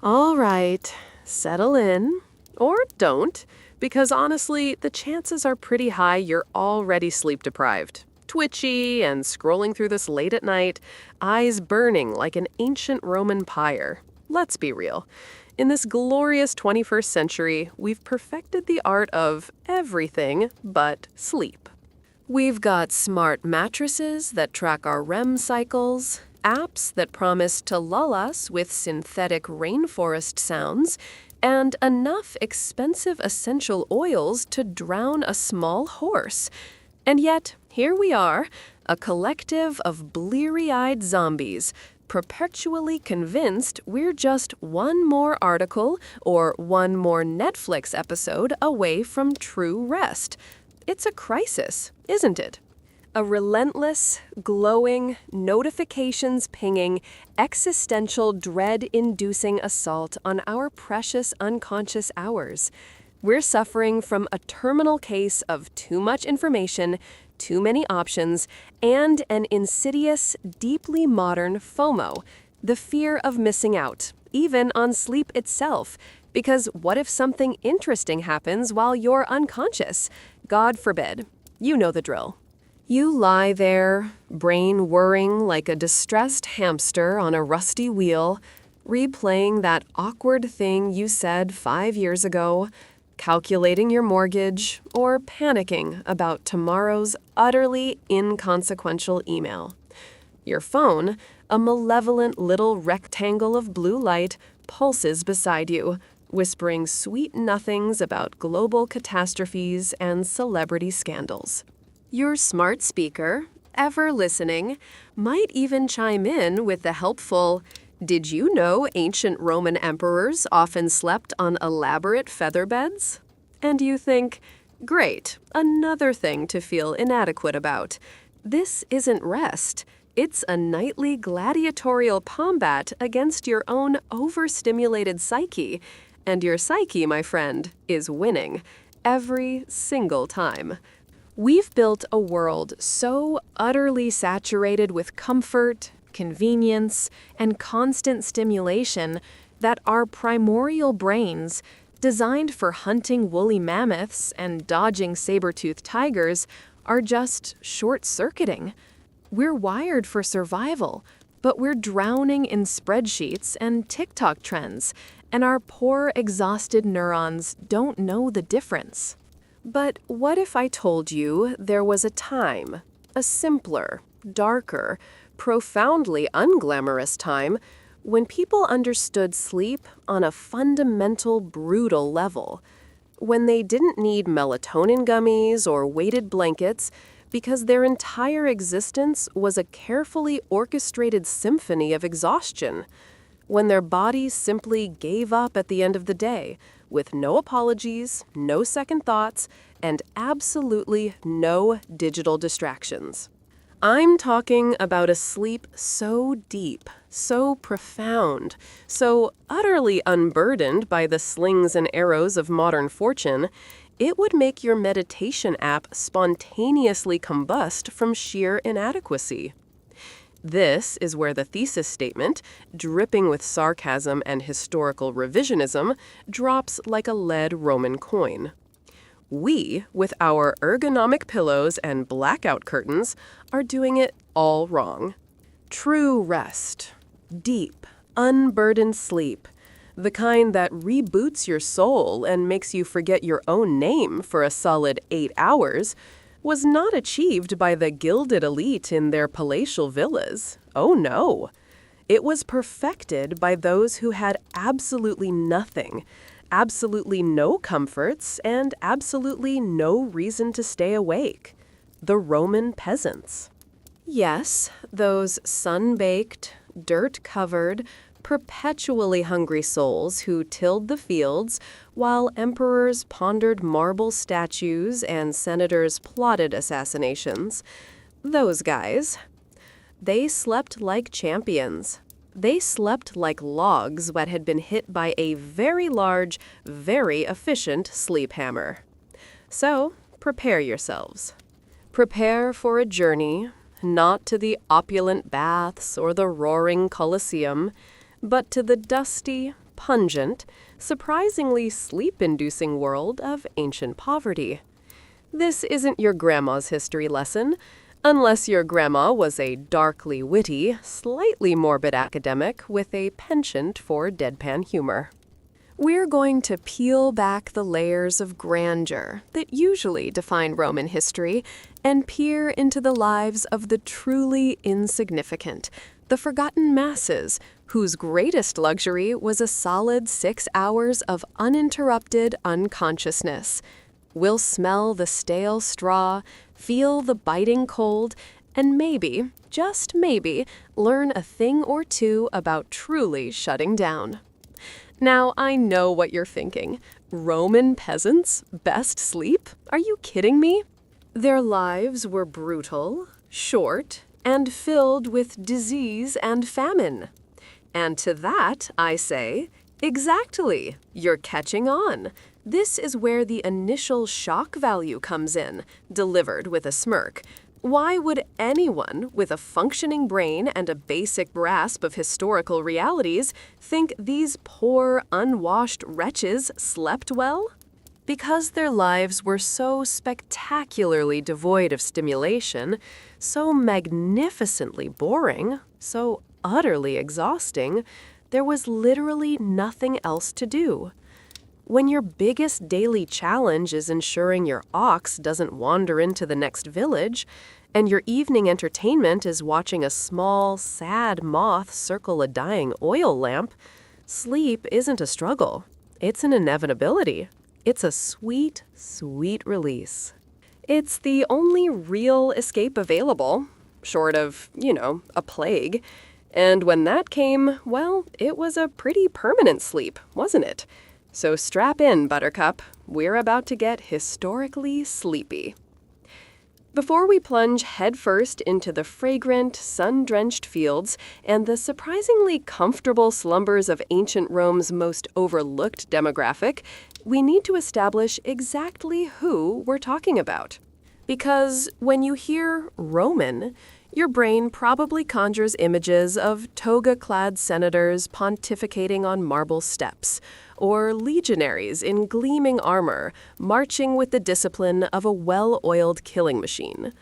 All right, settle in. Or don't, because honestly, the chances are pretty high you're already sleep deprived. Twitchy and scrolling through this late at night, eyes burning like an ancient Roman pyre. Let's be real. In this glorious 21st century, we've perfected the art of everything but sleep. We've got smart mattresses that track our REM cycles, apps that promise to lull us with synthetic rainforest sounds, and enough expensive essential oils to drown a small horse. And yet, here we are, a collective of bleary-eyed zombies, perpetually convinced we're just one more article or one more Netflix episode away from true rest. It's a crisis, isn't it? A relentless, glowing, notifications pinging, existential dread-inducing assault on our precious unconscious hours. We're suffering from a terminal case of too much information, too many options, and an insidious, deeply modern FOMO, the fear of missing out, even on sleep itself. Because what if something interesting happens while you're unconscious? God forbid. You know the drill. You lie there, brain whirring like a distressed hamster on a rusty wheel, replaying that awkward thing you said 5 years ago, calculating your mortgage, or panicking about tomorrow's utterly inconsequential email. Your phone, a malevolent little rectangle of blue light, pulses beside you, whispering sweet nothings about global catastrophes and celebrity scandals. Your smart speaker, ever listening, might even chime in with the helpful, "Did you know ancient Roman emperors often slept on elaborate feather beds?" And you think, great, another thing to feel inadequate about. This isn't rest. It's a nightly gladiatorial combat against your own overstimulated psyche. And your psyche, my friend, is winning every single time. We've built a world so utterly saturated with comfort, convenience, and constant stimulation that our primordial brains, designed for hunting woolly mammoths and dodging saber-toothed tigers, are just short-circuiting. We're wired for survival, but we're drowning in spreadsheets and TikTok trends, and our poor, exhausted neurons don't know the difference. But what if I told you there was a time, a simpler, darker, profoundly unglamorous time, when people understood sleep on a fundamental, brutal level, when they didn't need melatonin gummies or weighted blankets because their entire existence was a carefully orchestrated symphony of exhaustion, when their bodies simply gave up at the end of the day, with no apologies, no second thoughts, and absolutely no digital distractions. I'm talking about a sleep so deep, so profound, so utterly unburdened by the slings and arrows of modern fortune, it would make your meditation app spontaneously combust from sheer inadequacy. This is where the thesis statement, dripping with sarcasm and historical revisionism, drops like a lead Roman coin. We, with our ergonomic pillows and blackout curtains, are doing it all wrong. True rest, deep, unburdened sleep, the kind that reboots your soul and makes you forget your own name for a solid 8 hours, was not achieved by the gilded elite in their palatial villas. Oh no. It was perfected by those who had absolutely nothing, absolutely no comforts, and absolutely no reason to stay awake. The Roman peasants. Yes, those sun-baked, dirt-covered, perpetually hungry souls who tilled the fields while emperors pondered marble statues and senators plotted assassinations. Those guys. They slept like champions. They slept like logs that had been hit by a very large, very efficient sleep hammer. So, prepare yourselves. Prepare for a journey, not to the opulent baths or the roaring Colosseum, but to the dusty, pungent, surprisingly sleep-inducing world of ancient poverty. This isn't your grandma's history lesson, unless your grandma was a darkly witty, slightly morbid academic with a penchant for deadpan humor. We're going to peel back the layers of grandeur that usually define Roman history and peer into the lives of the truly insignificant, the forgotten masses, whose greatest luxury was a solid 6 hours of uninterrupted unconsciousness. We'll smell the stale straw, feel the biting cold, and maybe, just maybe, learn a thing or two about truly shutting down. Now, I know what you're thinking. Roman peasants? Best sleep? Are you kidding me? Their lives were brutal, short, and filled with disease and famine. And to that, I say, exactly, you're catching on. This is where the initial shock value comes in, delivered with a smirk. Why would anyone with a functioning brain and a basic grasp of historical realities think these poor, unwashed wretches slept well? Because their lives were so spectacularly devoid of stimulation, so magnificently boring, so utterly exhausting, there was literally nothing else to do. When your biggest daily challenge is ensuring your ox doesn't wander into the next village, and your evening entertainment is watching a small, sad moth circle a dying oil lamp, sleep isn't a struggle. It's an inevitability. It's a sweet, sweet release. It's the only real escape available, short of, a plague. And when that came, well, it was a pretty permanent sleep, wasn't it? So strap in, Buttercup. We're about to get historically sleepy. Before we plunge headfirst into the fragrant, sun-drenched fields and the surprisingly comfortable slumbers of ancient Rome's most overlooked demographic, we need to establish exactly who we're talking about. Because when you hear Roman, your brain probably conjures images of toga-clad senators pontificating on marble steps, or legionaries in gleaming armor marching with the discipline of a well-oiled killing machine.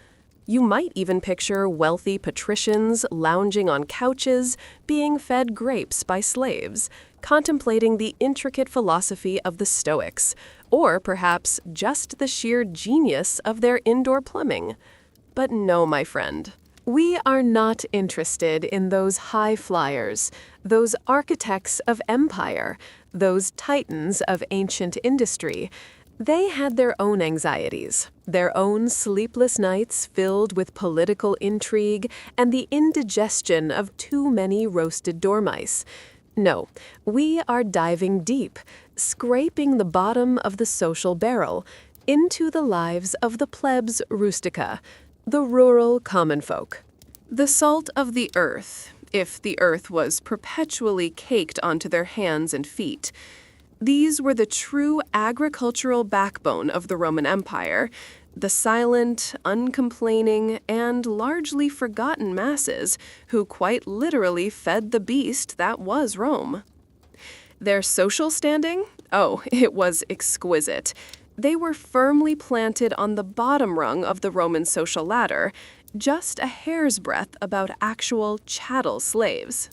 You might even picture wealthy patricians lounging on couches, being fed grapes by slaves, contemplating the intricate philosophy of the Stoics, or perhaps just the sheer genius of their indoor plumbing. But no, my friend. We are not interested in those high flyers, those architects of empire, those titans of ancient industry. They had their own anxieties, their own sleepless nights filled with political intrigue and the indigestion of too many roasted dormice. No, we are diving deep, scraping the bottom of the social barrel, into the lives of the plebs rustica, the rural common folk. The salt of the earth, if the earth was perpetually caked onto their hands and feet. These were the true agricultural backbone of the Roman Empire, the silent, uncomplaining, and largely forgotten masses who quite literally fed the beast that was Rome. Their social standing? Oh, it was exquisite. They were firmly planted on the bottom rung of the Roman social ladder, just a hair's breadth about actual chattel slaves.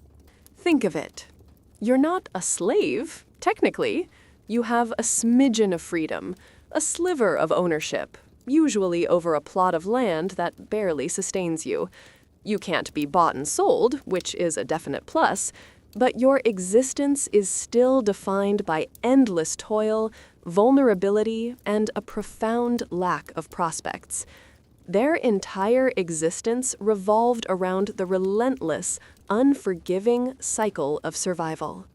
Think of it. You're not a slave, technically. You have a smidgen of freedom, a sliver of ownership, usually over a plot of land that barely sustains you. You can't be bought and sold, which is a definite plus, but your existence is still defined by endless toil, vulnerability, and a profound lack of prospects. Their entire existence revolved around the relentless, unforgiving cycle of survival.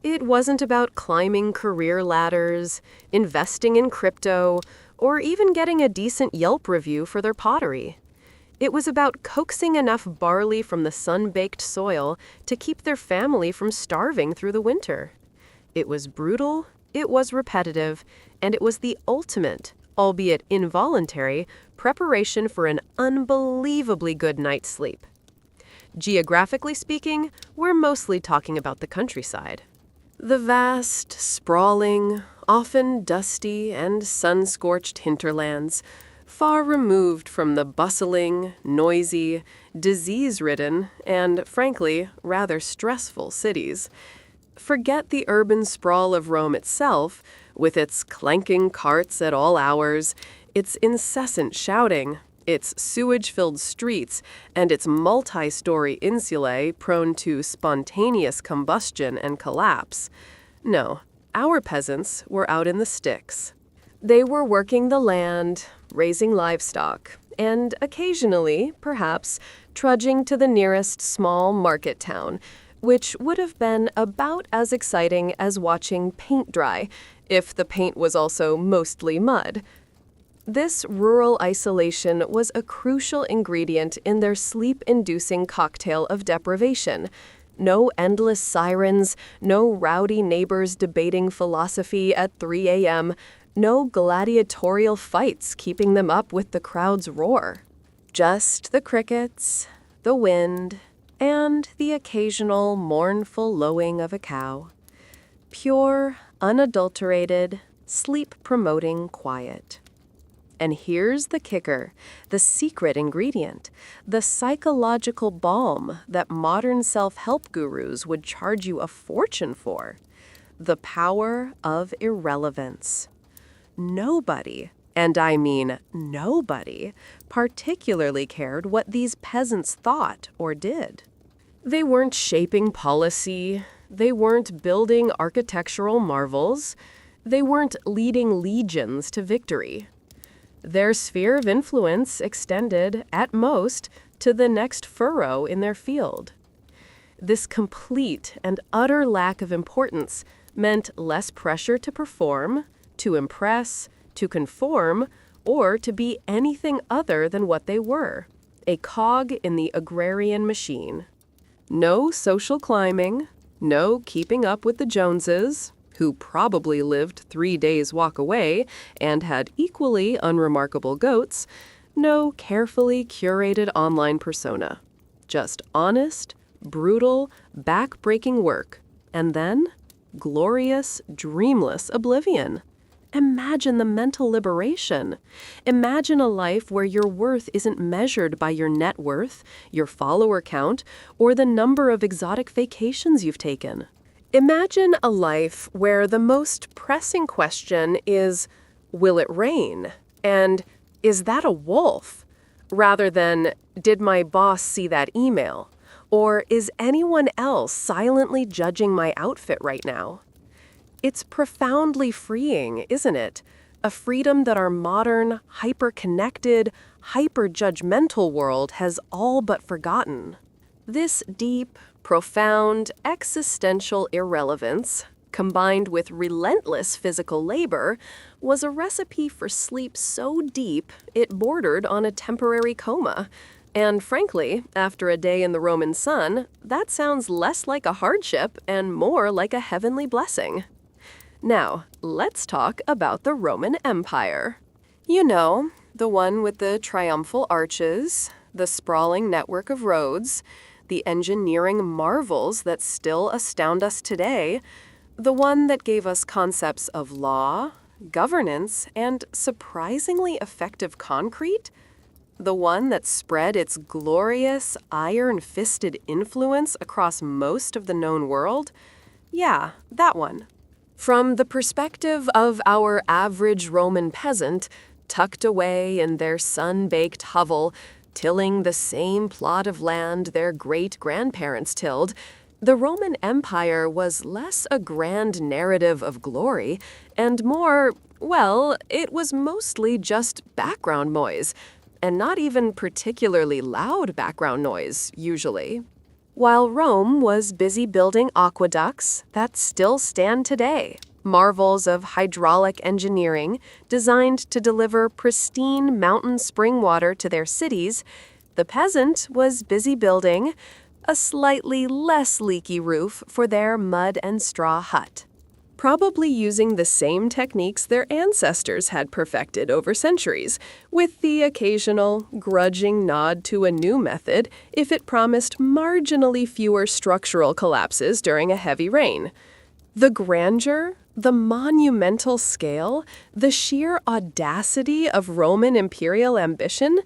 It wasn't about climbing career ladders, investing in crypto, or even getting a decent Yelp review for their pottery. It was about coaxing enough barley from the sun-baked soil to keep their family from starving through the winter. It was brutal, it was repetitive, and it was the ultimate, albeit involuntary, preparation for an unbelievably good night's sleep. Geographically speaking, we're mostly talking about the countryside. The vast, sprawling, often dusty and sun-scorched hinterlands, far removed from the bustling, noisy, disease-ridden, and, frankly, rather stressful cities. Forget the urban sprawl of Rome itself, with its clanking carts at all hours, its incessant shouting, its sewage-filled streets, and its multi-story insulae prone to spontaneous combustion and collapse. No, our peasants were out in the sticks. They were working the land, raising livestock, and occasionally, perhaps, trudging to the nearest small market town, which would have been about as exciting as watching paint dry, if the paint was also mostly mud. This rural isolation was a crucial ingredient in their sleep-inducing cocktail of deprivation. No endless sirens, no rowdy neighbors debating philosophy at 3 a.m., no gladiatorial fights keeping them up with the crowd's roar. Just the crickets, the wind, and the occasional mournful lowing of a cow. Pure, unadulterated, sleep-promoting quiet. And here's the kicker, the secret ingredient, the psychological balm that modern self-help gurus would charge you a fortune for. The power of irrelevance. Nobody, and I mean nobody, particularly cared what these peasants thought or did. They weren't shaping policy, they weren't building architectural marvels, they weren't leading legions to victory. Their sphere of influence extended, at most, to the next furrow in their field. This complete and utter lack of importance meant less pressure to perform, to impress, to conform, or to be anything other than what they were, a cog in the agrarian machine. No social climbing, no keeping up with the Joneses, who probably lived 3 days' walk away and had equally unremarkable goats, no carefully curated online persona. Just honest, brutal, back-breaking work, and then glorious, dreamless oblivion. Imagine the mental liberation. Imagine a life where your worth isn't measured by your net worth, your follower count, or the number of exotic vacations you've taken. Imagine a life where the most pressing question is, will it rain? And is that a wolf? Rather than, did my boss see that email? Or is anyone else silently judging my outfit right now? It's profoundly freeing, isn't it? A freedom that our modern, hyper-connected, hyper-judgmental world has all but forgotten. This deep, profound, existential irrelevance, combined with relentless physical labor, was a recipe for sleep so deep it bordered on a temporary coma. And frankly, after a day in the Roman sun, that sounds less like a hardship and more like a heavenly blessing. Now, let's talk about the Roman Empire. You know, the one with the triumphal arches, the sprawling network of roads, the engineering marvels that still astound us today, the one that gave us concepts of law, governance, and surprisingly effective concrete, the one that spread its glorious, iron-fisted influence across most of the known world? Yeah, that one. From the perspective of our average Roman peasant, tucked away in their sun-baked hovel, tilling the same plot of land their great-grandparents tilled, the Roman Empire was less a grand narrative of glory and more, well, it was mostly just background noise, and not even particularly loud background noise, usually. While Rome was busy building aqueducts that still stand today, marvels of hydraulic engineering designed to deliver pristine mountain spring water to their cities, the peasant was busy building a slightly less leaky roof for their mud and straw hut. Probably using the same techniques their ancestors had perfected over centuries, with the occasional, grudging nod to a new method if it promised marginally fewer structural collapses during a heavy rain. The grandeur, the monumental scale, the sheer audacity of Roman imperial ambition,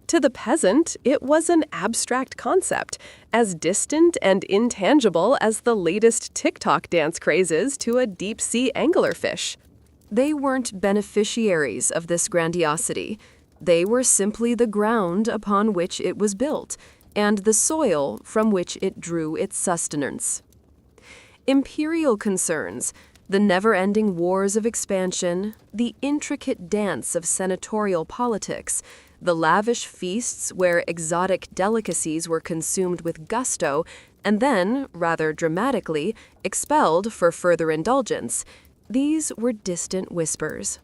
to the peasant, it was an abstract concept, as distant and intangible as the latest TikTok dance crazes to a deep-sea anglerfish. They weren't beneficiaries of this grandiosity. They were simply the ground upon which it was built, and the soil from which it drew its sustenance. Imperial concerns, the never-ending wars of expansion, the intricate dance of senatorial politics, the lavish feasts where exotic delicacies were consumed with gusto and then, rather dramatically, expelled for further indulgence, these were distant whispers.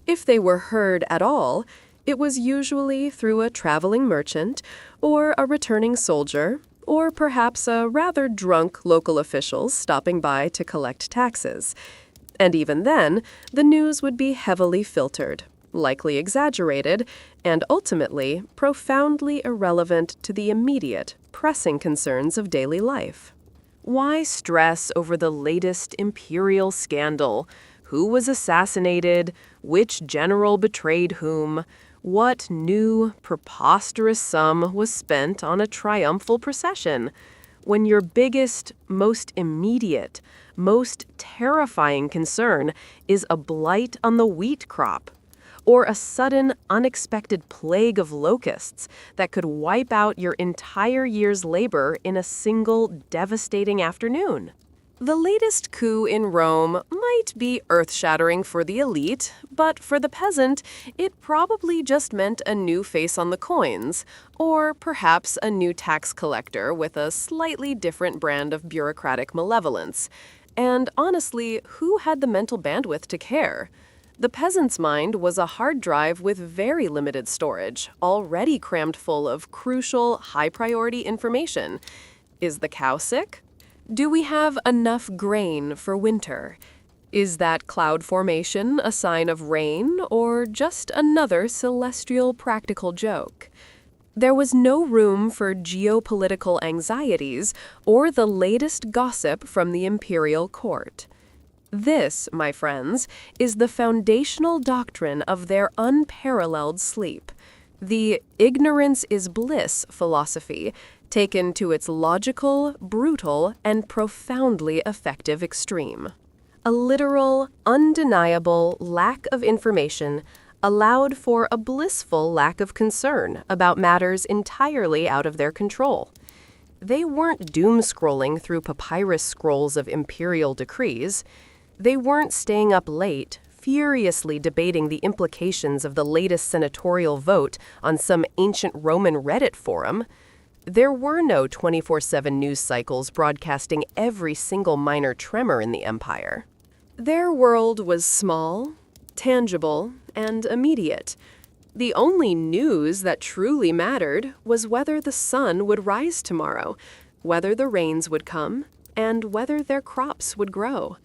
If they were heard at all, it was usually through a traveling merchant or a returning soldier, or perhaps a rather drunk local official stopping by to collect taxes. And even then, the news would be heavily filtered, likely exaggerated, and ultimately profoundly irrelevant to the immediate, pressing concerns of daily life. Why stress over the latest imperial scandal? Who was assassinated? Which general betrayed whom? What new, preposterous sum was spent on a triumphal procession? When your biggest, most immediate, most terrifying concern is a blight on the wheat crop, or a sudden, unexpected plague of locusts that could wipe out your entire year's labor in a single devastating afternoon. The latest coup in Rome might be earth-shattering for the elite, but for the peasant, it probably just meant a new face on the coins, or perhaps a new tax collector with a slightly different brand of bureaucratic malevolence. And honestly, who had the mental bandwidth to care? The peasant's mind was a hard drive with very limited storage, already crammed full of crucial, high-priority information. Is the cow sick? Do we have enough grain for winter? Is that cloud formation a sign of rain or just another celestial practical joke? There was no room for geopolitical anxieties or the latest gossip from the imperial court. This, my friends, is the foundational doctrine of their unparalleled sleep, the ignorance is bliss philosophy, taken to its logical, brutal, and profoundly effective extreme. A literal, undeniable lack of information allowed for a blissful lack of concern about matters entirely out of their control. They weren't doom-scrolling through papyrus scrolls of imperial decrees. They weren't staying up late, furiously debating the implications of the latest senatorial vote on some ancient Roman Reddit forum. There were no 24/7 news cycles broadcasting every single minor tremor in the empire. Their world was small, tangible, and immediate. The only news that truly mattered was whether the sun would rise tomorrow, whether the rains would come, and whether their crops would grow.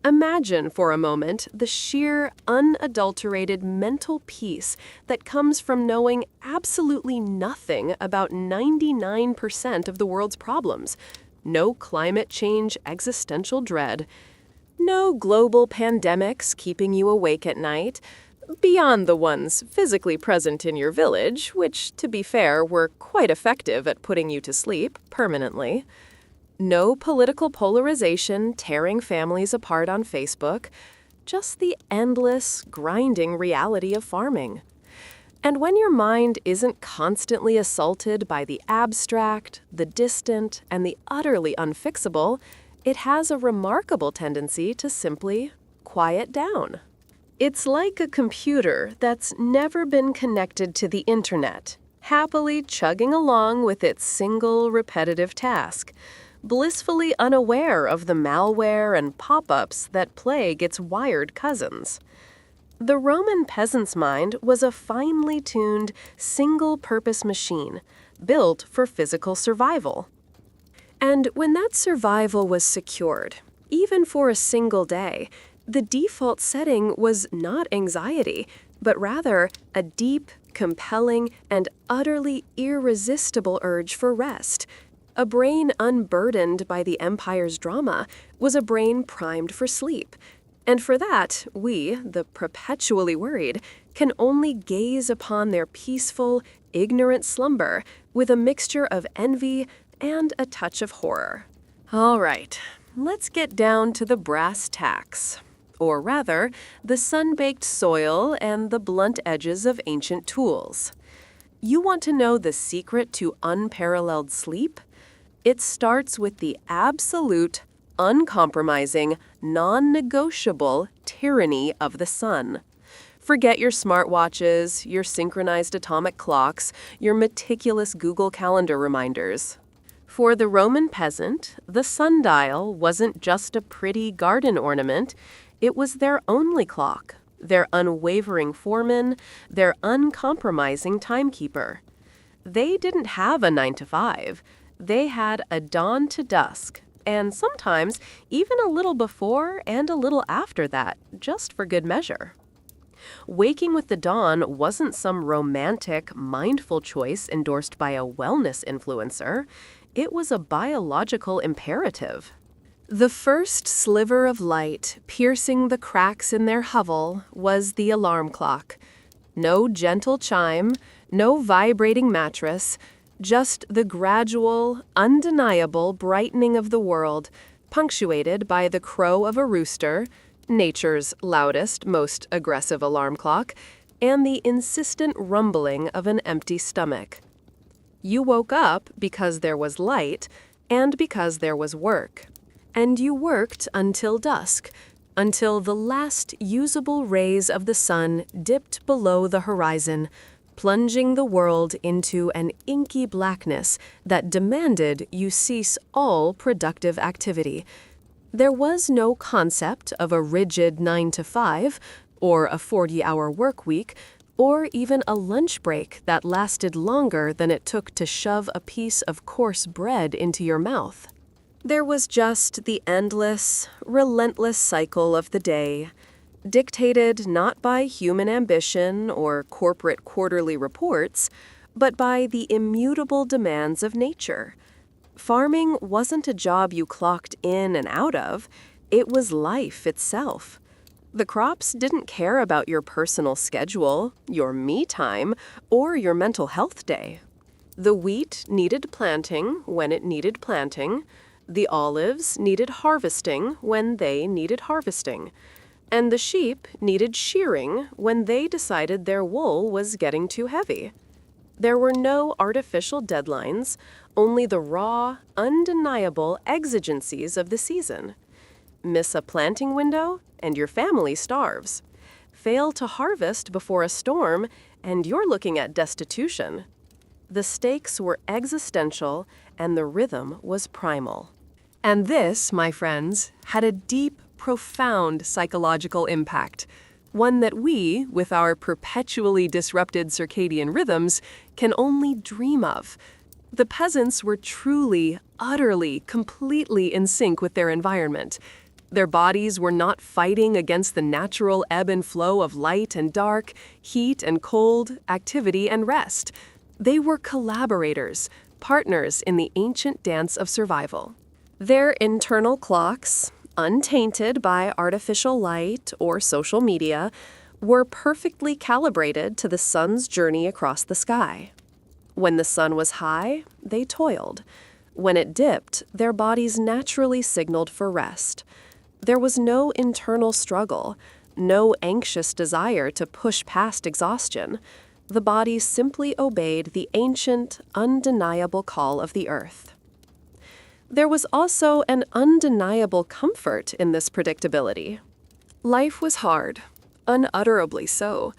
Imagine for a moment the sheer, unadulterated mental peace that comes from knowing absolutely nothing about 99% of the world's problems. No climate change existential dread. No global pandemics keeping you awake at night, beyond the ones physically present in your village, which, to be fair, were quite effective at putting you to sleep permanently. No political polarization tearing families apart on Facebook, just the endless, grinding reality of farming. And when your mind isn't constantly assaulted by the abstract, the distant, and the utterly unfixable, it has a remarkable tendency to simply quiet down. It's like a computer that's never been connected to the internet, happily chugging along with its single repetitive task, blissfully unaware of the malware and pop-ups that plague its wired cousins. The Roman peasant's mind was a finely tuned, single-purpose machine, built for physical survival. And when that survival was secured, even for a single day, the default setting was not anxiety, but rather a deep, compelling, and utterly irresistible urge for rest. A brain unburdened by the empire's drama was a brain primed for sleep. And for that, we, the perpetually worried, can only gaze upon their peaceful, ignorant slumber with a mixture of envy and a touch of horror. All right, let's get down to the brass tacks. Or rather, the sun-baked soil and the blunt edges of ancient tools. You want to know the secret to unparalleled sleep? It starts with the absolute, uncompromising, non-negotiable tyranny of the sun. Forget your smartwatches, your synchronized atomic clocks, your meticulous Google Calendar reminders. For the Roman peasant, the sundial wasn't just a pretty garden ornament, it was their only clock, their unwavering foreman, their uncompromising timekeeper. They didn't have a 9 to 5. They had a dawn to dusk, and sometimes even a little before and a little after that, just for good measure. Waking with the dawn wasn't some romantic, mindful choice endorsed by a wellness influencer. It was a biological imperative. The first sliver of light piercing the cracks in their hovel was the alarm clock. No gentle chime, no vibrating mattress, just the gradual, undeniable brightening of the world, punctuated by the crow of a rooster, nature's loudest, most aggressive alarm clock, and the insistent rumbling of an empty stomach. You woke up because there was light and because there was work. And you worked until dusk, until the last usable rays of the sun dipped below the horizon, plunging the world into an inky blackness that demanded you cease all productive activity. There was no concept of a rigid 9 to 5, or a 40-hour work week, or even a lunch break that lasted longer than it took to shove a piece of coarse bread into your mouth. There was just the endless, relentless cycle of the day, dictated not by human ambition or corporate quarterly reports, but by the immutable demands of nature. Farming wasn't a job you clocked in and out of, it was life itself. The crops didn't care about your personal schedule, your me time, or your mental health day. The wheat needed planting when it needed planting. The olives needed harvesting when they needed harvesting. And the sheep needed shearing when they decided their wool was getting too heavy. There were no artificial deadlines, only the raw, undeniable exigencies of the season. Miss a planting window, and your family starves. Fail to harvest before a storm, and you're looking at destitution. The stakes were existential, and the rhythm was primal. And this, my friends, had a deep, profound psychological impact, one that we, with our perpetually disrupted circadian rhythms, can only dream of. The peasants were truly, utterly, completely in sync with their environment. Their bodies were not fighting against the natural ebb and flow of light and dark, heat and cold, activity and rest. They were collaborators, partners in the ancient dance of survival. Their internal clocks, untainted by artificial light or social media, were perfectly calibrated to the sun's journey across the sky. When the sun was high, they toiled. When it dipped, their bodies naturally signaled for rest. There was no internal struggle, no anxious desire to push past exhaustion. The body simply obeyed the ancient, undeniable call of the earth. There was also an undeniable comfort in this predictability. Life was hard, unutterably so.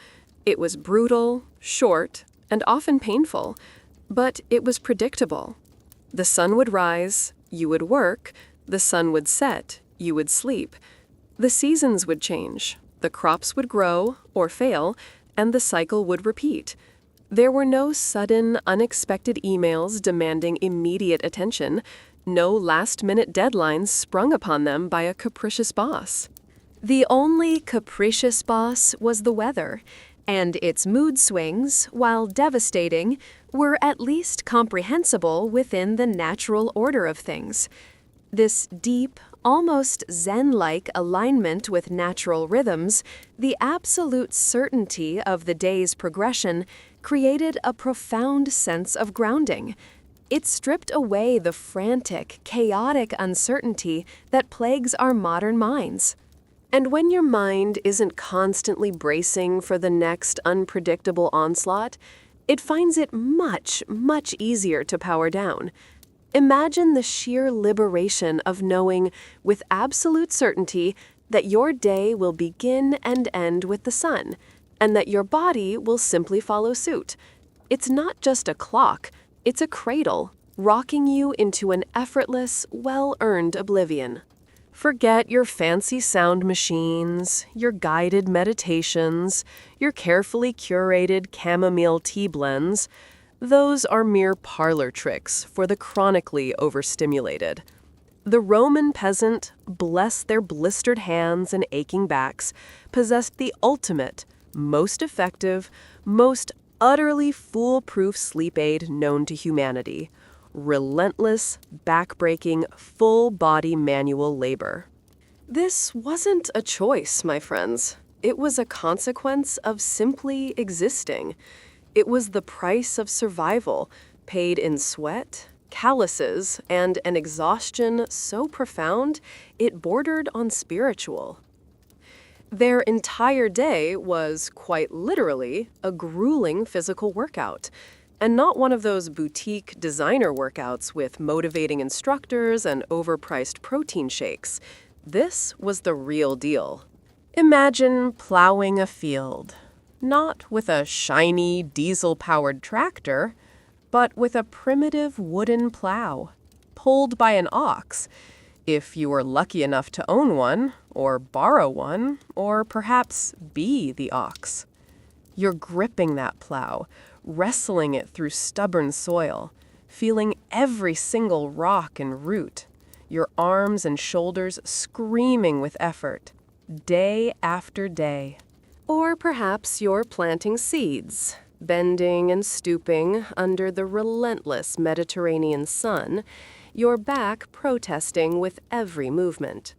It was brutal, short, and often painful, but it was predictable. The sun would rise, you would work, the sun would set, you would sleep. The seasons would change, the crops would grow or fail, and the cycle would repeat. There were no sudden, unexpected emails demanding immediate attention, no last-minute deadlines sprung upon them by a capricious boss. The only capricious boss was the weather, And its mood swings, while devastating, were at least comprehensible within the natural order of things. This deep, almost Zen-like alignment with natural rhythms, the absolute certainty of the day's progression, created a profound sense of grounding. It stripped away the frantic, chaotic uncertainty that plagues our modern minds. And when your mind isn't constantly bracing for the next unpredictable onslaught, it finds it much, much easier to power down. Imagine the sheer liberation of knowing with absolute certainty that your day will begin and end with the sun, and that your body will simply follow suit. It's not just a clock, it's a cradle, rocking you into an effortless, well-earned oblivion. Forget your fancy sound machines, your guided meditations, your carefully curated chamomile tea blends. Those are mere parlor tricks for the chronically overstimulated. The Roman peasant, bless their blistered hands and aching backs, possessed the ultimate, most effective, most utterly foolproof sleep aid known to humanity: relentless, back-breaking, full-body manual labor. This wasn't a choice, my friends. It was a consequence of simply existing. It was the price of survival, paid in sweat, calluses, and an exhaustion so profound it bordered on spiritual. Their entire day was, quite literally, a grueling physical workout. And not one of those boutique designer workouts with motivating instructors and overpriced protein shakes. This was the real deal. Imagine plowing a field, not with a shiny diesel-powered tractor, but with a primitive wooden plow, pulled by an ox, if you were lucky enough to own one, or borrow one, or perhaps be the ox. You're gripping that plow, wrestling it through stubborn soil, feeling every single rock and root, your arms and shoulders screaming with effort, day after day. Or perhaps you're planting seeds, bending and stooping under the relentless Mediterranean sun, your back protesting with every movement.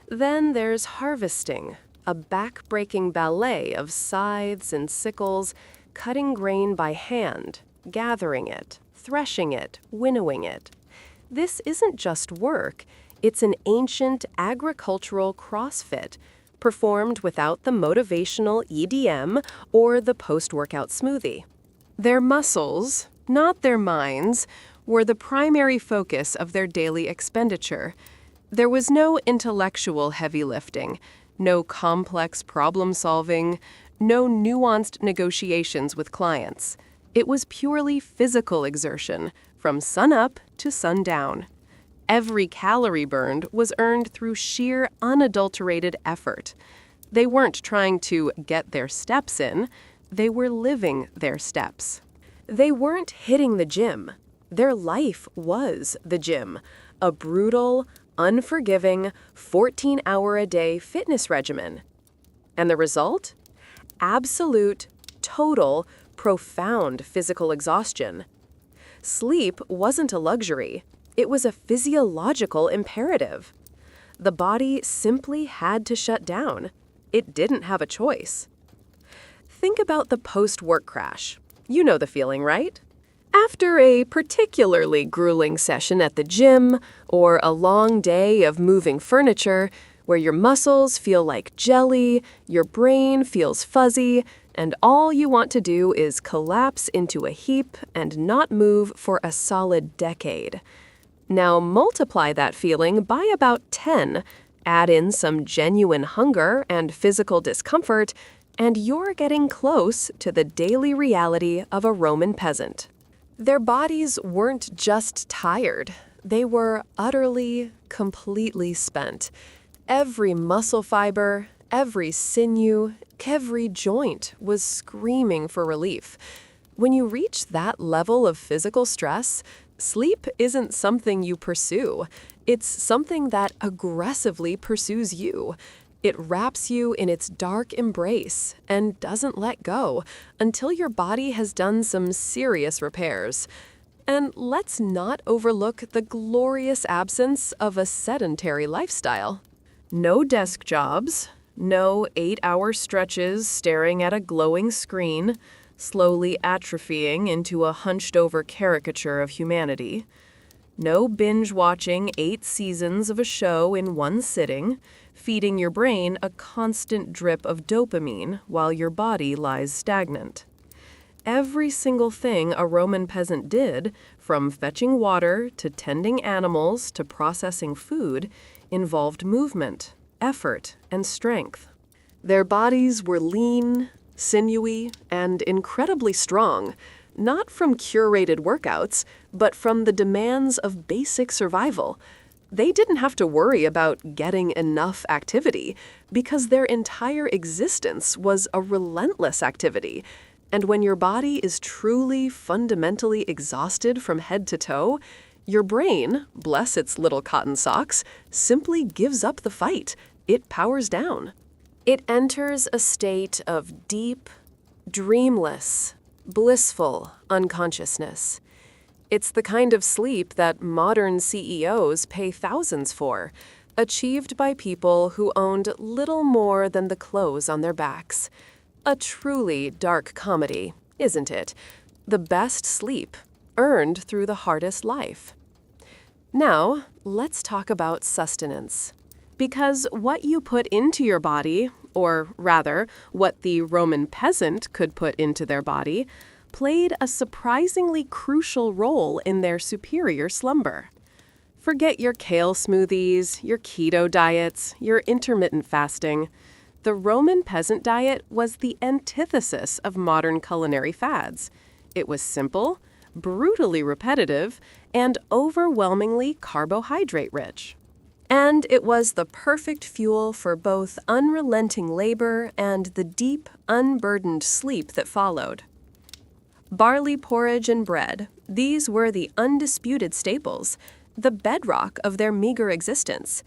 Then there's harvesting, a back-breaking ballet of scythes and sickles, cutting grain by hand, gathering it, threshing it, winnowing it. This isn't just work, it's an ancient agricultural CrossFit, performed without the motivational EDM or the post-workout smoothie. Their muscles, not their minds, were the primary focus of their daily expenditure. There was no intellectual heavy lifting, no complex problem-solving, no nuanced negotiations with clients. It was purely physical exertion, from sunup to sundown. Every calorie burned was earned through sheer, unadulterated effort. They weren't trying to get their steps in, they were living their steps. They weren't hitting the gym. Their life was the gym, a brutal, unforgiving, 14-hour-a-day fitness regimen. And the result? Absolute, total, profound physical exhaustion. Sleep wasn't a luxury. It was a physiological imperative. The body simply had to shut down. It didn't have a choice. Think about the post-work crash. You know the feeling, right? After a particularly grueling session at the gym, or a long day of moving furniture, where your muscles feel like jelly, your brain feels fuzzy, and all you want to do is collapse into a heap and not move for a solid decade. Now multiply that feeling by about 10, add in some genuine hunger and physical discomfort, and you're getting close to the daily reality of a Roman peasant. Their bodies weren't just tired, they were utterly, completely spent. Every muscle fiber, every sinew, every joint was screaming for relief. When you reach that level of physical stress, sleep isn't something you pursue. It's something that aggressively pursues you. It wraps you in its dark embrace and doesn't let go until your body has done some serious repairs. And let's not overlook the glorious absence of a sedentary lifestyle. No desk jobs, no 8-hour stretches staring at a glowing screen, slowly atrophying into a hunched-over caricature of humanity. No binge-watching 8 seasons of a show in one sitting, feeding your brain a constant drip of dopamine while your body lies stagnant. Every single thing a Roman peasant did, from fetching water to tending animals to processing food, involved movement, effort, and strength. Their bodies were lean, sinewy, and incredibly strong, not from curated workouts, but from the demands of basic survival. They didn't have to worry about getting enough activity because their entire existence was a relentless activity. And when your body is truly fundamentally exhausted from head to toe, your brain, bless its little cotton socks, simply gives up the fight. It powers down. It enters a state of deep, dreamless, blissful unconsciousness. It's the kind of sleep that modern CEOs pay thousands for, achieved by people who owned little more than the clothes on their backs. A truly dark comedy, isn't it? The best sleep, earned through the hardest life. Now, let's talk about sustenance. Because what you put into your body, or rather, what the Roman peasant could put into their body, played a surprisingly crucial role in their superior slumber. Forget your kale smoothies, your keto diets, your intermittent fasting. The Roman peasant diet was the antithesis of modern culinary fads. It was simple, brutally repetitive, and overwhelmingly carbohydrate-rich. And it was the perfect fuel for both unrelenting labor and the deep, unburdened sleep that followed. Barley porridge and bread, these were the undisputed staples, the bedrock of their meager existence.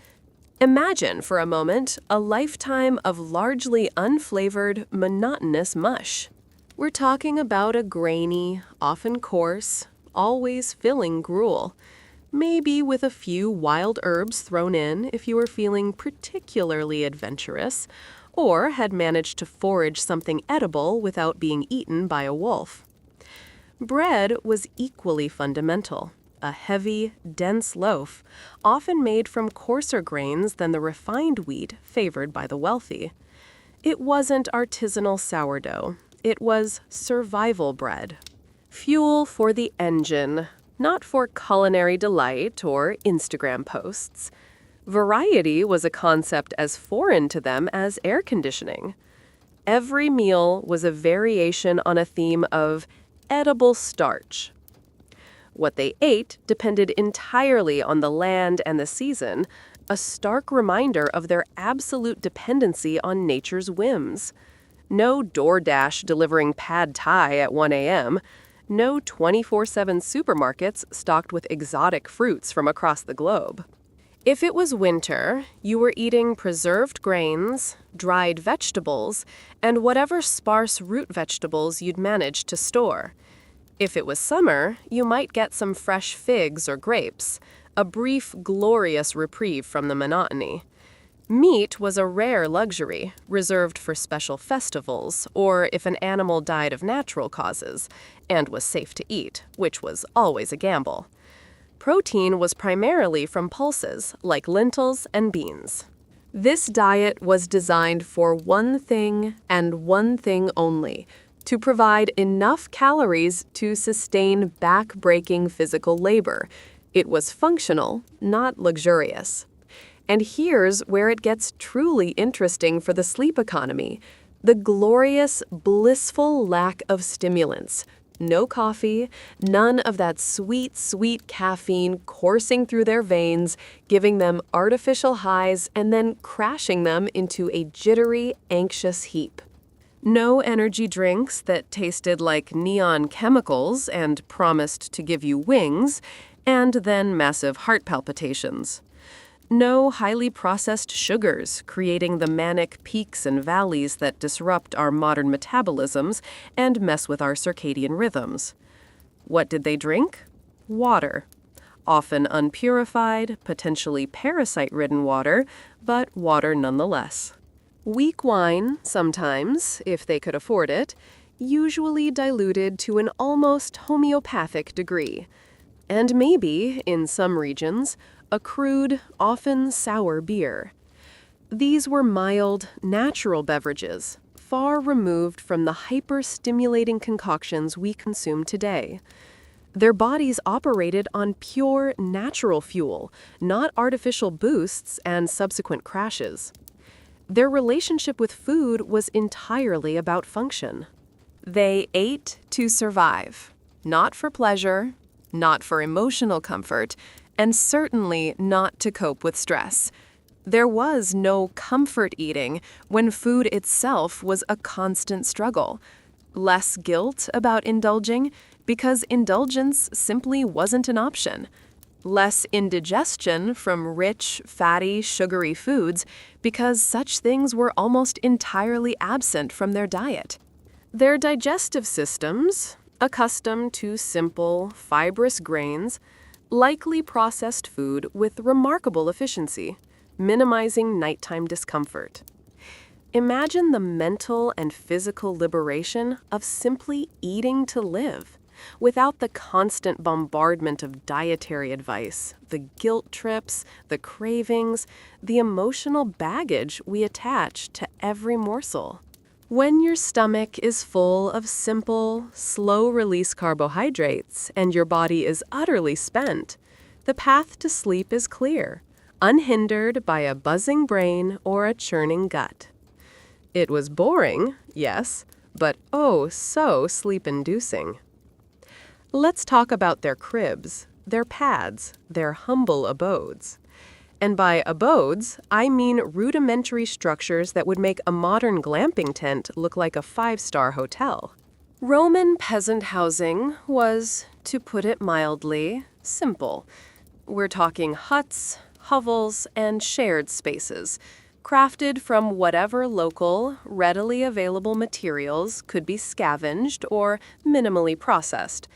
Imagine, for a moment, a lifetime of largely unflavored, monotonous mush. We're talking about a grainy, often coarse, always filling gruel, maybe with a few wild herbs thrown in if you were feeling particularly adventurous, or had managed to forage something edible without being eaten by a wolf. Bread was equally fundamental. A heavy, dense loaf, often made from coarser grains than the refined wheat favored by the wealthy. It wasn't artisanal sourdough. It was survival bread. Fuel for the engine, not for culinary delight or Instagram posts. Variety was a concept as foreign to them as air conditioning. Every meal was a variation on a theme of edible starch. What they ate depended entirely on the land and the season, a stark reminder of their absolute dependency on nature's whims. No DoorDash delivering pad thai at 1 a.m., no 24/7 supermarkets stocked with exotic fruits from across the globe. If it was winter, you were eating preserved grains, dried vegetables, and whatever sparse root vegetables you'd managed to store. If it was summer, you might get some fresh figs or grapes, a brief, glorious reprieve from the monotony. Meat was a rare luxury, reserved for special festivals, or if an animal died of natural causes, and was safe to eat, which was always a gamble. Protein was primarily from pulses, like lentils and beans. This diet was designed for one thing and one thing only: to provide enough calories to sustain back-breaking physical labor. It was functional, not luxurious. And here's where it gets truly interesting for the sleep economy: the glorious, blissful lack of stimulants. No coffee, none of that sweet, sweet caffeine coursing through their veins, giving them artificial highs and then crashing them into a jittery, anxious heap. No energy drinks that tasted like neon chemicals and promised to give you wings, and then massive heart palpitations. No highly processed sugars, creating the manic peaks and valleys that disrupt our modern metabolisms and mess with our circadian rhythms. What did they drink? Water. Often unpurified, potentially parasite-ridden water, but water nonetheless. Weak wine, sometimes, if they could afford it, usually diluted to an almost homeopathic degree. And maybe, in some regions, a crude, often sour beer. These were mild, natural beverages, far removed from the hyper-stimulating concoctions we consume today. Their bodies operated on pure, natural fuel, not artificial boosts and subsequent crashes. Their relationship with food was entirely about function. They ate to survive, not for pleasure, not for emotional comfort, and certainly not to cope with stress. There was no comfort eating when food itself was a constant struggle. Less guilt about indulging because indulgence simply wasn't an option. Less indigestion from rich, fatty, sugary foods because such things were almost entirely absent from their diet. Their digestive systems, accustomed to simple, fibrous grains, likely processed food with remarkable efficiency, minimizing nighttime discomfort. Imagine the mental and physical liberation of simply eating to live, without the constant bombardment of dietary advice, the guilt trips, the cravings, the emotional baggage we attach to every morsel. When your stomach is full of simple, slow-release carbohydrates and your body is utterly spent, the path to sleep is clear, unhindered by a buzzing brain or a churning gut. It was boring, yes, but oh so sleep-inducing. Let's talk about their cribs, their pads, their humble abodes. And by abodes, I mean rudimentary structures that would make a modern glamping tent look like a 5-star hotel. Roman peasant housing was, to put it mildly, simple. We're talking huts, hovels, and shared spaces, crafted from whatever local, readily available materials could be scavenged or minimally processed.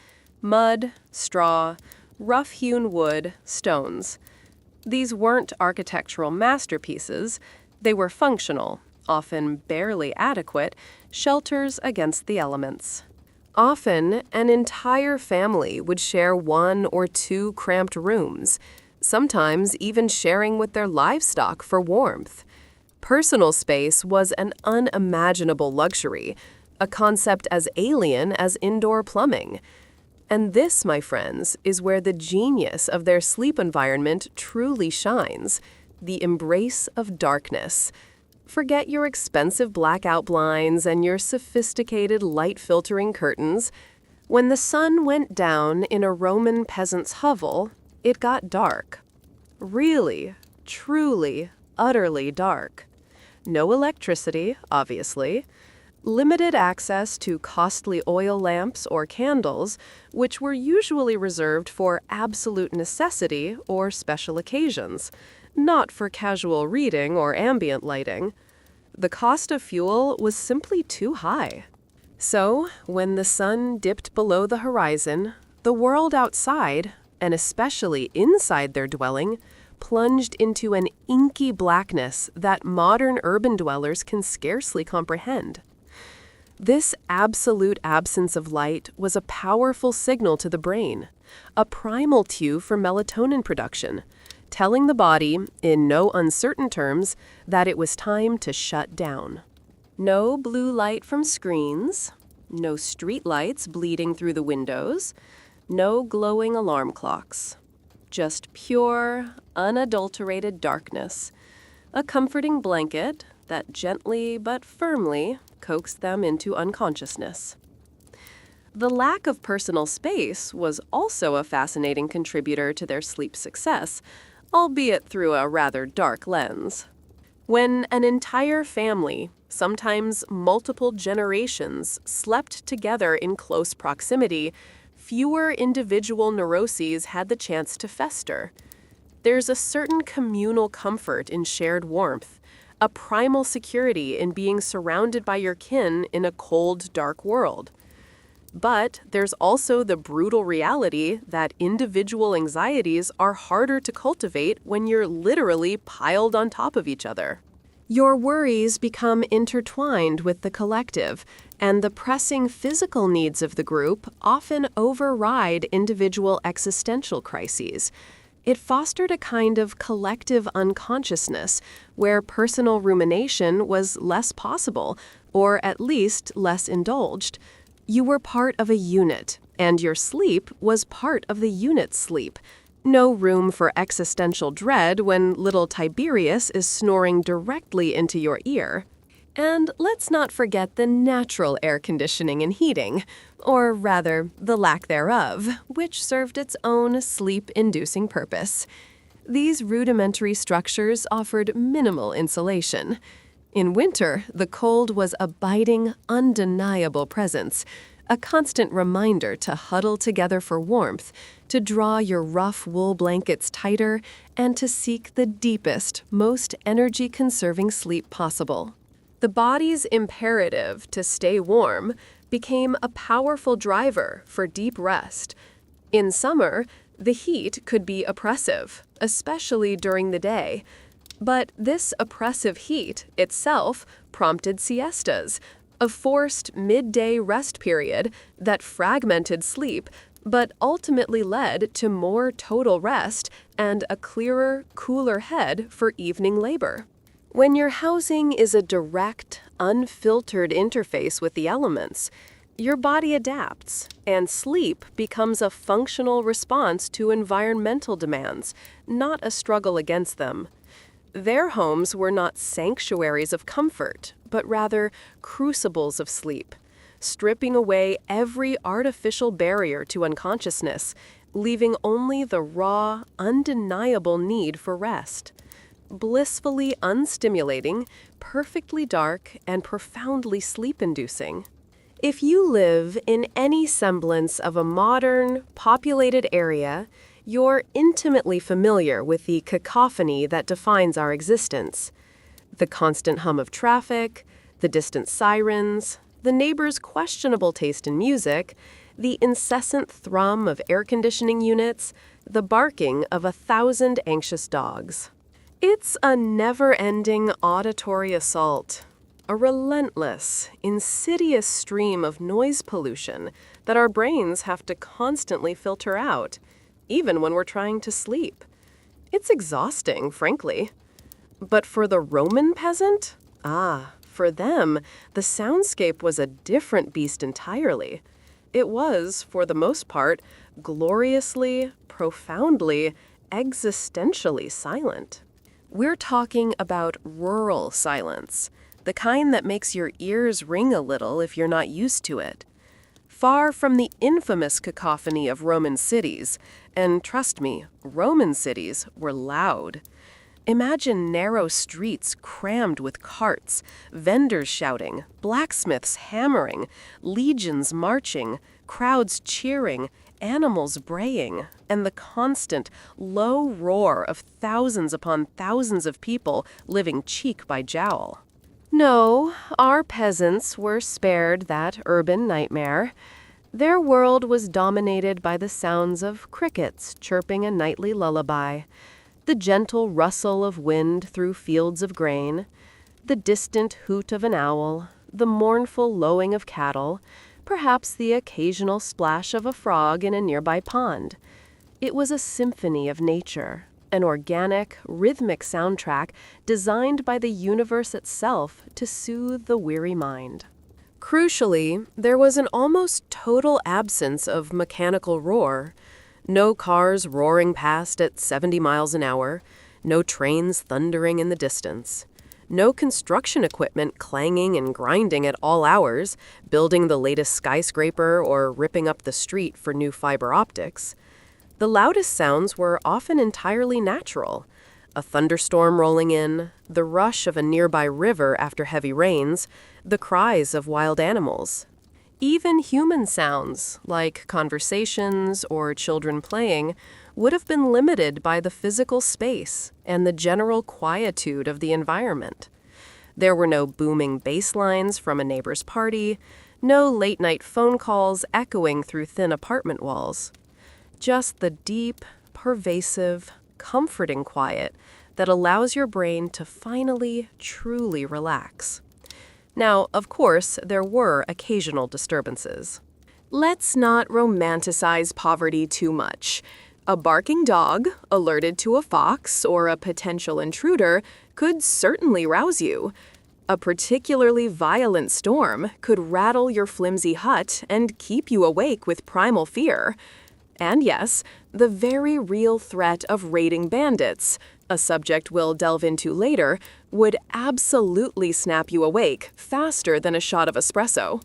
Mud, straw, rough-hewn wood, stones. These weren't architectural masterpieces. They were functional, often barely adequate, shelters against the elements. Often, an entire family would share 1 or 2 cramped rooms, sometimes even sharing with their livestock for warmth. Personal space was an unimaginable luxury, a concept as alien as indoor plumbing. And this, my friends, is where the genius of their sleep environment truly shines, the embrace of darkness. Forget your expensive blackout blinds and your sophisticated light-filtering curtains. When the sun went down in a Roman peasant's hovel, it got dark. Really, truly, utterly dark. No electricity, obviously. Limited access to costly oil lamps or candles, which were usually reserved for absolute necessity or special occasions, not for casual reading or ambient lighting. The cost of fuel was simply too high. So, when the sun dipped below the horizon, the world outside, and especially inside their dwelling, plunged into an inky blackness that modern urban dwellers can scarcely comprehend. This absolute absence of light was a powerful signal to the brain, a primal cue for melatonin production, telling the body, in no uncertain terms, that it was time to shut down. No blue light from screens, no street lights bleeding through the windows, no glowing alarm clocks. Just pure, unadulterated darkness, a comforting blanket that gently but firmly coaxed them into unconsciousness. The lack of personal space was also a fascinating contributor to their sleep success, albeit through a rather dark lens. When an entire family, sometimes multiple generations, slept together in close proximity, fewer individual neuroses had the chance to fester. There's a certain communal comfort in shared warmth, a primal security in being surrounded by your kin in a cold, dark world. But there's also the brutal reality that individual anxieties are harder to cultivate when you're literally piled on top of each other. Your worries become intertwined with the collective, and the pressing physical needs of the group often override individual existential crises. It fostered a kind of collective unconsciousness where personal rumination was less possible, or at least less indulged. You were part of a unit, and your sleep was part of the unit's sleep. No room for existential dread when little Tiberius is snoring directly into your ear. And let's not forget the natural air conditioning and heating, or rather, the lack thereof, which served its own sleep-inducing purpose. These rudimentary structures offered minimal insulation. In winter, the cold was a biting, undeniable presence, a constant reminder to huddle together for warmth, to draw your rough wool blankets tighter, and to seek the deepest, most energy-conserving sleep possible. The body's imperative to stay warm became a powerful driver for deep rest. In summer, the heat could be oppressive, especially during the day. But this oppressive heat itself prompted siestas, a forced midday rest period that fragmented sleep but ultimately led to more total rest and a clearer, cooler head for evening labor. When your housing is a direct, unfiltered interface with the elements, your body adapts, and sleep becomes a functional response to environmental demands, not a struggle against them. Their homes were not sanctuaries of comfort, but rather crucibles of sleep, stripping away every artificial barrier to unconsciousness, leaving only the raw, undeniable need for rest. Blissfully unstimulating, perfectly dark, and profoundly sleep-inducing. If you live in any semblance of a modern, populated area, you're intimately familiar with the cacophony that defines our existence. The constant hum of traffic, the distant sirens, the neighbor's questionable taste in music, the incessant thrum of air conditioning units, the barking of 1,000 anxious dogs. It's a never-ending auditory assault, a relentless, insidious stream of noise pollution that our brains have to constantly filter out, even when we're trying to sleep. It's exhausting, frankly. But for the Roman peasant? For them, the soundscape was a different beast entirely. It was, for the most part, gloriously, profoundly, existentially silent. We're talking about rural silence, the kind that makes your ears ring a little if you're not used to it. Far from the infamous cacophony of Roman cities, and trust me, Roman cities were loud. Imagine narrow streets crammed with carts, vendors shouting, blacksmiths hammering, legions marching, crowds cheering, animals braying, and the constant, low roar of thousands upon thousands of people living cheek by jowl. No, our peasants were spared that urban nightmare. Their world was dominated by the sounds of crickets chirping a nightly lullaby, the gentle rustle of wind through fields of grain, the distant hoot of an owl, the mournful lowing of cattle, perhaps the occasional splash of a frog in a nearby pond. It was a symphony of nature, an organic, rhythmic soundtrack designed by the universe itself to soothe the weary mind. Crucially, there was an almost total absence of mechanical roar. No cars roaring past at 70 miles an hour, no trains thundering in the distance. No construction equipment clanging and grinding at all hours, building the latest skyscraper or ripping up the street for new fiber optics. The loudest sounds were often entirely natural. A thunderstorm rolling in, the rush of a nearby river after heavy rains, the cries of wild animals. Even human sounds, like conversations or children playing, would have been limited by the physical space and the general quietude of the environment. There were no booming bass lines from a neighbor's party, no late-night phone calls echoing through thin apartment walls. Just the deep, pervasive, comforting quiet that allows your brain to finally, truly relax. Now, of course, there were occasional disturbances. Let's not romanticize poverty too much. A barking dog, alerted to a fox or a potential intruder, could certainly rouse you. A particularly violent storm could rattle your flimsy hut and keep you awake with primal fear. And yes, the very real threat of raiding bandits, a subject we'll delve into later, would absolutely snap you awake faster than a shot of espresso.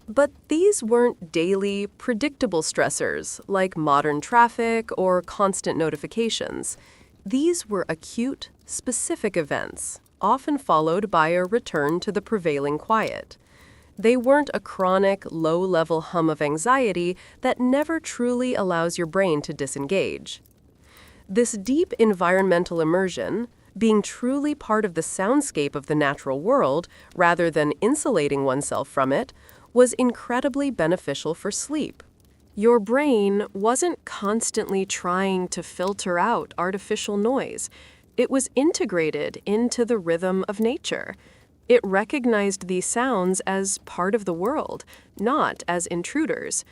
But these weren't daily, predictable stressors like modern traffic or constant notifications. These were acute, specific events, often followed by a return to the prevailing quiet. They weren't a chronic, low-level hum of anxiety that never truly allows your brain to disengage. This deep environmental immersion, being truly part of the soundscape of the natural world rather than insulating oneself from it, was incredibly beneficial for sleep. Your brain wasn't constantly trying to filter out artificial noise. It was integrated into the rhythm of nature. It recognized these sounds as part of the world, not as intruders.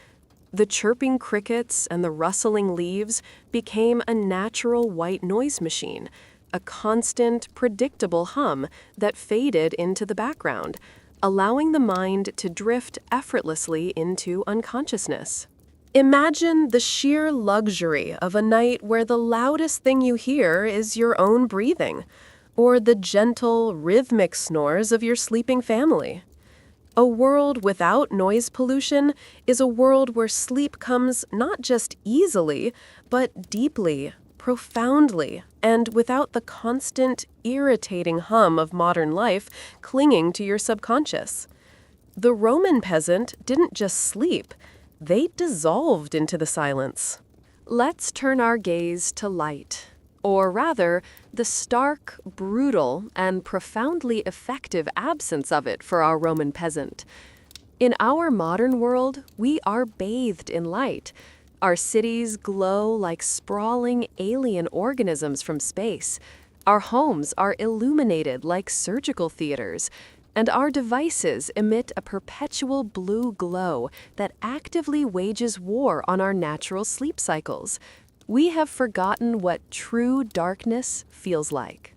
The chirping crickets and the rustling leaves became a natural white noise machine, a constant, predictable hum that faded into the background, allowing the mind to drift effortlessly into unconsciousness. Imagine the sheer luxury of a night where the loudest thing you hear is your own breathing, or the gentle, rhythmic snores of your sleeping family. A world without noise pollution is a world where sleep comes not just easily, but deeply, profoundly, and without the constant, irritating hum of modern life clinging to your subconscious. The Roman peasant didn't just sleep, they dissolved into the silence. Let's turn our gaze to light. Or rather, the stark, brutal, and profoundly effective absence of it for our Roman peasant. In our modern world, we are bathed in light. Our cities glow like sprawling alien organisms from space. Our homes are illuminated like surgical theaters, and our devices emit a perpetual blue glow that actively wages war on our natural sleep cycles. We have forgotten what true darkness feels like.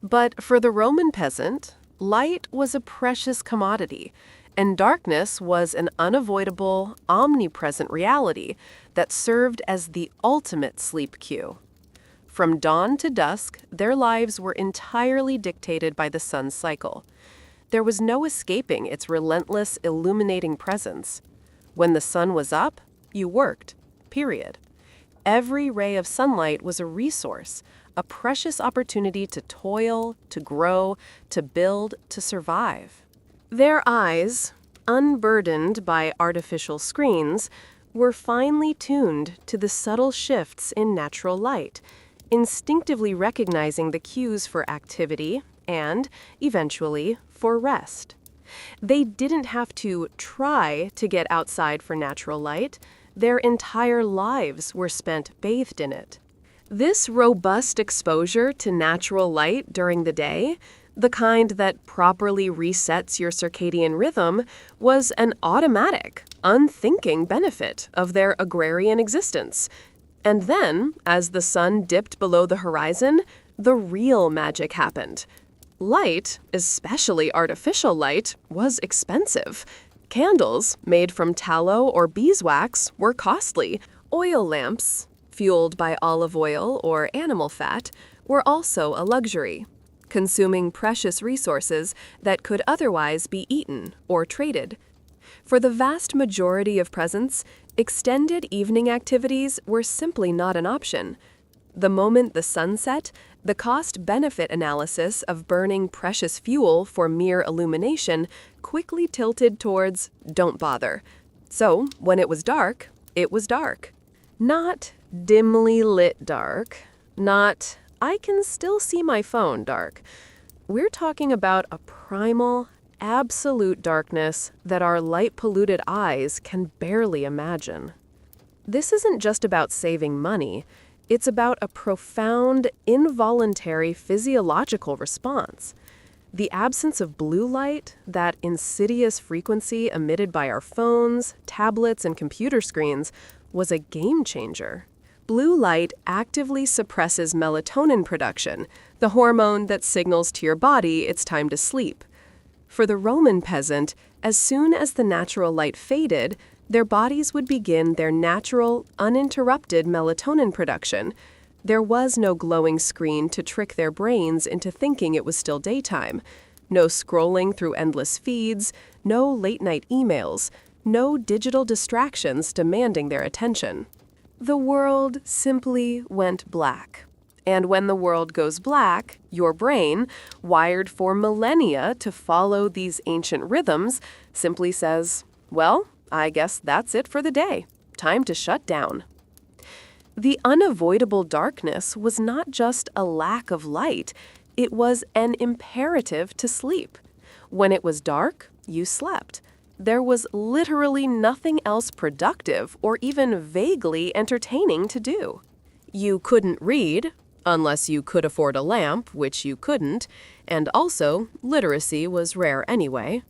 But for the Roman peasant, light was a precious commodity, and darkness was an unavoidable, omnipresent reality that served as the ultimate sleep cue. From dawn to dusk, their lives were entirely dictated by the sun's cycle. There was no escaping its relentless, illuminating presence. When the sun was up, you worked, period. Every ray of sunlight was a resource, a precious opportunity to toil, to grow, to build, to survive. Their eyes, unburdened by artificial screens, were finely tuned to the subtle shifts in natural light, instinctively recognizing the cues for activity and, eventually, for rest. They didn't have to try to get outside for natural light. Their entire lives were spent bathed in it. This robust exposure to natural light during the day, the kind that properly resets your circadian rhythm, was an automatic, unthinking benefit of their agrarian existence. And then, as the sun dipped below the horizon, the real magic happened. Light, especially artificial light, was expensive. Candles, made from tallow or beeswax, were costly. Oil lamps, fueled by olive oil or animal fat, were also a luxury, consuming precious resources that could otherwise be eaten or traded. For the vast majority of peasants, extended evening activities were simply not an option. The moment the sun set, the cost-benefit analysis of burning precious fuel for mere illumination quickly tilted towards don't bother. So, when it was dark, it was dark. Not dimly lit dark, not I can still see my phone dark. We're talking about a primal, absolute darkness that our light-polluted eyes can barely imagine. This isn't just about saving money. It's about a profound, involuntary physiological response. The absence of blue light, that insidious frequency emitted by our phones, tablets, and computer screens, was a game changer. Blue light actively suppresses melatonin production, the hormone that signals to your body it's time to sleep. For the Roman peasant, as soon as the natural light faded, their bodies would begin their natural, uninterrupted melatonin production. There was no glowing screen to trick their brains into thinking it was still daytime. No scrolling through endless feeds, no late-night emails, no digital distractions demanding their attention. The world simply went black. And when the world goes black, your brain, wired for millennia to follow these ancient rhythms, simply says, well, I guess that's it for the day. Time to shut down. The unavoidable darkness was not just a lack of light, it was an imperative to sleep. When it was dark, you slept. There was literally nothing else productive or even vaguely entertaining to do. You couldn't read, unless you could afford a lamp, which you couldn't, and also literacy was rare anyway.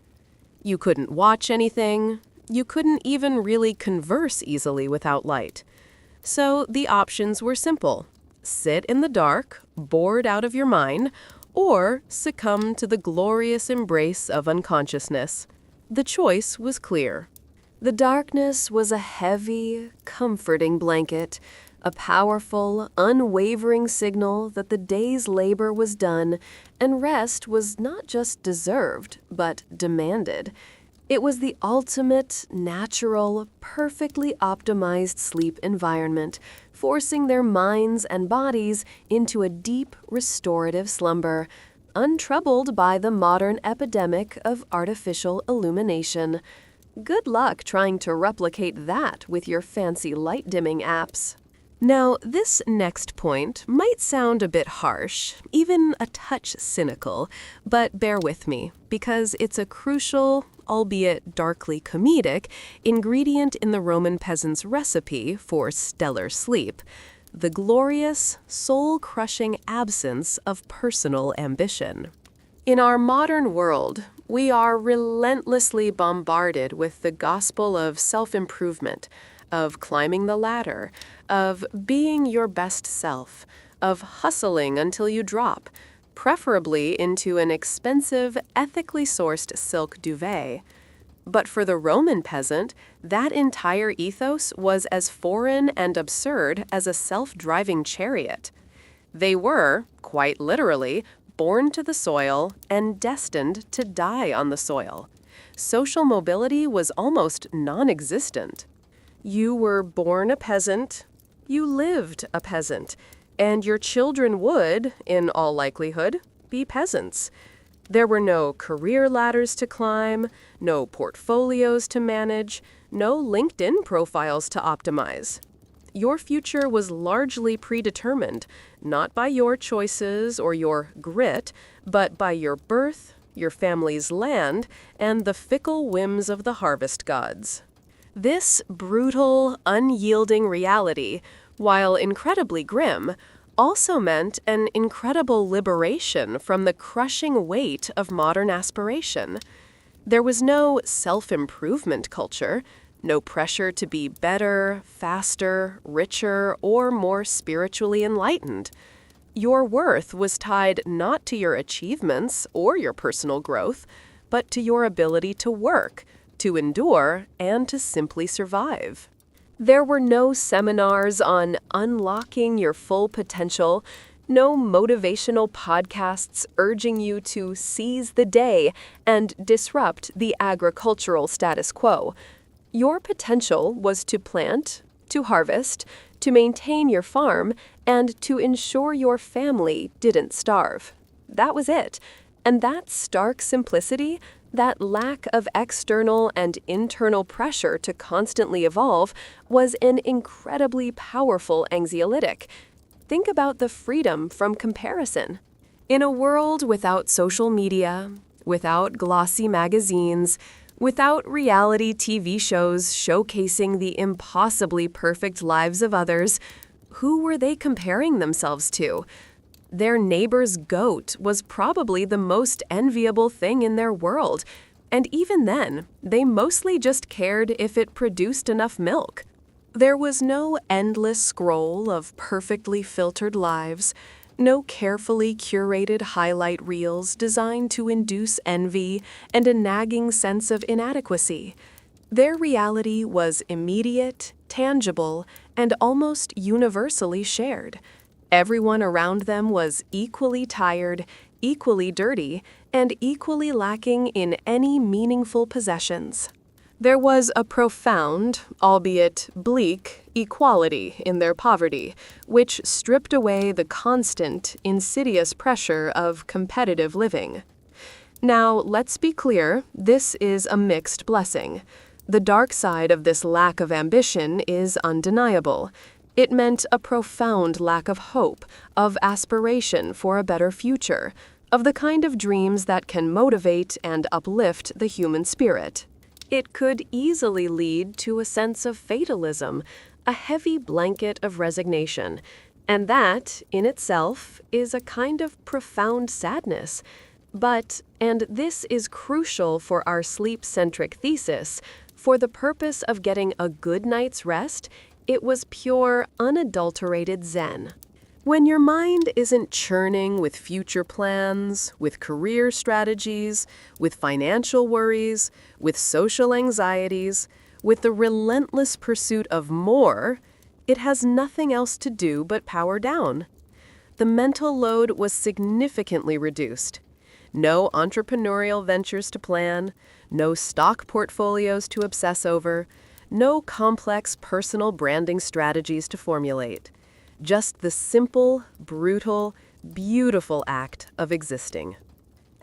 You couldn't watch anything. You couldn't even really converse easily without light. So the options were simple. Sit in the dark, bored out of your mind, or succumb to the glorious embrace of unconsciousness. The choice was clear. The darkness was a heavy, comforting blanket, a powerful, unwavering signal that the day's labor was done and rest was not just deserved, but demanded. It was the ultimate, natural, perfectly optimized sleep environment, forcing their minds and bodies into a deep, restorative slumber, untroubled by the modern epidemic of artificial illumination. Good luck trying to replicate that with your fancy light-dimming apps. Now, this next point might sound a bit harsh, even a touch cynical, but bear with me, because it's a crucial, albeit darkly comedic, ingredient in the Roman peasant's recipe for stellar sleep: the glorious, soul-crushing absence of personal ambition. In our modern world, we are relentlessly bombarded with the gospel of self-improvement, of climbing the ladder, of being your best self, of hustling until you drop, preferably into an expensive, ethically sourced silk duvet. But for the Roman peasant, that entire ethos was as foreign and absurd as a self-driving chariot. They were, quite literally, born to the soil and destined to die on the soil. Social mobility was almost non-existent. You were born a peasant, you lived a peasant, and your children would, in all likelihood, be peasants. There were no career ladders to climb, no portfolios to manage, no LinkedIn profiles to optimize. Your future was largely predetermined, not by your choices or your grit, but by your birth, your family's land, and the fickle whims of the harvest gods. This brutal, unyielding reality, while incredibly grim, also meant an incredible liberation from the crushing weight of modern aspiration. There was no self-improvement culture, no pressure to be better, faster, richer, or more spiritually enlightened. Your worth was tied not to your achievements or your personal growth, but to your ability to work, to endure, and to simply survive. There were no seminars on unlocking your full potential, no motivational podcasts urging you to seize the day and disrupt the agricultural status quo. Your potential was to plant, to harvest, to maintain your farm, and to ensure your family didn't starve. That was it. And that stark simplicity, that lack of external and internal pressure to constantly evolve, was an incredibly powerful anxiolytic. Think about the freedom from comparison. In a world without social media, without glossy magazines, without reality TV shows showcasing the impossibly perfect lives of others, who were they comparing themselves to? Their neighbor's goat was probably the most enviable thing in their world, and even then, they mostly just cared if it produced enough milk. There was no endless scroll of perfectly filtered lives, no carefully curated highlight reels designed to induce envy and a nagging sense of inadequacy. Their reality was immediate, tangible, and almost universally shared. Everyone around them was equally tired, equally dirty, and equally lacking in any meaningful possessions. There was a profound, albeit bleak, equality in their poverty, which stripped away the constant, insidious pressure of competitive living. Now, let's be clear, this is a mixed blessing. The dark side of this lack of ambition is undeniable. It meant a profound lack of hope, of aspiration for a better future, of the kind of dreams that can motivate and uplift the human spirit. It could easily lead to a sense of fatalism, a heavy blanket of resignation, and that, in itself, is a kind of profound sadness. But, and this is crucial for our sleep-centric thesis, for the purpose of getting a good night's rest, it was pure, unadulterated zen. When your mind isn't churning with future plans, with career strategies, with financial worries, with social anxieties, with the relentless pursuit of more, it has nothing else to do but power down. The mental load was significantly reduced. No entrepreneurial ventures to plan, no stock portfolios to obsess over, no complex personal branding strategies to formulate. Just the simple, brutal, beautiful act of existing.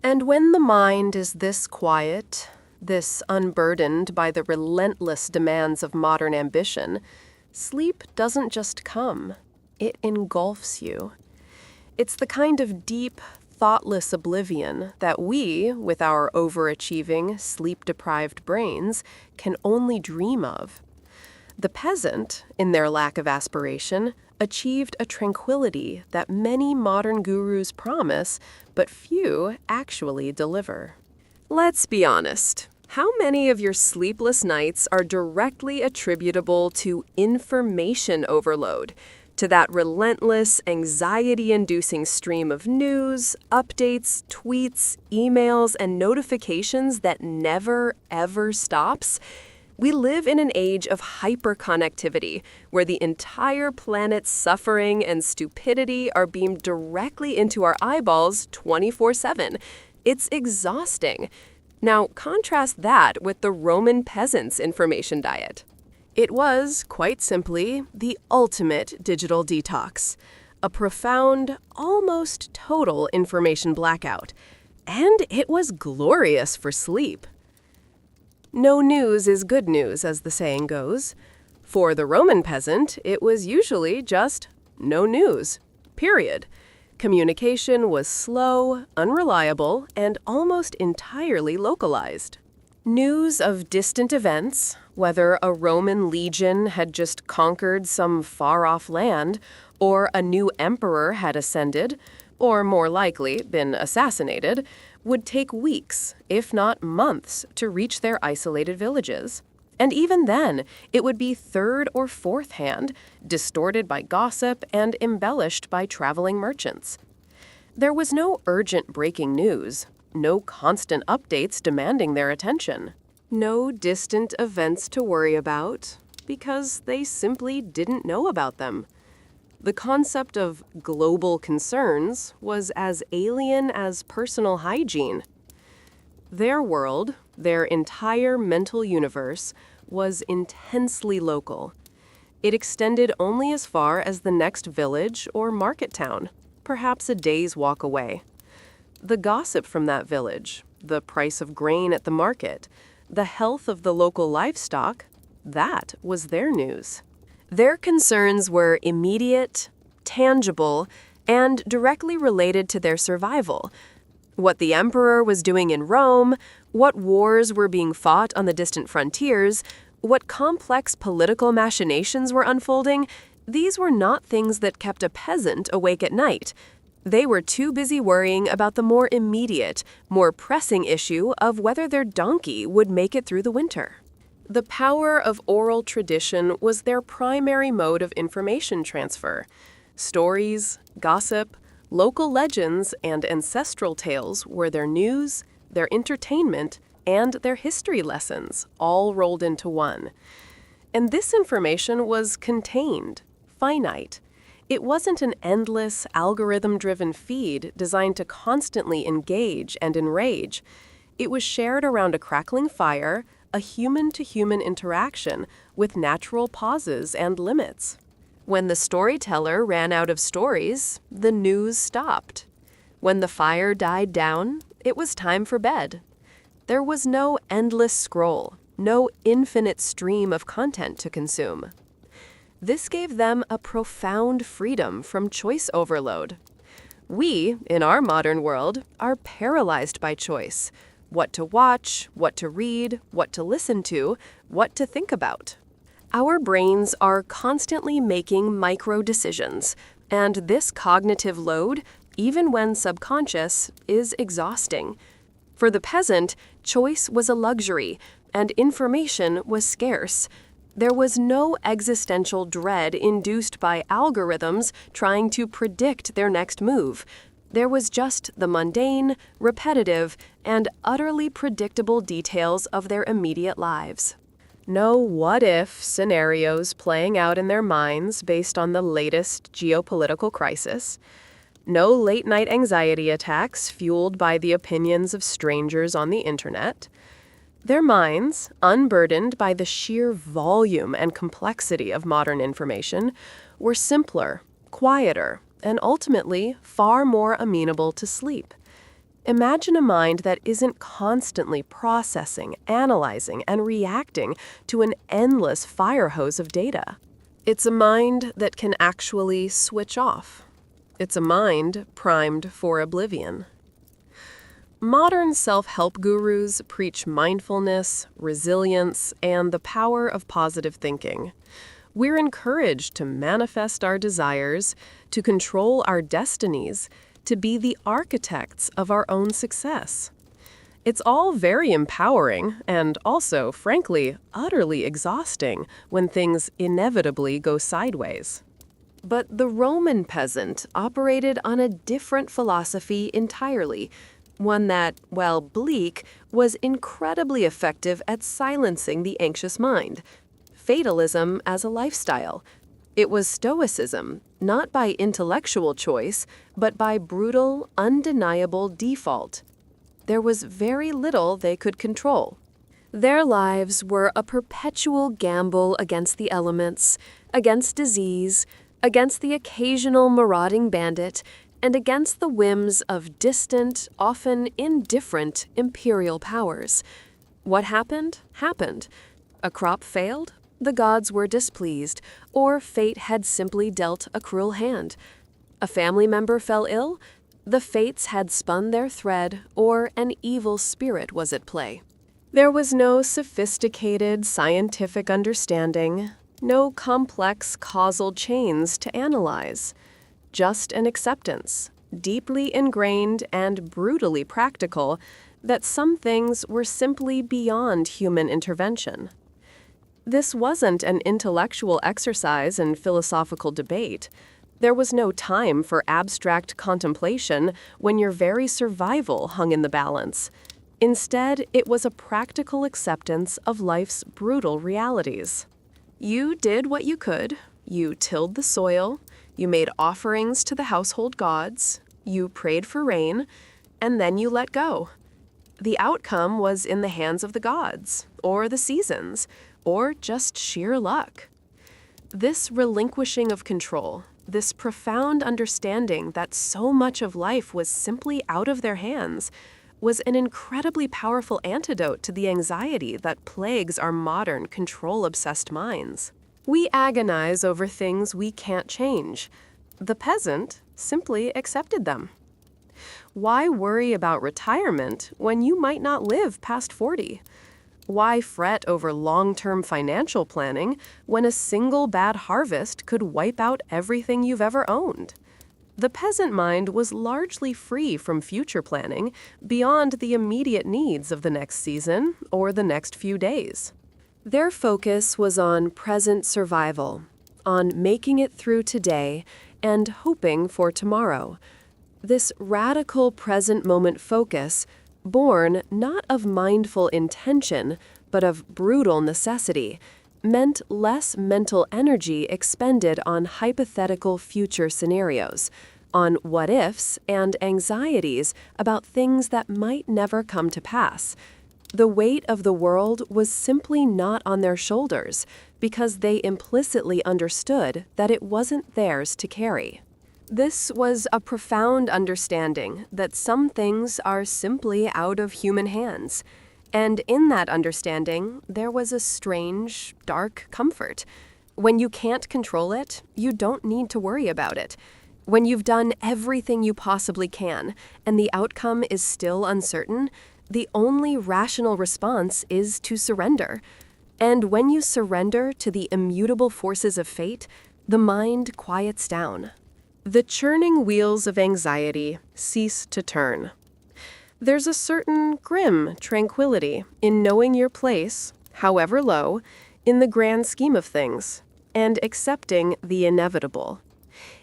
And when the mind is this quiet, this unburdened by the relentless demands of modern ambition, sleep doesn't just come, it engulfs you. It's the kind of deep, thoughtless oblivion that we, with our overachieving, sleep-deprived brains, can only dream of. The peasant, in their lack of aspiration, achieved a tranquility that many modern gurus promise, but few actually deliver. Let's be honest. How many of your sleepless nights are directly attributable to information overload, to that relentless, anxiety-inducing stream of news, updates, tweets, emails, and notifications that never, ever stops? We live in an age of hyperconnectivity, where the entire planet's suffering and stupidity are beamed directly into our eyeballs 24/7. It's exhausting. Now, contrast that with the Roman peasants' information diet. It was, quite simply, the ultimate digital detox, a profound, almost total information blackout. And it was glorious for sleep. No news is good news, as the saying goes. For the Roman peasant, it was usually just no news, period. Communication was slow, unreliable, and almost entirely localized. News of distant events, whether a Roman legion had just conquered some far-off land, or a new emperor had ascended, or more likely been assassinated, would take weeks, if not months, to reach their isolated villages. And even then, it would be third or fourth hand, distorted by gossip and embellished by traveling merchants. There was no urgent breaking news, no constant updates demanding their attention, no distant events to worry about, because they simply didn't know about them. The concept of global concerns was as alien as personal hygiene. Their world, their entire mental universe, was intensely local. It extended only as far as the next village or market town, perhaps a day's walk away. The gossip from that village, the price of grain at the market, the health of the local livestock, that was their news. Their concerns were immediate, tangible, and directly related to their survival. What the emperor was doing in Rome, what wars were being fought on the distant frontiers, what complex political machinations were unfolding, these were not things that kept a peasant awake at night. They were too busy worrying about the more immediate, more pressing issue of whether their donkey would make it through the winter. The power of oral tradition was their primary mode of information transfer. Stories, gossip, local legends, and ancestral tales were their news, their entertainment, and their history lessons, all rolled into one. And this information was contained, finite. It wasn't an endless, algorithm-driven feed designed to constantly engage and enrage. It was shared around a crackling fire, a human-to-human interaction with natural pauses and limits. When the storyteller ran out of stories, the news stopped. When the fire died down, it was time for bed. There was no endless scroll, no infinite stream of content to consume. This gave them a profound freedom from choice overload. We, in our modern world, are paralyzed by choice. What to watch, what to read, what to listen to, what to think about. Our brains are constantly making micro decisions, and this cognitive load, even when subconscious, is exhausting. For the peasant, choice was a luxury, and information was scarce. There was no existential dread induced by algorithms trying to predict their next move. There was just the mundane, repetitive, and utterly predictable details of their immediate lives. No what-if scenarios playing out in their minds based on the latest geopolitical crisis. No late-night anxiety attacks fueled by the opinions of strangers on the internet. Their minds, unburdened by the sheer volume and complexity of modern information, were simpler, quieter, and ultimately far more amenable to sleep. Imagine a mind that isn't constantly processing, analyzing, and reacting to an endless fire hose of data. It's a mind that can actually switch off. It's a mind primed for oblivion. Modern self-help gurus preach mindfulness, resilience, and the power of positive thinking. We're encouraged to manifest our desires, to control our destinies, to be the architects of our own success. It's all very empowering and also, frankly, utterly exhausting when things inevitably go sideways. But the Roman peasant operated on a different philosophy entirely, one that, while bleak, was incredibly effective at silencing the anxious mind. Fatalism as a lifestyle. It was stoicism, not by intellectual choice, but by brutal, undeniable default. There was very little they could control. Their lives were a perpetual gamble against the elements, against disease, against the occasional marauding bandit, and against the whims of distant, often indifferent imperial powers. What happened, happened. A crop failed, the gods were displeased, or fate had simply dealt a cruel hand. A family member fell ill, the fates had spun their thread, or an evil spirit was at play. There was no sophisticated scientific understanding, no complex causal chains to analyze, just an acceptance, deeply ingrained and brutally practical, that some things were simply beyond human intervention. This wasn't an intellectual exercise in philosophical debate. There was no time for abstract contemplation when your very survival hung in the balance. Instead, it was a practical acceptance of life's brutal realities. You did what you could. You tilled the soil. You made offerings to the household gods. You prayed for rain. And then you let go. The outcome was in the hands of the gods, or the seasons, or just sheer luck. This relinquishing of control, This profound understanding that so much of life was simply out of their hands was an incredibly powerful antidote to the anxiety that plagues our modern, control-obsessed minds. We agonize over things we can't change. The peasant simply accepted them. Why worry about retirement when you might not live past 40? Why fret over long-term financial planning when a single bad harvest could wipe out everything you've ever owned? The peasant mind was largely free from future planning beyond the immediate needs of the next season or the next few days. Their focus was on present survival, on making it through today and hoping for tomorrow. This radical present moment focus, born not of mindful intention, but of brutal necessity, meant less mental energy expended on hypothetical future scenarios, on what-ifs and anxieties about things that might never come to pass. The weight of the world was simply not on their shoulders because they implicitly understood that it wasn't theirs to carry. This was a profound understanding that some things are simply out of human hands. And in that understanding, there was a strange, dark comfort. When you can't control it, you don't need to worry about it. When you've done everything you possibly can, and the outcome is still uncertain, the only rational response is to surrender. And when you surrender to the immutable forces of fate, the mind quiets down. The churning wheels of anxiety cease to turn. There's a certain grim tranquility in knowing your place, however low, in the grand scheme of things, and accepting the inevitable.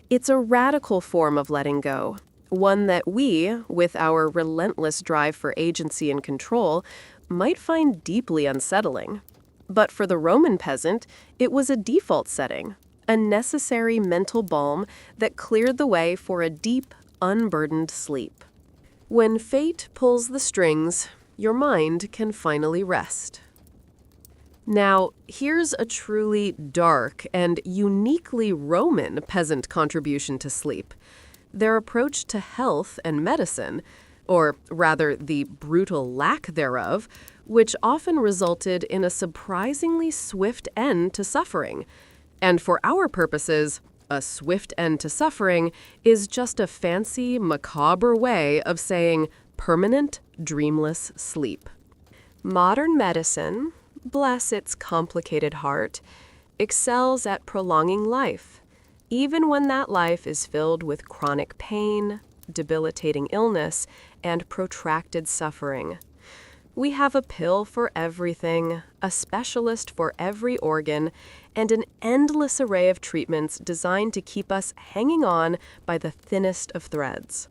It's a radical form of letting go, one that we, with our relentless drive for agency and control, might find deeply unsettling. But for the Roman peasant, it was a default setting, a necessary mental balm that cleared the way for a deep, unburdened sleep. When fate pulls the strings, your mind can finally rest. Now, here's a truly dark and uniquely Roman peasant contribution to sleep. Their approach to health and medicine, or rather the brutal lack thereof, which often resulted in a surprisingly swift end to suffering. And for our purposes, a swift end to suffering is just a fancy, macabre way of saying permanent, dreamless sleep. Modern medicine, bless its complicated heart, excels at prolonging life, even when that life is filled with chronic pain, debilitating illness, and protracted suffering. We have a pill for everything, a specialist for every organ, and an endless array of treatments designed to keep us hanging on by the thinnest of threads.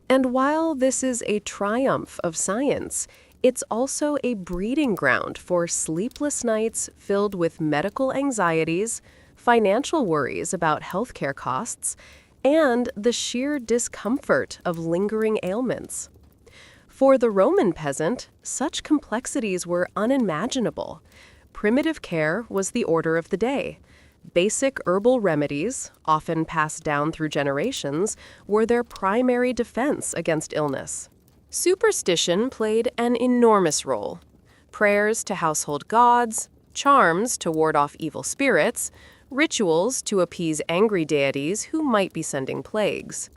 And while this is a triumph of science, it's also a breeding ground for sleepless nights filled with medical anxieties, financial worries about healthcare costs, and the sheer discomfort of lingering ailments. For the Roman peasant, such complexities were unimaginable. Primitive care was the order of the day. Basic herbal remedies, often passed down through generations, were their primary defense against illness. Superstition played an enormous role. Prayers to household gods, charms to ward off evil spirits, rituals to appease angry deities who might be sending plagues.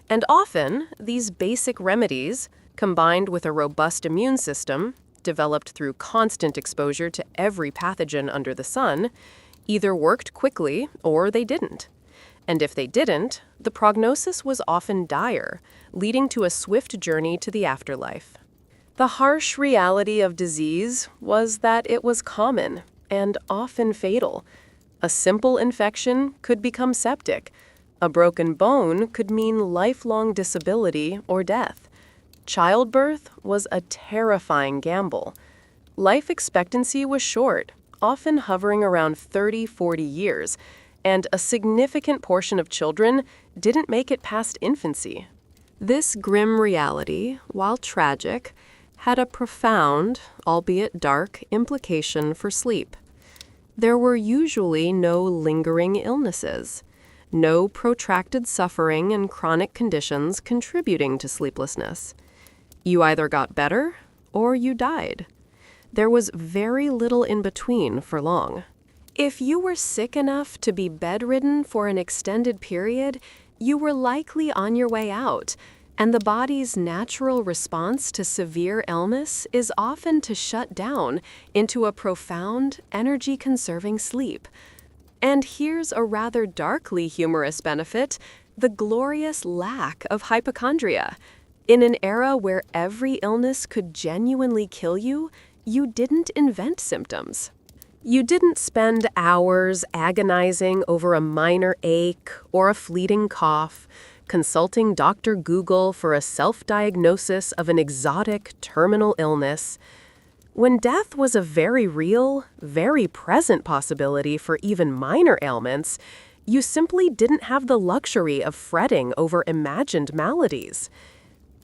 And often, these basic remedies, combined with a robust immune system, developed through constant exposure to every pathogen under the sun, either worked quickly or they didn't. And if they didn't, the prognosis was often dire, leading to a swift journey to the afterlife. The harsh reality of disease was that it was common and often fatal. A simple infection could become septic. A broken bone could mean lifelong disability or death. Childbirth was a terrifying gamble. Life expectancy was short, often hovering around 30-40 years, and a significant portion of children didn't make it past infancy. This grim reality, while tragic, had a profound, albeit dark, implication for sleep. There were usually no lingering illnesses. no protracted suffering and chronic conditions contributing to sleeplessness. You either got better or you died. There was very little in between for long. If you were sick enough to be bedridden for an extended period, you were likely on your way out, and the body's natural response to severe illness is often to shut down into a profound, energy-conserving sleep. And here's a rather darkly humorous benefit: the glorious lack of hypochondria. In an era where every illness could genuinely kill you, you didn't invent symptoms. You didn't spend hours agonizing over a minor ache or a fleeting cough, consulting Dr. Google for a self-diagnosis of an exotic terminal illness. When death was a very real, very present possibility for even minor ailments, you simply didn't have the luxury of fretting over imagined maladies.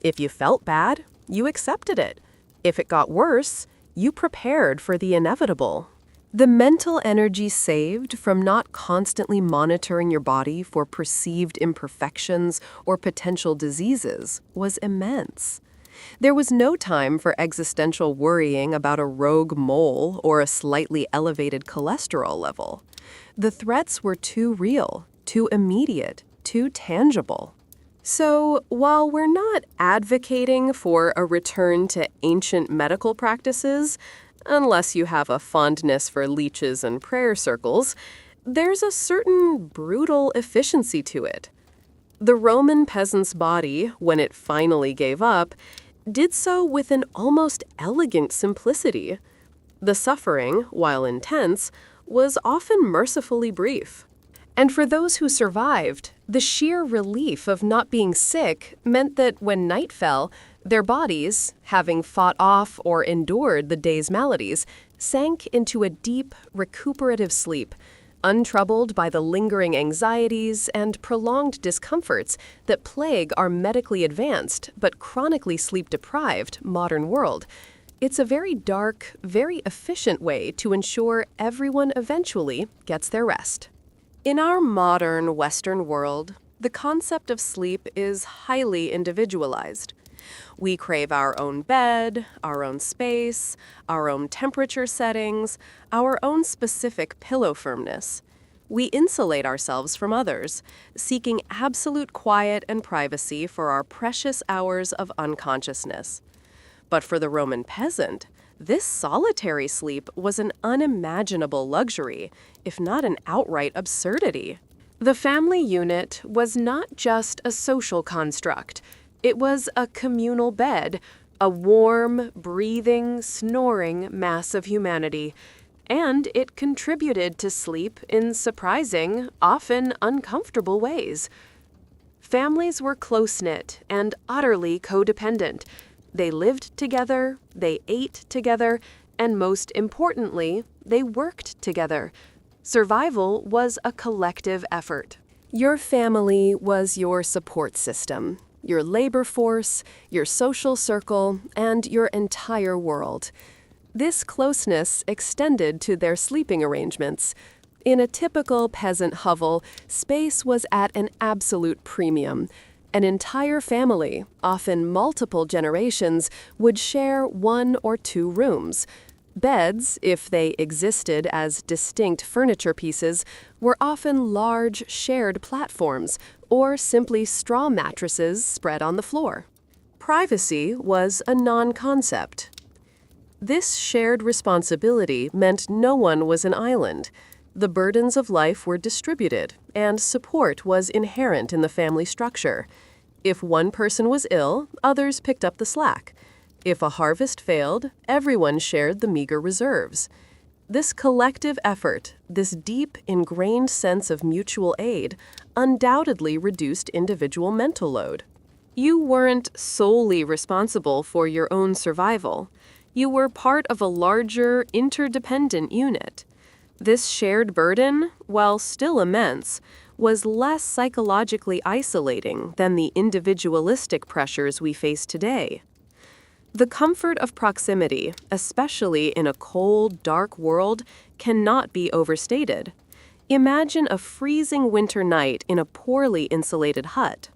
If you felt bad, you accepted it. If it got worse, you prepared for the inevitable. The mental energy saved from not constantly monitoring your body for perceived imperfections or potential diseases was immense. There was no time for existential worrying about a rogue mole or a slightly elevated cholesterol level. The threats were too real, too immediate, too tangible. So, while we're not advocating for a return to ancient medical practices, unless you have a fondness for leeches and prayer circles, there's a certain brutal efficiency to it. The Roman peasant's body, when it finally gave up, did so with an almost elegant simplicity. The suffering, while intense, was often mercifully brief. And for those who survived, the sheer relief of not being sick meant that when night fell, their bodies, having fought off or endured the day's maladies, sank into a deep, recuperative sleep, untroubled by the lingering anxieties and prolonged discomforts that plague our medically advanced but chronically sleep-deprived modern world. It's a very dark, very efficient way to ensure everyone eventually gets their rest. In our modern Western world, the concept of sleep is highly individualized. We crave our own bed, our own space, our own temperature settings, our own specific pillow firmness. We insulate ourselves from others, seeking absolute quiet and privacy for our precious hours of unconsciousness. But for the Roman peasant, this solitary sleep was an unimaginable luxury, if not an outright absurdity. The family unit was not just a social construct. It was a communal bed, a warm, breathing, snoring mass of humanity, and it contributed to sleep in surprising, often uncomfortable ways. Families were close-knit and utterly codependent. They lived together, they ate together, and most importantly, they worked together. Survival was a collective effort. Your family was your support system, your labor force, your social circle, and your entire world. This closeness extended to their sleeping arrangements. In a typical peasant hovel, space was at an absolute premium. An entire family, often multiple generations, would share 1 or 2 rooms. Beds, if they existed as distinct furniture pieces, were often large shared platforms or simply straw mattresses spread on the floor. Privacy was a non-concept. This shared responsibility meant no one was an island. The burdens of life were distributed, and support was inherent in the family structure. If one person was ill, others picked up the slack. If a harvest failed, everyone shared the meager reserves. This collective effort, this deep, ingrained sense of mutual aid, undoubtedly reduced individual mental load. You weren't solely responsible for your own survival. You were part of a larger, interdependent unit. This shared burden, while still immense, was less psychologically isolating than the individualistic pressures we face today. The comfort of proximity, especially in a cold, dark world, cannot be overstated. Imagine a freezing winter night in a poorly insulated hut.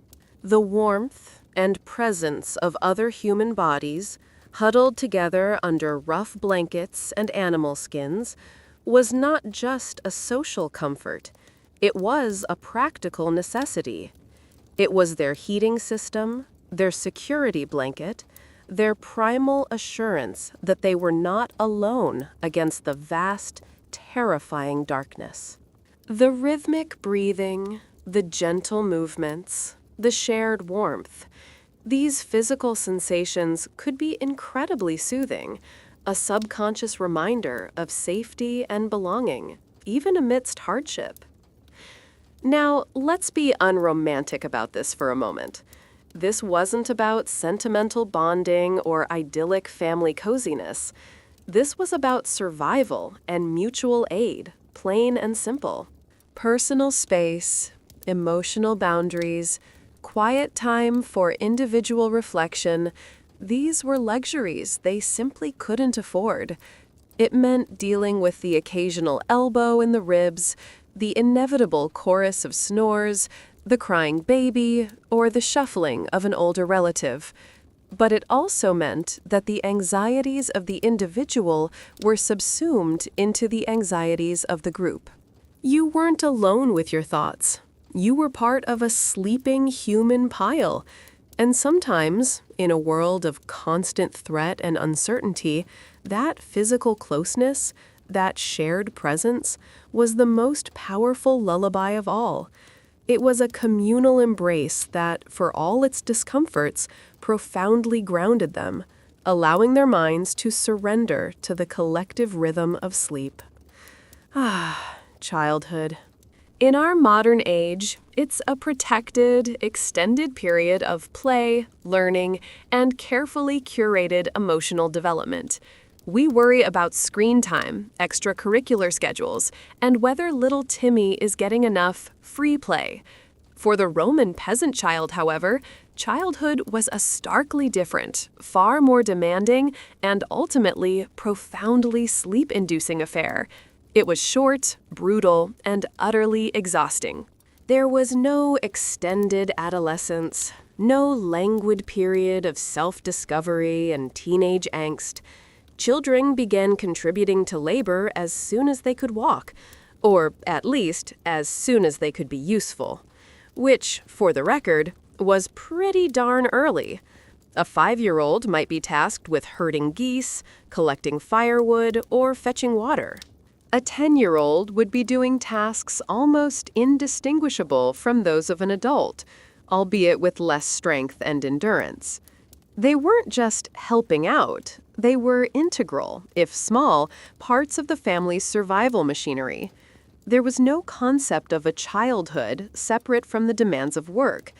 The warmth and presence of other human bodies, huddled together under rough blankets and animal skins, was not just a social comfort, it was a practical necessity. It was their heating system, their security blanket, their primal assurance that they were not alone against the vast, terrifying darkness. The rhythmic breathing, the gentle movements, the shared warmth, these physical sensations could be incredibly soothing, a subconscious reminder of safety and belonging, even amidst hardship. Now, let's be unromantic about this for a moment. This wasn't about sentimental bonding or idyllic family coziness. This was about survival and mutual aid, plain and simple. Personal space, emotional boundaries, quiet time for individual reflection, these were luxuries they simply couldn't afford. It meant dealing with the occasional elbow in the ribs, the inevitable chorus of snores, the crying baby, or the shuffling of an older relative. But it also meant that the anxieties of the individual were subsumed into the anxieties of the group. You weren't alone with your thoughts. You were part of a sleeping human pile. And sometimes, in a world of constant threat and uncertainty, that physical closeness, that shared presence, was the most powerful lullaby of all. It was a communal embrace that, for all its discomforts, profoundly grounded them, allowing their minds to surrender to the collective rhythm of sleep. Childhood. In our modern age, it's a protected, extended period of play, learning, and carefully curated emotional development. We worry about screen time, extracurricular schedules, and whether little Timmy is getting enough free play. For the Roman peasant child, however, childhood was a starkly different, far more demanding, and ultimately profoundly sleep-inducing affair. It was short, brutal, and utterly exhausting. There was no extended adolescence, no languid period of self-discovery and teenage angst. Children began contributing to labor as soon as they could walk, or at least as soon as they could be useful, which, for the record, was pretty darn early. A 5-year-old might be tasked with herding geese, collecting firewood, or fetching water. A 10-year-old would be doing tasks almost indistinguishable from those of an adult, albeit with less strength and endurance. They weren't just helping out, they were integral, if small, parts of the family's survival machinery. There was no concept of a childhood separate from the demands of work.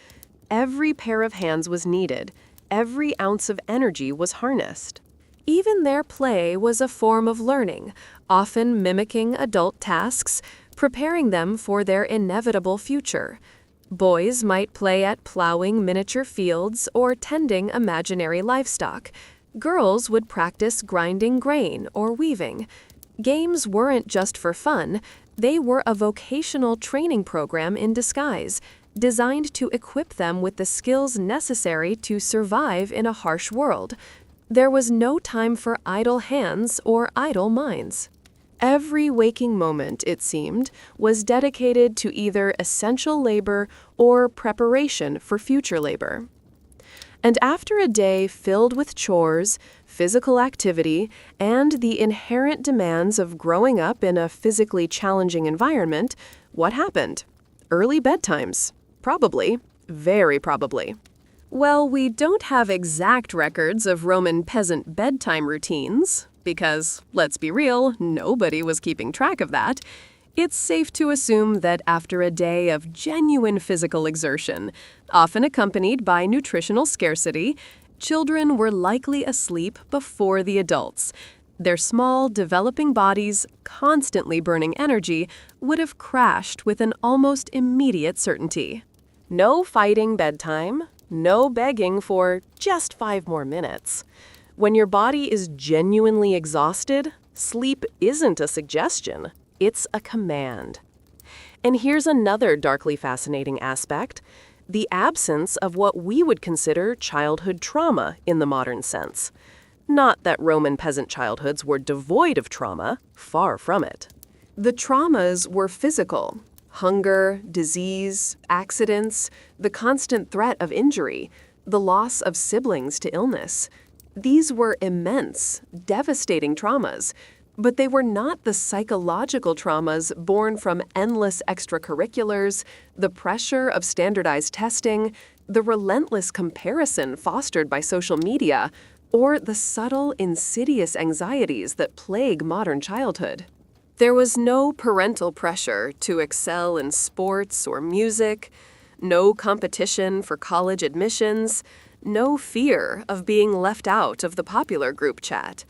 Every pair of hands was needed, every ounce of energy was harnessed. Even their play was a form of learning, often mimicking adult tasks, preparing them for their inevitable future. Boys might play at plowing miniature fields or tending imaginary livestock. Girls would practice grinding grain or weaving. Games weren't just for fun, they were a vocational training program in disguise, designed to equip them with the skills necessary to survive in a harsh world. There was no time for idle hands or idle minds. Every waking moment, it seemed, was dedicated to either essential labor or preparation for future labor. And after a day filled with chores, physical activity, and the inherent demands of growing up in a physically challenging environment, what happened? Early bedtimes. Probably. Very probably. Well, we don't have exact records of Roman peasant bedtime routines, because, let's be real, nobody was keeping track of that. It's safe to assume that after a day of genuine physical exertion, often accompanied by nutritional scarcity, children were likely asleep before the adults. Their small, developing bodies, constantly burning energy, would have crashed with an almost immediate certainty. No fighting bedtime. No begging for just 5 more minutes. When your body is genuinely exhausted, sleep isn't a suggestion, it's a command. And here's another darkly fascinating aspect: the absence of what we would consider childhood trauma in the modern sense. Not that Roman peasant childhoods were devoid of trauma, far from it. The traumas were physical: hunger, disease, accidents, the constant threat of injury, the loss of siblings to illness. These were immense, devastating traumas, but they were not the psychological traumas born from endless extracurriculars, the pressure of standardized testing, the relentless comparison fostered by social media, or the subtle, insidious anxieties that plague modern childhood. There was no parental pressure to excel in sports or music, no competition for college admissions, no fear of being left out of the popular group chat.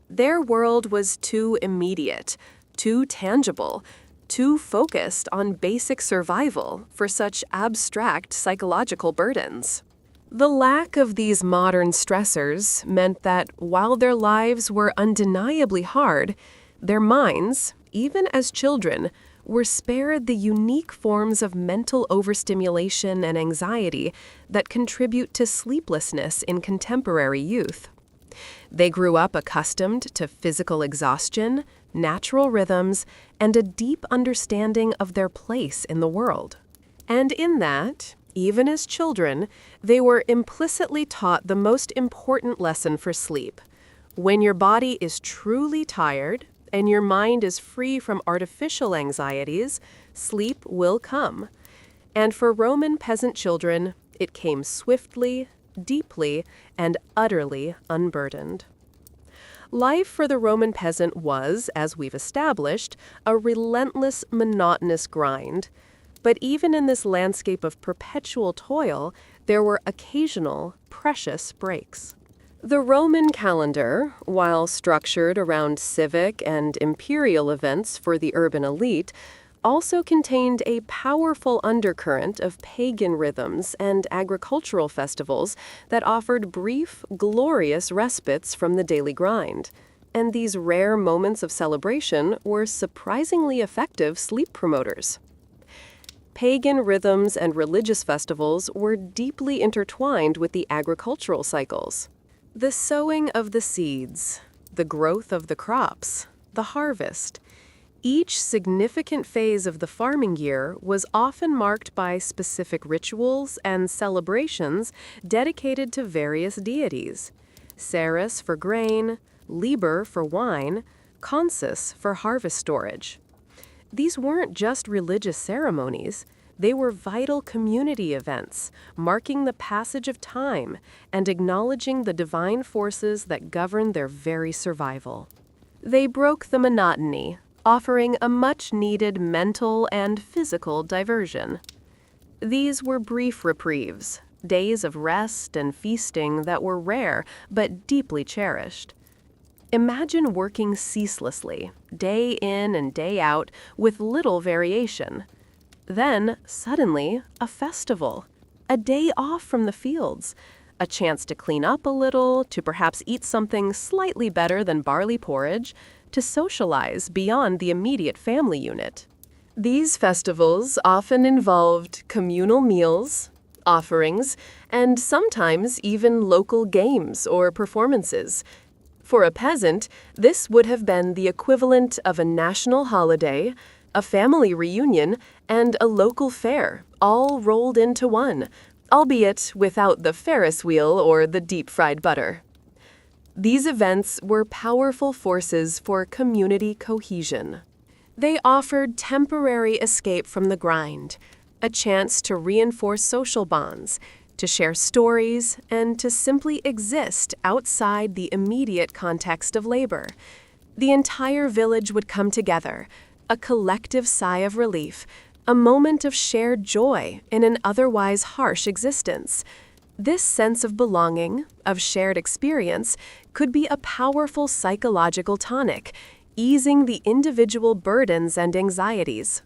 Their world was too immediate, too tangible, too focused on basic survival for such abstract psychological burdens. The lack of these modern stressors meant that while their lives were undeniably hard, their minds, even as children, were spared the unique forms of mental overstimulation and anxiety that contribute to sleeplessness in contemporary youth. They grew up accustomed to physical exhaustion, natural rhythms, and a deep understanding of their place in the world. And in that, even as children, they were implicitly taught the most important lesson for sleep. When your body is truly tired and your mind is free from artificial anxieties, sleep will come. And for Roman peasant children, it came swiftly, deeply, and utterly unburdened. Life for the Roman peasant was, as we've established, a relentless, monotonous grind. But even in this landscape of perpetual toil, there were occasional, precious breaks. The Roman calendar, while structured around civic and imperial events for the urban elite, also contained a powerful undercurrent of pagan rhythms and agricultural festivals that offered brief, glorious respites from the daily grind. And these rare moments of celebration were surprisingly effective sleep promoters. Pagan rhythms and religious festivals were deeply intertwined with the agricultural cycles. The sowing of the seeds, the growth of the crops, the harvest. Each significant phase of the farming year was often marked by specific rituals and celebrations dedicated to various deities: Ceres for grain, Liber for wine, Consus for harvest storage. These weren't just religious ceremonies. They were vital community events, marking the passage of time and acknowledging the divine forces that govern their very survival. They broke the monotony, offering a much-needed mental and physical diversion. These were brief reprieves, days of rest and feasting that were rare but deeply cherished. Imagine working ceaselessly, day in and day out, with little variation. Then, suddenly, a festival, a day off from the fields, a chance to clean up a little, to perhaps eat something slightly better than barley porridge, to socialize beyond the immediate family unit. These festivals often involved communal meals, offerings, and sometimes even local games or performances. For a peasant, this would have been the equivalent of a national holiday, a family reunion, and a local fair, all rolled into one, albeit without the Ferris wheel or the deep-fried butter. These events were powerful forces for community cohesion. They offered temporary escape from the grind, a chance to reinforce social bonds, to share stories, and to simply exist outside the immediate context of labor. The entire village would come together, a collective sigh of relief, a moment of shared joy in an otherwise harsh existence. This sense of belonging, of shared experience, could be a powerful psychological tonic, easing the individual burdens and anxieties.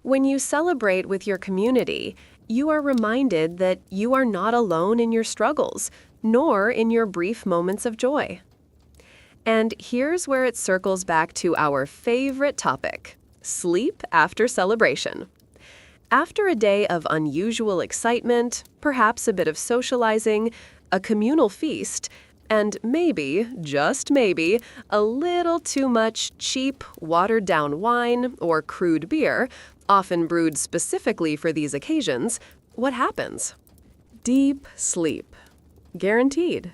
When you celebrate with your community, you are reminded that you are not alone in your struggles, nor in your brief moments of joy. And here's where it circles back to our favorite topic: sleep after celebration. After a day of unusual excitement, perhaps a bit of socializing, a communal feast, and maybe, just maybe, a little too much cheap, watered-down wine or crude beer, often brewed specifically for these occasions, what happens? Deep sleep. Guaranteed.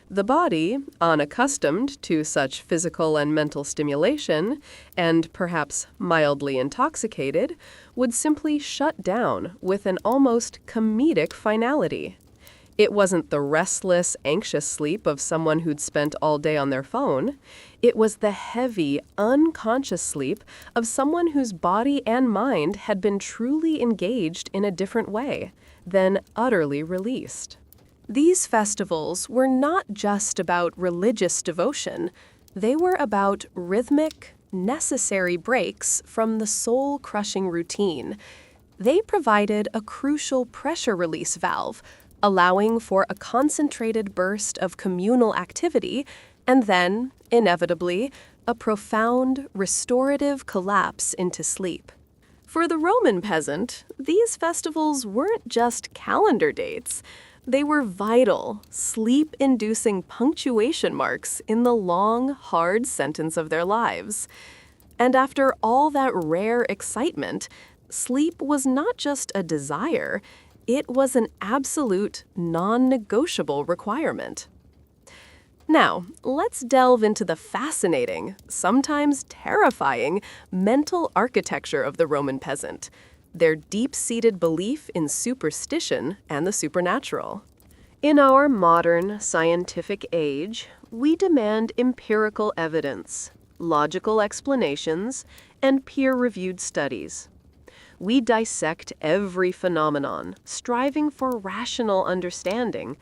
The body, unaccustomed to such physical and mental stimulation, and perhaps mildly intoxicated, would simply shut down with an almost comedic finality. It wasn't the restless, anxious sleep of someone who'd spent all day on their phone. It was the heavy, unconscious sleep of someone whose body and mind had been truly engaged in a different way, then utterly released. These festivals were not just about religious devotion. They were about rhythmic, necessary breaks from the soul-crushing routine. They provided a crucial pressure release valve, allowing for a concentrated burst of communal activity, and then, inevitably, a profound, restorative collapse into sleep. For the Roman peasant, these festivals weren't just calendar dates. They were vital, sleep-inducing punctuation marks in the long, hard sentence of their lives. And after all that rare excitement, sleep was not just a desire, it was an absolute, non-negotiable requirement. Now, let's delve into the fascinating, sometimes terrifying, mental architecture of the Roman peasant, their deep-seated belief in superstition and the supernatural. In our modern scientific age, we demand empirical evidence, logical explanations, and peer-reviewed studies. We dissect every phenomenon, striving for rational understanding,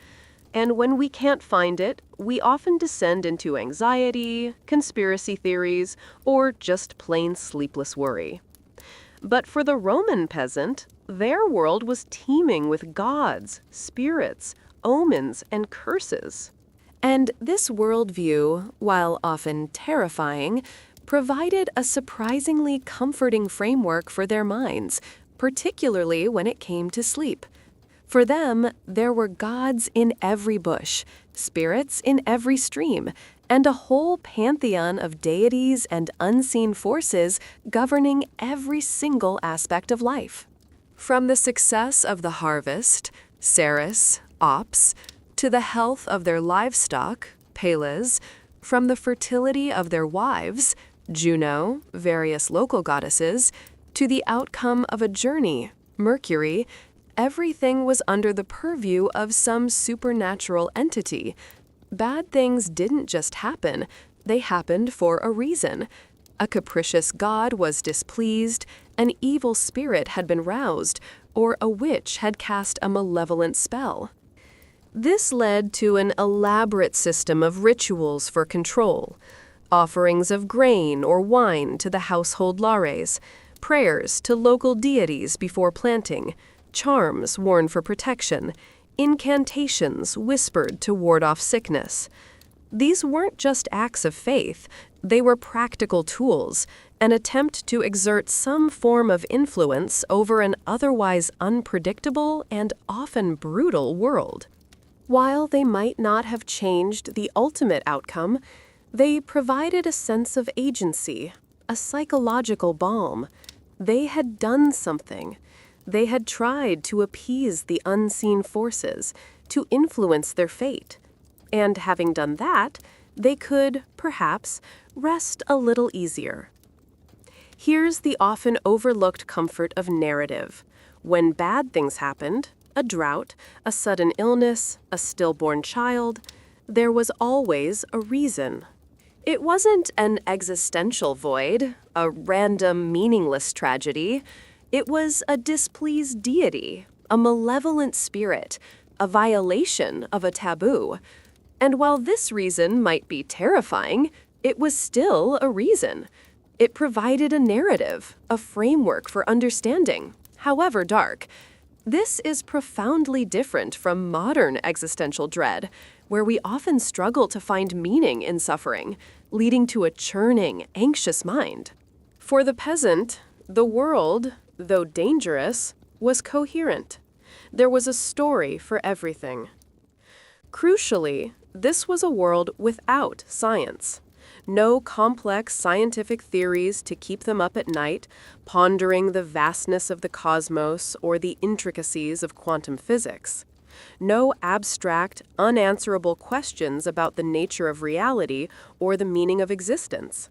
and when we can't find it, we often descend into anxiety, conspiracy theories, or just plain sleepless worry. But for the Roman peasant, their world was teeming with gods, spirits, omens, and curses. And this worldview, while often terrifying, provided a surprisingly comforting framework for their minds, particularly when it came to sleep. For them, there were gods in every bush, spirits in every stream, and a whole pantheon of deities and unseen forces governing every single aspect of life. From the success of the harvest, Ceres, Ops, to the health of their livestock, Pales, from the fertility of their wives, Juno, various local goddesses, to the outcome of a journey, Mercury, everything was under the purview of some supernatural entity. Bad things didn't just happen, they happened for a reason. A capricious god was displeased, an evil spirit had been roused, or a witch had cast a malevolent spell. This led to an elaborate system of rituals for control, offerings of grain or wine to the household lares, prayers to local deities before planting, charms worn for protection, incantations whispered to ward off sickness. These weren't just acts of faith, they were practical tools, an attempt to exert some form of influence over an otherwise unpredictable and often brutal world. While they might not have changed the ultimate outcome, they provided a sense of agency, a psychological balm. They had done something. They had tried to appease the unseen forces, to influence their fate. And having done that, they could, perhaps, rest a little easier. Here's the often overlooked comfort of narrative. When bad things happened, a drought, a sudden illness, a stillborn child, there was always a reason. It wasn't an existential void, a random, meaningless tragedy. It was a displeased deity, a malevolent spirit, a violation of a taboo. And while this reason might be terrifying, it was still a reason. It provided a narrative, a framework for understanding, however dark. This is profoundly different from modern existential dread, where we often struggle to find meaning in suffering, leading to a churning, anxious mind. For the peasant, the world, though dangerous, was coherent. There was a story for everything. Crucially, this was a world without science. No complex scientific theories to keep them up at night, pondering the vastness of the cosmos or the intricacies of quantum physics. No abstract, unanswerable questions about the nature of reality or the meaning of existence.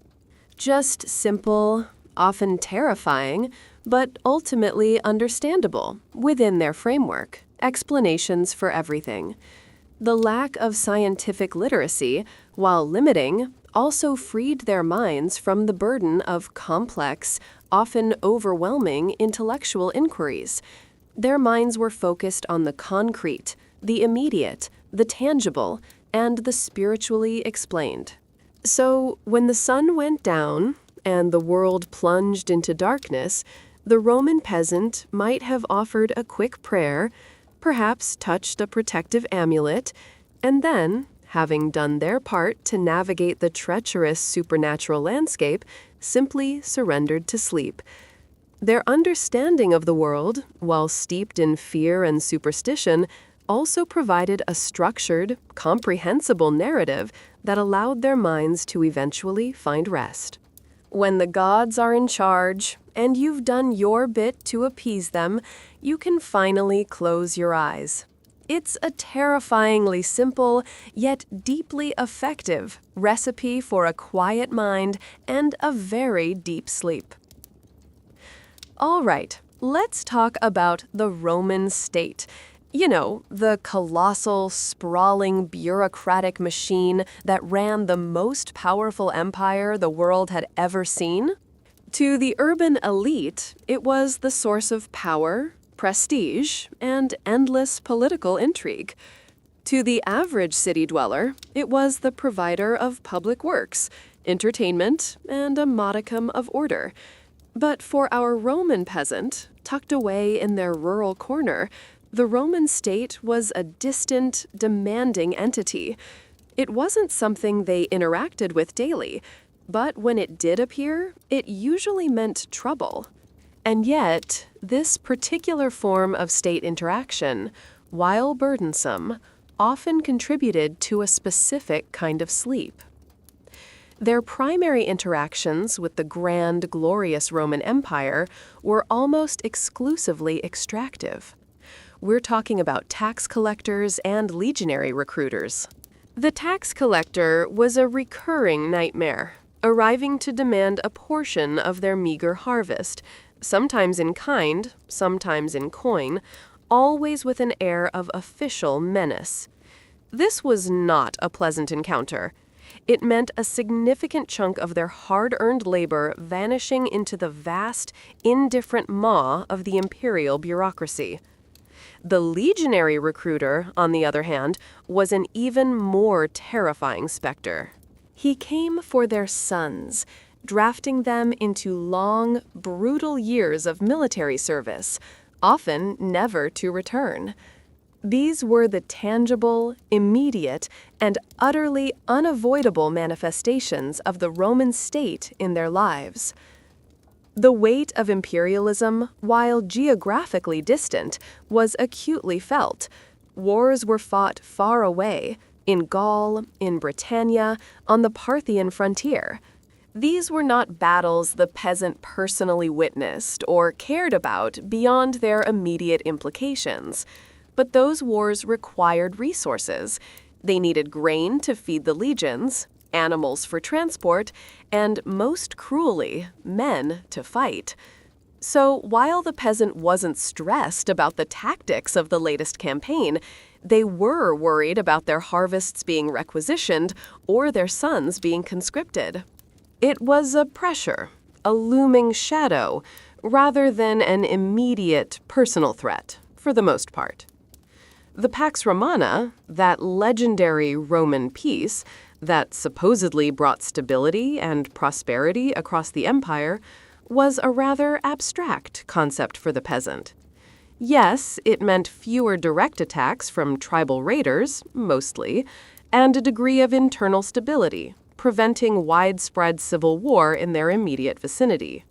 Just simple, often terrifying, but ultimately understandable, within their framework, explanations for everything. The lack of scientific literacy, while limiting, also freed their minds from the burden of complex, often overwhelming intellectual inquiries. Their minds were focused on the concrete, the immediate, the tangible, and the spiritually explained. So, when the sun went down and the world plunged into darkness, the Roman peasant might have offered a quick prayer, perhaps touched a protective amulet, and then, having done their part to navigate the treacherous supernatural landscape, simply surrendered to sleep. Their understanding of the world, while steeped in fear and superstition, also provided a structured, comprehensible narrative that allowed their minds to eventually find rest. When the gods are in charge, and you've done your bit to appease them, you can finally close your eyes. It's a terrifyingly simple, yet deeply effective recipe for a quiet mind and a very deep sleep. All right, let's talk about the Roman state. You know, the colossal, sprawling, bureaucratic machine that ran the most powerful empire the world had ever seen. To the urban elite, it was the source of power, prestige, and endless political intrigue. To the average city dweller, it was the provider of public works, entertainment, and a modicum of order. But for our Roman peasant, tucked away in their rural corner, the Roman state was a distant, demanding entity. It wasn't something they interacted with daily, but when it did appear, it usually meant trouble. And yet, this particular form of state interaction, while burdensome, often contributed to a specific kind of sleep. Their primary interactions with the grand, glorious Roman Empire were almost exclusively extractive. We're talking about tax collectors and legionary recruiters. The tax collector was a recurring nightmare, arriving to demand a portion of their meager harvest, sometimes in kind, sometimes in coin, always with an air of official menace. This was not a pleasant encounter. It meant a significant chunk of their hard-earned labor vanishing into the vast, indifferent maw of the imperial bureaucracy. The legionary recruiter, on the other hand, was an even more terrifying specter. He came for their sons, drafting them into long, brutal years of military service, often never to return. These were the tangible, immediate, and utterly unavoidable manifestations of the Roman state in their lives. The weight of imperialism, while geographically distant, was acutely felt. Wars were fought far away, in Gaul, in Britannia, on the Parthian frontier. These were not battles the peasant personally witnessed or cared about beyond their immediate implications. But those wars required resources. They needed grain to feed the legions, animals for transport, and most cruelly, men to fight. So while the peasant wasn't stressed about the tactics of the latest campaign, they were worried about their harvests being requisitioned or their sons being conscripted. It was a pressure, a looming shadow, rather than an immediate personal threat, for the most part. The Pax Romana, that legendary Roman peace that supposedly brought stability and prosperity across the empire, was a rather abstract concept for the peasant. Yes, it meant fewer direct attacks from tribal raiders, mostly, and a degree of internal stability, preventing widespread civil war in their immediate vicinity.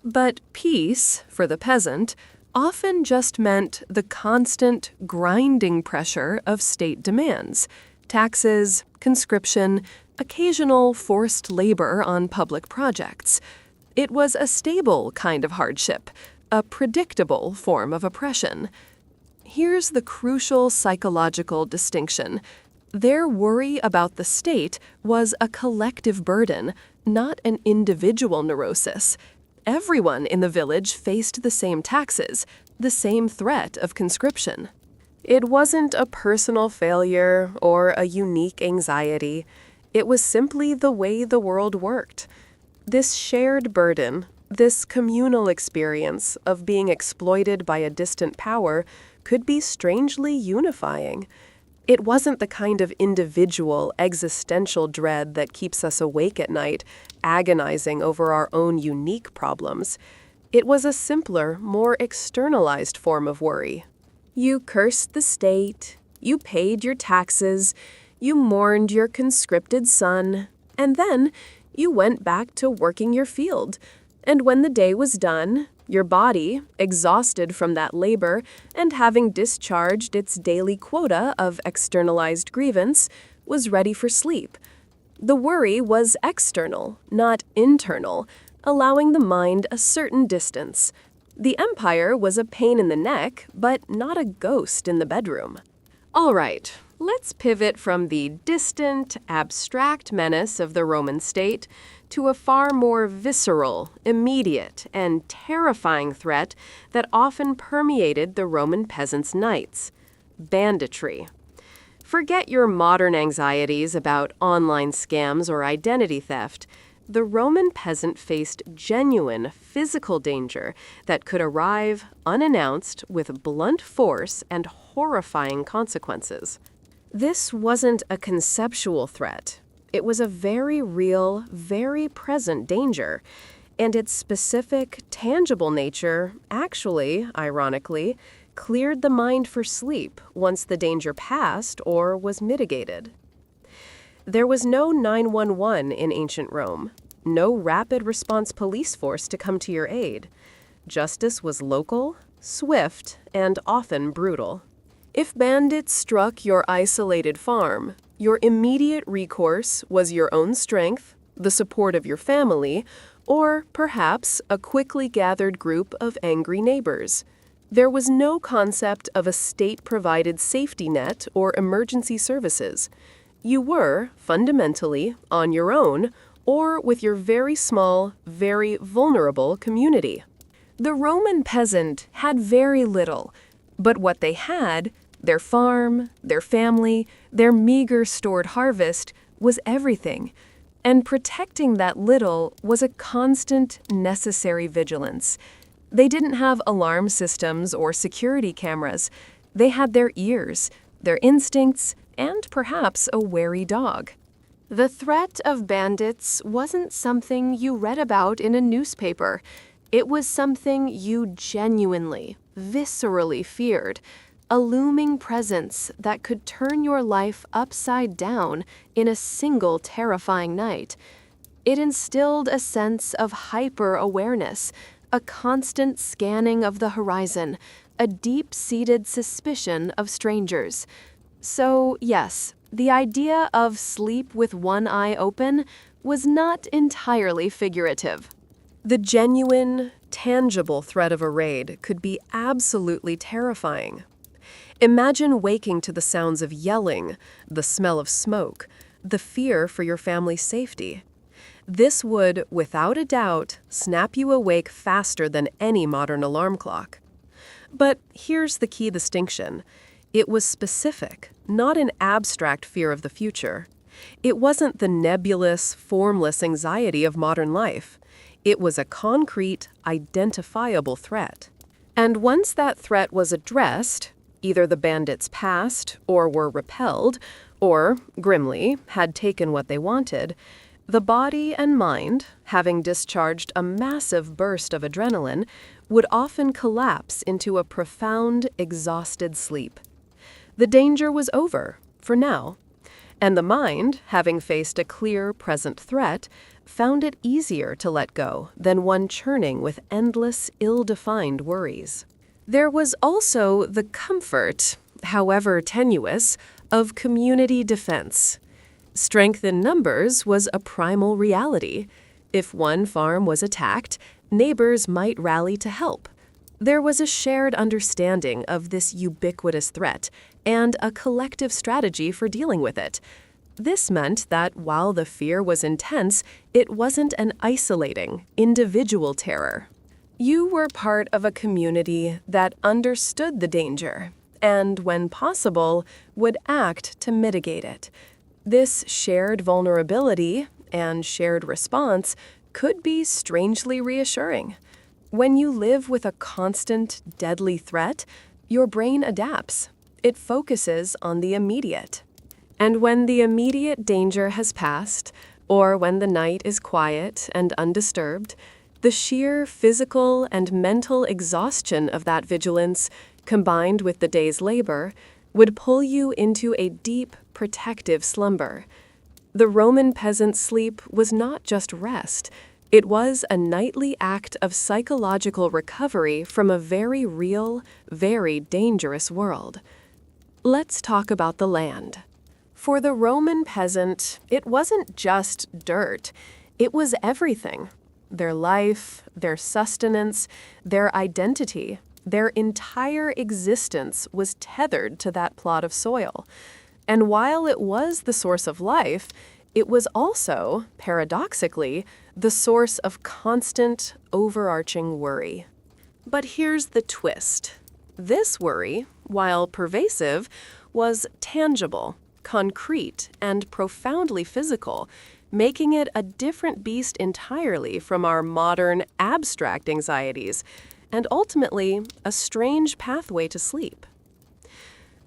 But peace, for the peasant, often just meant the constant, grinding pressure of state demands, taxes, conscription, occasional forced labor on public projects. It was a stable kind of hardship, a predictable form of oppression. Here's the crucial psychological distinction. Their worry about the state was a collective burden, not an individual neurosis. Everyone in the village faced the same taxes, the same threat of conscription. It wasn't a personal failure or a unique anxiety. It was simply the way the world worked. This shared burden, this communal experience of being exploited by a distant power, could be strangely unifying. It wasn't the kind of individual, existential dread that keeps us awake at night, agonizing over our own unique problems. It was a simpler, more externalized form of worry. You cursed the state, you paid your taxes, you mourned your conscripted son, and then you went back to working your field. And when the day was done, your body, exhausted from that labor and having discharged its daily quota of externalized grievance, was ready for sleep. The worry was external, not internal, allowing the mind a certain distance. The empire was a pain in the neck, but not a ghost in the bedroom. All right, let's pivot from the distant, abstract menace of the Roman state to a far more visceral, immediate, and terrifying threat that often permeated the Roman peasants' nights: banditry. Forget your modern anxieties about online scams or identity theft. The Roman peasant faced genuine physical danger that could arrive unannounced with blunt force and horrifying consequences. This wasn't a conceptual threat. It was a very real, very present danger, and its specific, tangible nature actually, ironically, cleared the mind for sleep once the danger passed or was mitigated. There was no 911 in ancient Rome, no rapid response police force to come to your aid. Justice was local, swift, and often brutal. If bandits struck your isolated farm, your immediate recourse was your own strength, the support of your family, or perhaps a quickly gathered group of angry neighbors. There was no concept of a state-provided safety net or emergency services. You were, fundamentally, on your own or with your very small, very vulnerable community. The Roman peasant had very little, but what they had, their farm, their family, their meager stored harvest, was everything. And protecting that little was a constant, necessary vigilance. They didn't have alarm systems or security cameras. They had their ears, their instincts, and perhaps a wary dog. The threat of bandits wasn't something you read about in a newspaper. It was something you genuinely, viscerally feared. A looming presence that could turn your life upside down in a single terrifying night. It instilled a sense of hyper-awareness, a constant scanning of the horizon, a deep-seated suspicion of strangers. So, yes, the idea of sleep with one eye open was not entirely figurative. The genuine, tangible threat of a raid could be absolutely terrifying. Imagine waking to the sounds of yelling, the smell of smoke, the fear for your family's safety. This would, without a doubt, snap you awake faster than any modern alarm clock. But here's the key distinction. It was specific, not an abstract fear of the future. It wasn't the nebulous, formless anxiety of modern life. It was a concrete, identifiable threat. And once that threat was addressed, either the bandits passed or were repelled, or, grimly, had taken what they wanted, the body and mind, having discharged a massive burst of adrenaline, would often collapse into a profound, exhausted sleep. The danger was over, for now. And the mind, having faced a clear present threat, found it easier to let go than one churning with endless, ill-defined worries. There was also the comfort, however tenuous, of community defense. Strength in numbers was a primal reality. If one farm was attacked, neighbors might rally to help. There was a shared understanding of this ubiquitous threat and a collective strategy for dealing with it. This meant that while the fear was intense, it wasn't an isolating, individual terror. You were part of a community that understood the danger and, when possible, would act to mitigate it. This shared vulnerability and shared response could be strangely reassuring. When you live with a constant, deadly threat, your brain adapts. It focuses on the immediate. And when the immediate danger has passed, or when the night is quiet and undisturbed, the sheer physical and mental exhaustion of that vigilance, combined with the day's labor, would pull you into a deep, protective slumber. The Roman peasant's sleep was not just rest. It was a nightly act of psychological recovery from a very real, very dangerous world. Let's talk about the land. For the Roman peasant, it wasn't just dirt. It was everything. Their life, their sustenance, their identity, their entire existence was tethered to that plot of soil. And while it was the source of life, it was also, paradoxically, the source of constant, overarching worry. But here's the twist. This worry, while pervasive, was tangible, concrete, and profoundly physical, making it a different beast entirely from our modern, abstract anxieties, and ultimately a strange pathway to sleep.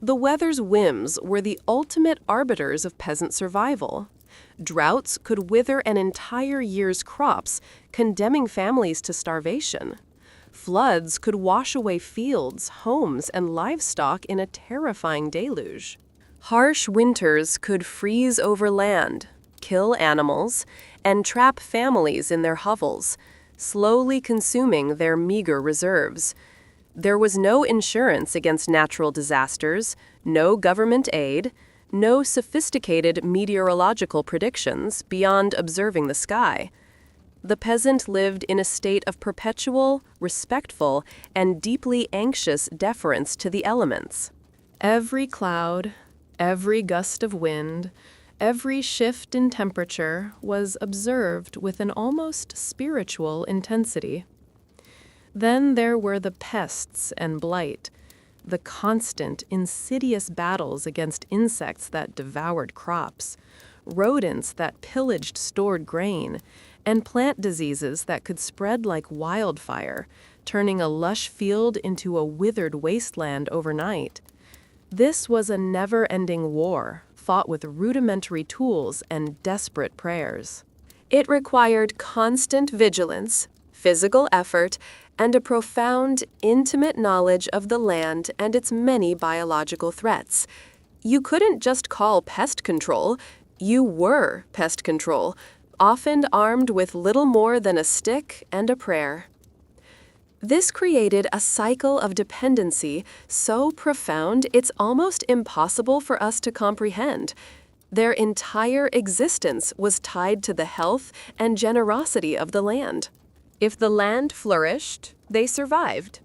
The weather's whims were the ultimate arbiters of peasant survival. Droughts could wither an entire year's crops, condemning families to starvation. Floods could wash away fields, homes, and livestock in a terrifying deluge. Harsh winters could freeze over land, kill animals, and trap families in their hovels, slowly consuming their meager reserves. There was no insurance against natural disasters, no government aid, no sophisticated meteorological predictions beyond observing the sky. The peasant lived in a state of perpetual, respectful, and deeply anxious deference to the elements. Every cloud, every gust of wind, every shift in temperature was observed with an almost spiritual intensity. Then there were the pests and blight, the constant, insidious battles against insects that devoured crops, rodents that pillaged stored grain, and plant diseases that could spread like wildfire, turning a lush field into a withered wasteland overnight. This was a never-ending war, fought with rudimentary tools and desperate prayers. It required constant vigilance, physical effort, and a profound, intimate knowledge of the land and its many biological threats. You couldn't just call pest control, you were pest control, often armed with little more than a stick and a prayer. This created a cycle of dependency so profound it's almost impossible for us to comprehend. Their entire existence was tied to the health and generosity of the land. If the land flourished, they survived.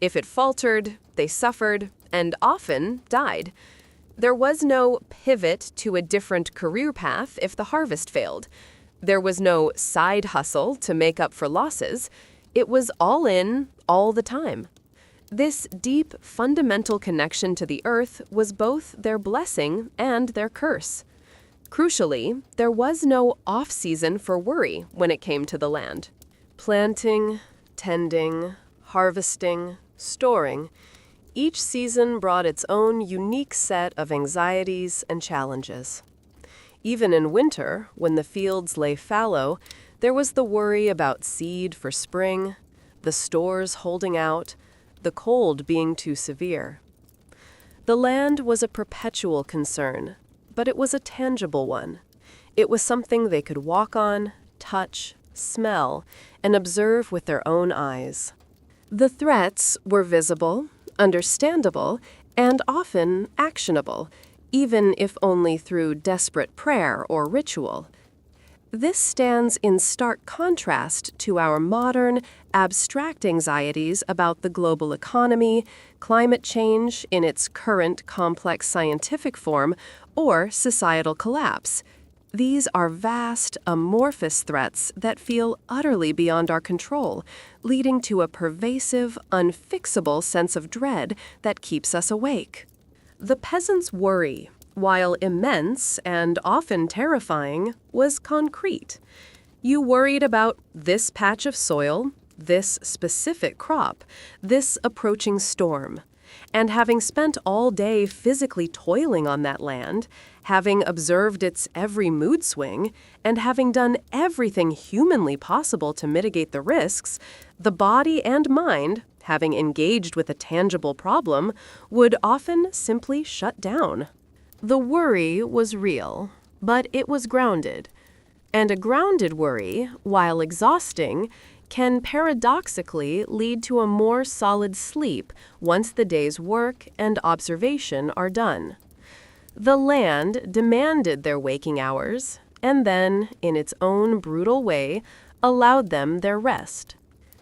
If it faltered, they suffered and often died. There was no pivot to a different career path if the harvest failed. There was no side hustle to make up for losses. It was all in, all the time. This deep, fundamental connection to the earth was both their blessing and their curse. Crucially, there was no off-season for worry when it came to the land. Planting, tending, harvesting, storing, each season brought its own unique set of anxieties and challenges. Even in winter, when the fields lay fallow, there was the worry about seed for spring, the stores holding out, the cold being too severe. The land was a perpetual concern, but it was a tangible one. It was something they could walk on, touch, smell, and observe with their own eyes. The threats were visible, understandable, and often actionable, even if only through desperate prayer or ritual. This stands in stark contrast to our modern, abstract anxieties about the global economy, climate change in its current complex scientific form, or societal collapse. These are vast, amorphous threats that feel utterly beyond our control, leading to a pervasive, unfixable sense of dread that keeps us awake. The peasant's worry, while immense and often terrifying, was concrete. You worried about this patch of soil, this specific crop, this approaching storm. And having spent all day physically toiling on that land, having observed its every mood swing, and having done everything humanly possible to mitigate the risks, the body and mind, having engaged with a tangible problem, would often simply shut down. The worry was real, but it was grounded. And a grounded worry, while exhausting, can paradoxically lead to a more solid sleep once the day's work and observation are done. The land demanded their waking hours, and then, in its own brutal way, allowed them their rest.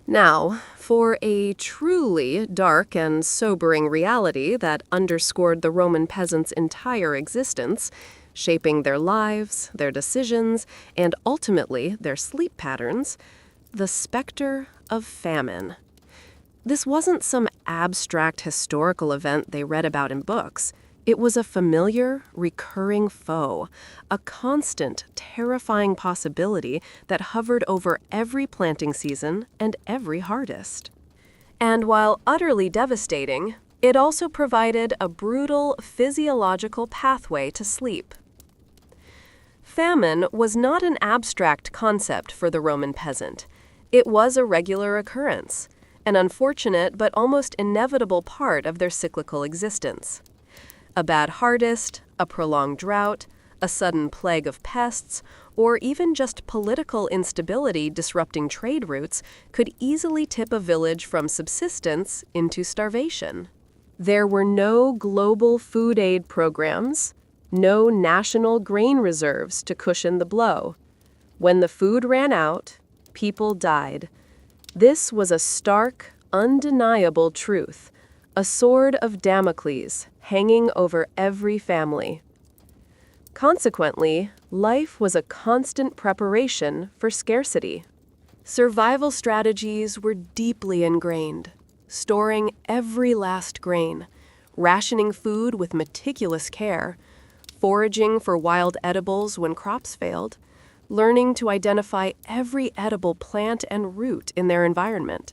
Now, for a truly dark and sobering reality that underscored the Roman peasants' entire existence, shaping their lives, their decisions, and ultimately their sleep patterns, the specter of famine. This wasn't some abstract historical event they read about in books. It was a familiar, recurring foe, a constant, terrifying possibility that hovered over every planting season and every harvest. And while utterly devastating, it also provided a brutal physiological pathway to sleep. Famine was not an abstract concept for the Roman peasant. It was a regular occurrence, an unfortunate but almost inevitable part of their cyclical existence. A bad harvest, a prolonged drought, a sudden plague of pests, or even just political instability disrupting trade routes could easily tip a village from subsistence into starvation. There were no global food aid programs, no national grain reserves to cushion the blow. When the food ran out, people died. This was a stark, undeniable truth, a sword of Damocles hanging over every family. Consequently, life was a constant preparation for scarcity. Survival strategies were deeply ingrained, storing every last grain, rationing food with meticulous care, foraging for wild edibles when crops failed, learning to identify every edible plant and root in their environment.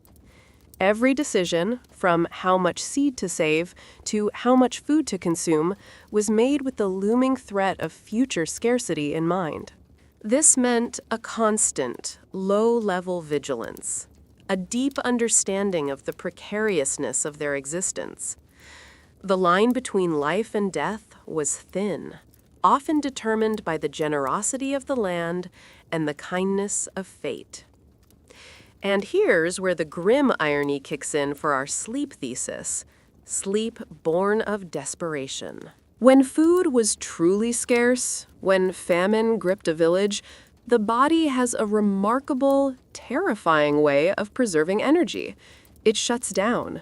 Every decision, from how much seed to save to how much food to consume, was made with the looming threat of future scarcity in mind. This meant a constant, low-level vigilance, a deep understanding of the precariousness of their existence. The line between life and death was thin, often determined by the generosity of the land and the kindness of fate. And here's where the grim irony kicks in for our sleep thesis: sleep born of desperation. When food was truly scarce, when famine gripped a village, the body has a remarkable, terrifying way of preserving energy. It shuts down.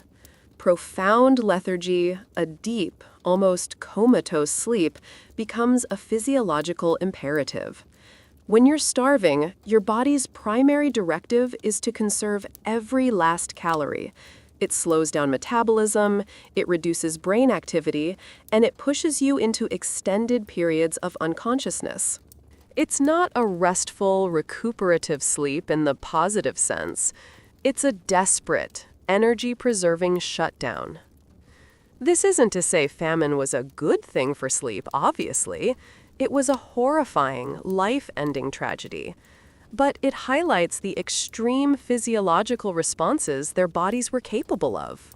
Profound lethargy, a deep, almost comatose sleep, becomes a physiological imperative. When you're starving, your body's primary directive is to conserve every last calorie. It slows down metabolism, it reduces brain activity, and it pushes you into extended periods of unconsciousness. It's not a restful, recuperative sleep in the positive sense. It's a desperate, energy-preserving shutdown. This isn't to say famine was a good thing for sleep, obviously. It was a horrifying, life-ending tragedy. But it highlights the extreme physiological responses their bodies were capable of.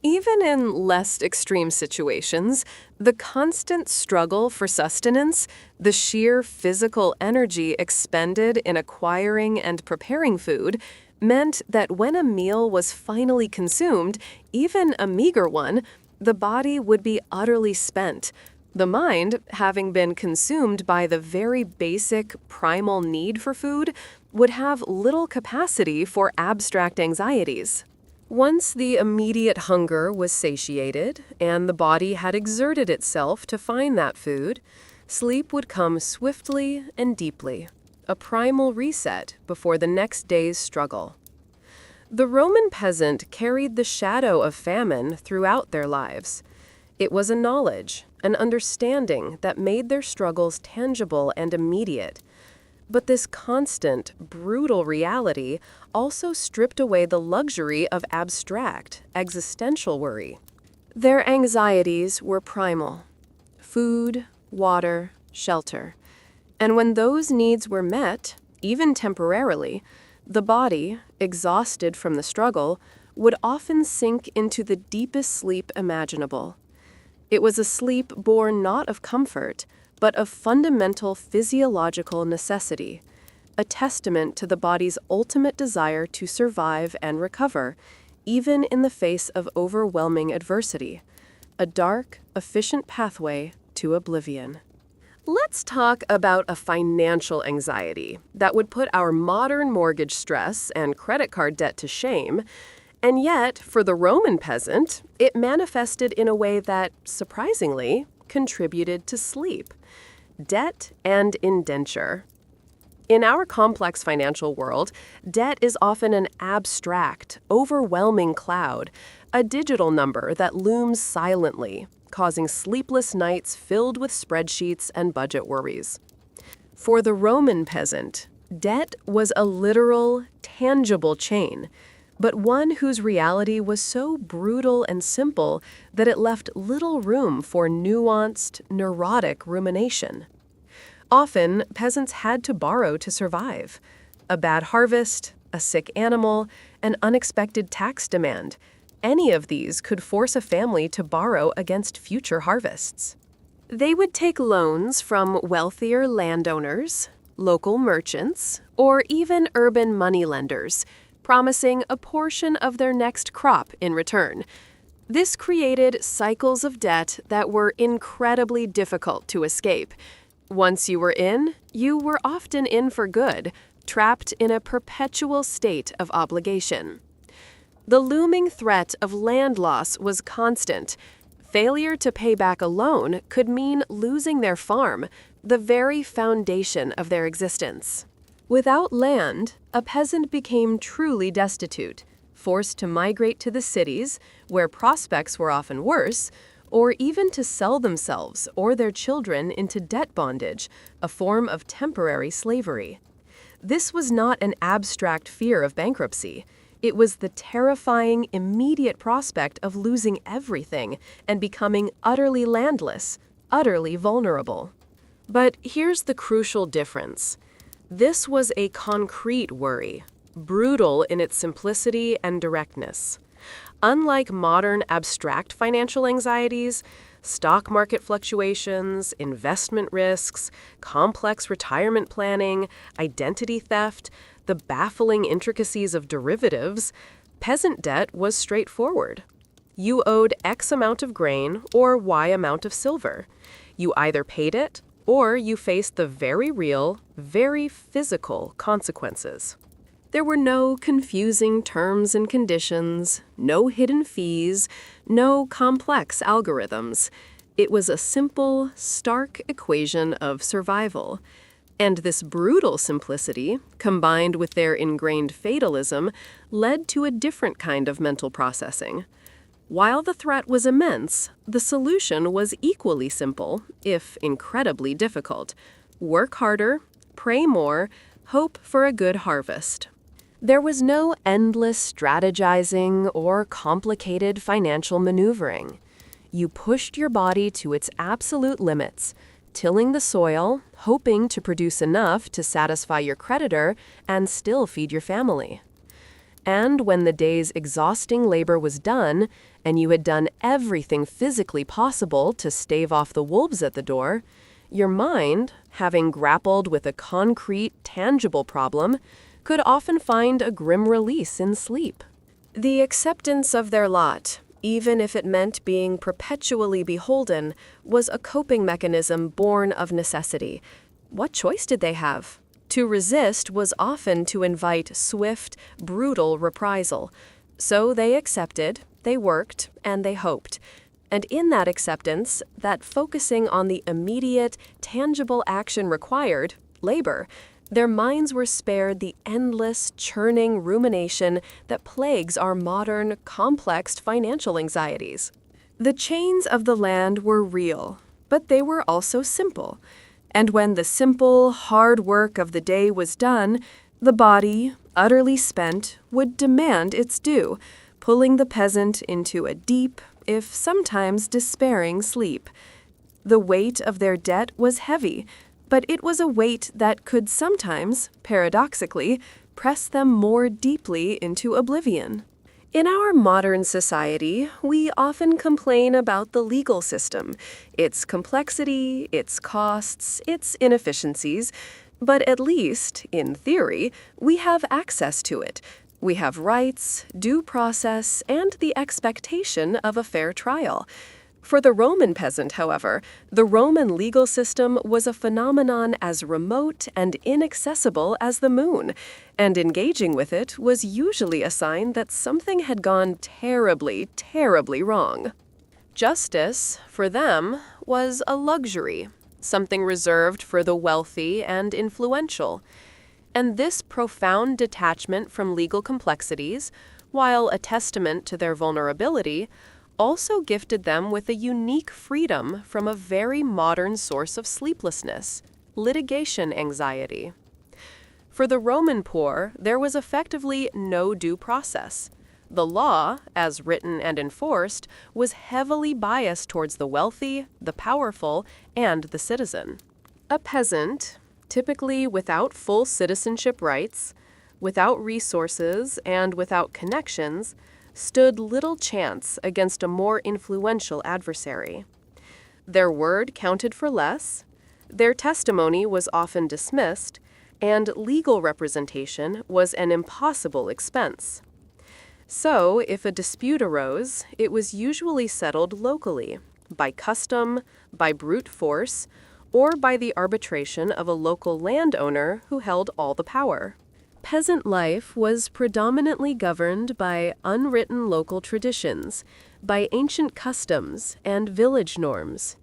Even in less extreme situations, the constant struggle for sustenance, the sheer physical energy expended in acquiring and preparing food, meant that when a meal was finally consumed, even a meager one, the body would be utterly spent. The mind, having been consumed by the very basic primal need for food, would have little capacity for abstract anxieties. Once the immediate hunger was satiated and the body had exerted itself to find that food, sleep would come swiftly and deeply, a primal reset before the next day's struggle. The Roman peasant carried the shadow of famine throughout their lives. It was a knowledge, an understanding that made their struggles tangible and immediate. But this constant, brutal reality also stripped away the luxury of abstract, existential worry. Their anxieties were primal: food, water, shelter. And when those needs were met, even temporarily, the body, exhausted from the struggle, would often sink into the deepest sleep imaginable. It was a sleep born not of comfort, but of fundamental physiological necessity, a testament to the body's ultimate desire to survive and recover, even in the face of overwhelming adversity, a dark, efficient pathway to oblivion. Let's talk about a financial anxiety that would put our modern mortgage stress and credit card debt to shame. And yet, for the Roman peasant, it manifested in a way that, surprisingly, contributed to sleep: debt and indenture. In our complex financial world, debt is often an abstract, overwhelming cloud, a digital number that looms silently, causing sleepless nights filled with spreadsheets and budget worries. For the Roman peasant, debt was a literal, tangible chain, but one whose reality was so brutal and simple that it left little room for nuanced, neurotic rumination. Often, peasants had to borrow to survive. A bad harvest, a sick animal, an unexpected tax demand. Any of these could force a family to borrow against future harvests. They would take loans from wealthier landowners, local merchants, or even urban moneylenders, promising a portion of their next crop in return. This created cycles of debt that were incredibly difficult to escape. Once you were in, you were often in for good, trapped in a perpetual state of obligation. The looming threat of land loss was constant. Failure to pay back a loan could mean losing their farm, the very foundation of their existence. Without land, a peasant became truly destitute, forced to migrate to the cities, where prospects were often worse, or even to sell themselves or their children into debt bondage, a form of temporary slavery. This was not an abstract fear of bankruptcy. It was the terrifying, immediate prospect of losing everything and becoming utterly landless, utterly vulnerable. But here's the crucial difference. This was a concrete worry, brutal in its simplicity and directness. Unlike modern abstract financial anxieties, stock market fluctuations, investment risks, complex retirement planning, identity theft, the baffling intricacies of derivatives, peasant debt was straightforward. You owed X amount of grain or Y amount of silver. You either paid it or you faced the very real, very physical consequences. There were no confusing terms and conditions, no hidden fees, no complex algorithms. It was a simple, stark equation of survival. And this brutal simplicity, combined with their ingrained fatalism, led to a different kind of mental processing. While the threat was immense, the solution was equally simple, if incredibly difficult. Work harder, pray more, hope for a good harvest. There was no endless strategizing or complicated financial maneuvering. You pushed your body to its absolute limits, tilling the soil, hoping to produce enough to satisfy your creditor and still feed your family. And when the day's exhausting labor was done, and you had done everything physically possible to stave off the wolves at the door, your mind, having grappled with a concrete, tangible problem, could often find a grim release in sleep. The acceptance of their lot, even if it meant being perpetually beholden, was a coping mechanism born of necessity. What choice did they have? To resist was often to invite swift, brutal reprisal. So they accepted, they worked, and they hoped. And in that acceptance, that focusing on the immediate, tangible action required, labor, their minds were spared the endless, churning rumination that plagues our modern, complex financial anxieties. The chains of the land were real, but they were also simple. And when the simple, hard work of the day was done, the body, utterly spent, would demand its due, pulling the peasant into a deep, if sometimes despairing sleep. The weight of their debt was heavy, but it was a weight that could sometimes, paradoxically, press them more deeply into oblivion. In our modern society, we often complain about the legal system, its complexity, its costs, its inefficiencies, but at least, in theory, we have access to it. We have rights, due process, and the expectation of a fair trial. For the Roman peasant, however, the Roman legal system was a phenomenon as remote and inaccessible as the moon, and engaging with it was usually a sign that something had gone terribly, terribly wrong. Justice, for them, was a luxury, something reserved for the wealthy and influential. And this profound detachment from legal complexities, while a testament to their vulnerability, also gifted them with a unique freedom from a very modern source of sleeplessness, litigation anxiety. For the Roman poor, there was effectively no due process. The law, as written and enforced, was heavily biased towards the wealthy, the powerful, and the citizen. A peasant, typically without full citizenship rights, without resources, and without connections, stood little chance against a more influential adversary. Their word counted for less, their testimony was often dismissed, and legal representation was an impossible expense. So, if a dispute arose, it was usually settled locally, by custom, by brute force, or by the arbitration of a local landowner who held all the power. Peasant life was predominantly governed by unwritten local traditions, by ancient customs and village norms.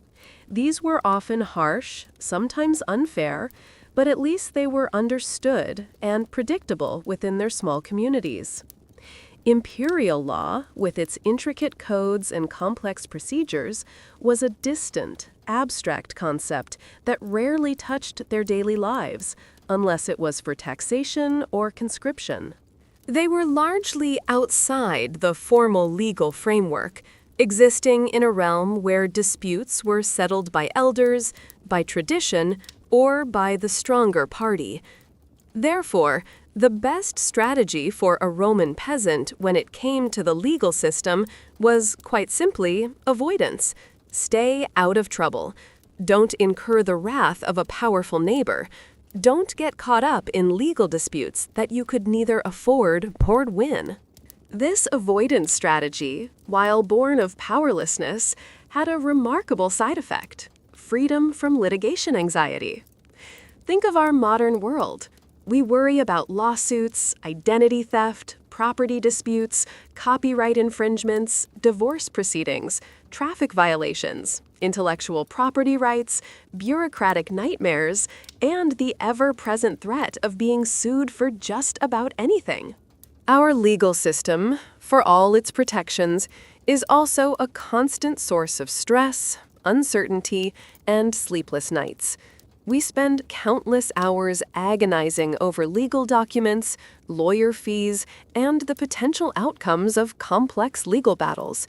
These were often harsh, sometimes unfair, but at least they were understood and predictable within their small communities. Imperial law, with its intricate codes and complex procedures, was a distant, abstract concept that rarely touched their daily lives, unless it was for taxation or conscription. They were largely outside the formal legal framework, existing in a realm where disputes were settled by elders, by tradition, or by the stronger party. Therefore, the best strategy for a Roman peasant when it came to the legal system was, quite simply, avoidance. Stay out of trouble. Don't incur the wrath of a powerful neighbor. Don't get caught up in legal disputes that you could neither afford nor win. This avoidance strategy, while born of powerlessness, had a remarkable side effect: freedom from litigation anxiety. Think of our modern world. We worry about lawsuits, identity theft, property disputes, copyright infringements, divorce proceedings, traffic violations, intellectual property rights, bureaucratic nightmares, and the ever-present threat of being sued for just about anything. Our legal system, for all its protections, is also a constant source of stress, uncertainty, and sleepless nights. We spend countless hours agonizing over legal documents, lawyer fees, and the potential outcomes of complex legal battles.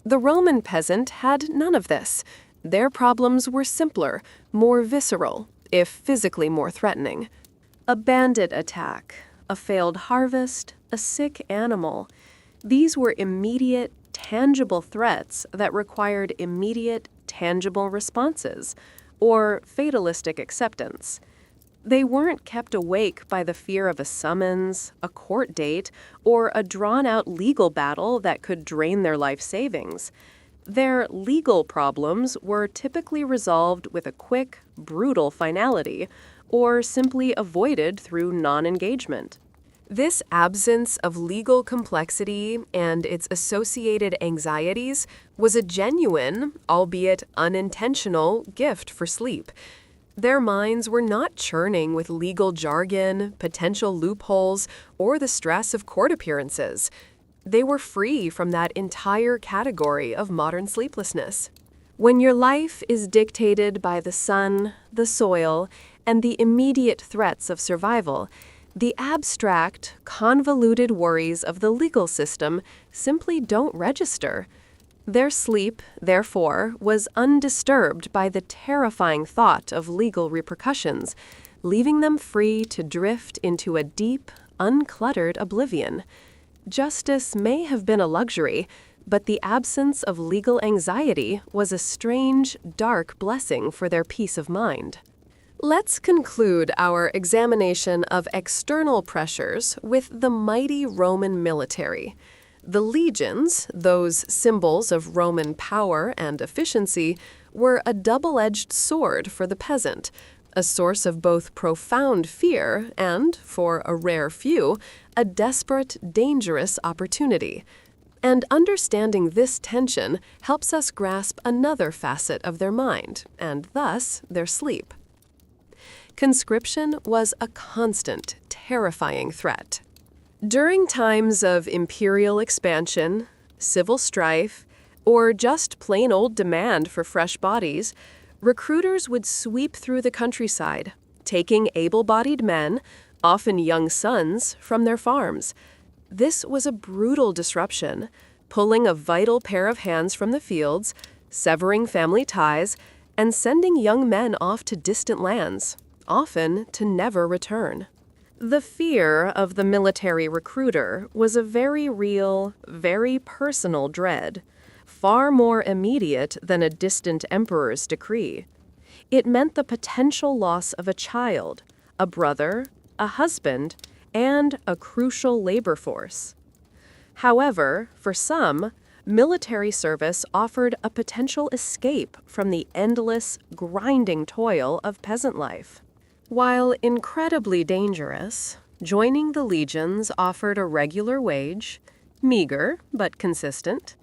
The Roman peasant had none of this. Their problems were simpler, more visceral, if physically more threatening. A bandit attack, a failed harvest, a sick animal. These were immediate, tangible threats that required immediate, tangible responses, or fatalistic acceptance. They weren't kept awake by the fear of a summons, a court date, or a drawn-out legal battle that could drain their life savings. Their legal problems were typically resolved with a quick, brutal finality, or simply avoided through non-engagement. This absence of legal complexity and its associated anxieties was a genuine, albeit unintentional, gift for sleep. Their minds were not churning with legal jargon, potential loopholes, or the stress of court appearances. They were free from that entire category of modern sleeplessness. When your life is dictated by the sun, the soil, and the immediate threats of survival, the abstract, convoluted worries of the legal system simply don't register. Their sleep, therefore, was undisturbed by the terrifying thought of legal repercussions, leaving them free to drift into a deep, uncluttered oblivion. Justice may have been a luxury, but the absence of legal anxiety was a strange, dark blessing for their peace of mind. Let's conclude our examination of external pressures with the mighty Roman military. The legions, those symbols of Roman power and efficiency, were a double-edged sword for the peasant, a source of both profound fear and, for a rare few, a desperate, dangerous opportunity. And understanding this tension helps us grasp another facet of their mind, and thus their sleep. Conscription was a constant, terrifying threat. During times of imperial expansion, civil strife, or just plain old demand for fresh bodies, recruiters would sweep through the countryside, taking able-bodied men, often young sons, from their farms. This was a brutal disruption, pulling a vital pair of hands from the fields, severing family ties, and sending young men off to distant lands, often to never return. The fear of the military recruiter was a very real, very personal dread, far more immediate than a distant emperor's decree. It meant the potential loss of a child, a brother, a husband, and a crucial labor force. However, for some, military service offered a potential escape from the endless, grinding toil of peasant life. While incredibly dangerous, joining the legions offered a regular wage, meager but consistent,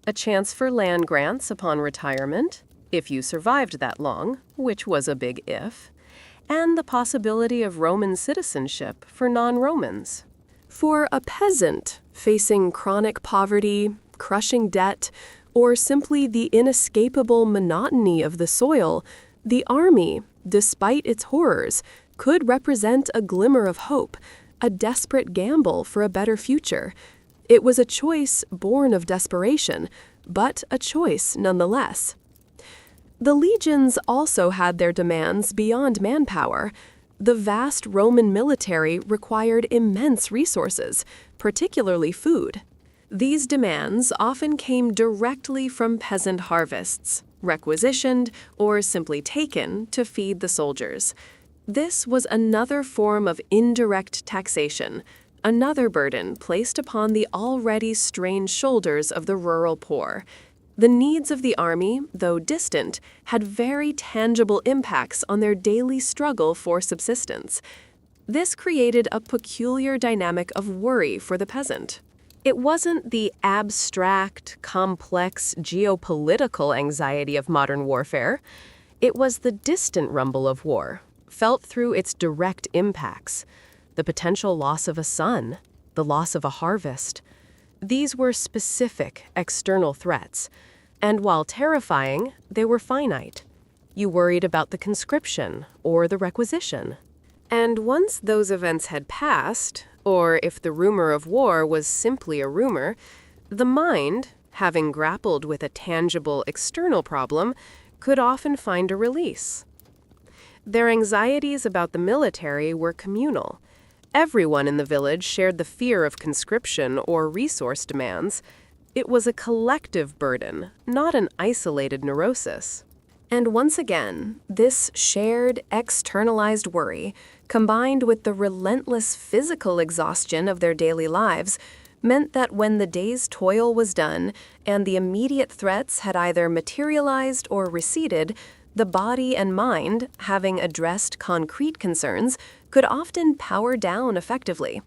a chance for land grants upon retirement, if you survived that long, which was a big if, and the possibility of Roman citizenship for non-Romans. For a peasant facing chronic poverty, crushing debt, or simply the inescapable monotony of the soil, the army, despite its horrors, could represent a glimmer of hope, a desperate gamble for a better future. It was a choice born of desperation, but a choice nonetheless. The legions also had their demands beyond manpower. The vast Roman military required immense resources, particularly food. These demands often came directly from peasant harvests, requisitioned or simply taken to feed the soldiers. This was another form of indirect taxation, another burden placed upon the already strained shoulders of the rural poor. The needs of the army, though distant, had very tangible impacts on their daily struggle for subsistence. This created a peculiar dynamic of worry for the peasant. It wasn't the abstract, complex, geopolitical anxiety of modern warfare. It was the distant rumble of war, felt through its direct impacts. The potential loss of a son, the loss of a harvest. These were specific, external threats. And while terrifying, they were finite. You worried about the conscription or the requisition. And once those events had passed, or if the rumor of war was simply a rumor, the mind, having grappled with a tangible external problem, could often find a release. Their anxieties about the military were communal. Everyone in the village shared the fear of conscription or resource demands. It was a collective burden, not an isolated neurosis. And once again, this shared, externalized worry, combined with the relentless physical exhaustion of their daily lives, meant that when the day's toil was done and the immediate threats had either materialized or receded, the body and mind, having addressed concrete concerns, could often power down effectively.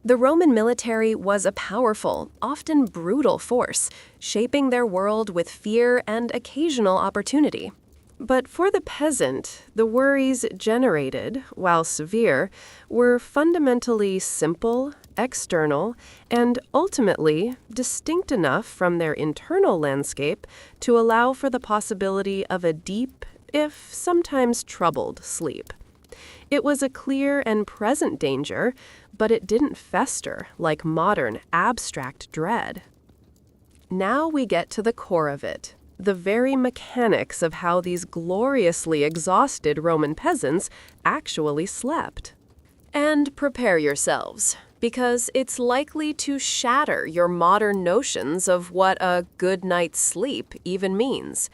The Roman military was a powerful, often brutal force, shaping their world with fear and occasional opportunity. But for the peasant, the worries generated, while severe, were fundamentally simple, external, and ultimately distinct enough from their internal landscape to allow for the possibility of a deep, if sometimes troubled, sleep. It was a clear and present danger, but it didn't fester like modern, abstract dread. Now we get to the core of it. The very mechanics of how these gloriously exhausted Roman peasants actually slept. And prepare yourselves, because it's likely to shatter your modern notions of what a good night's sleep even means.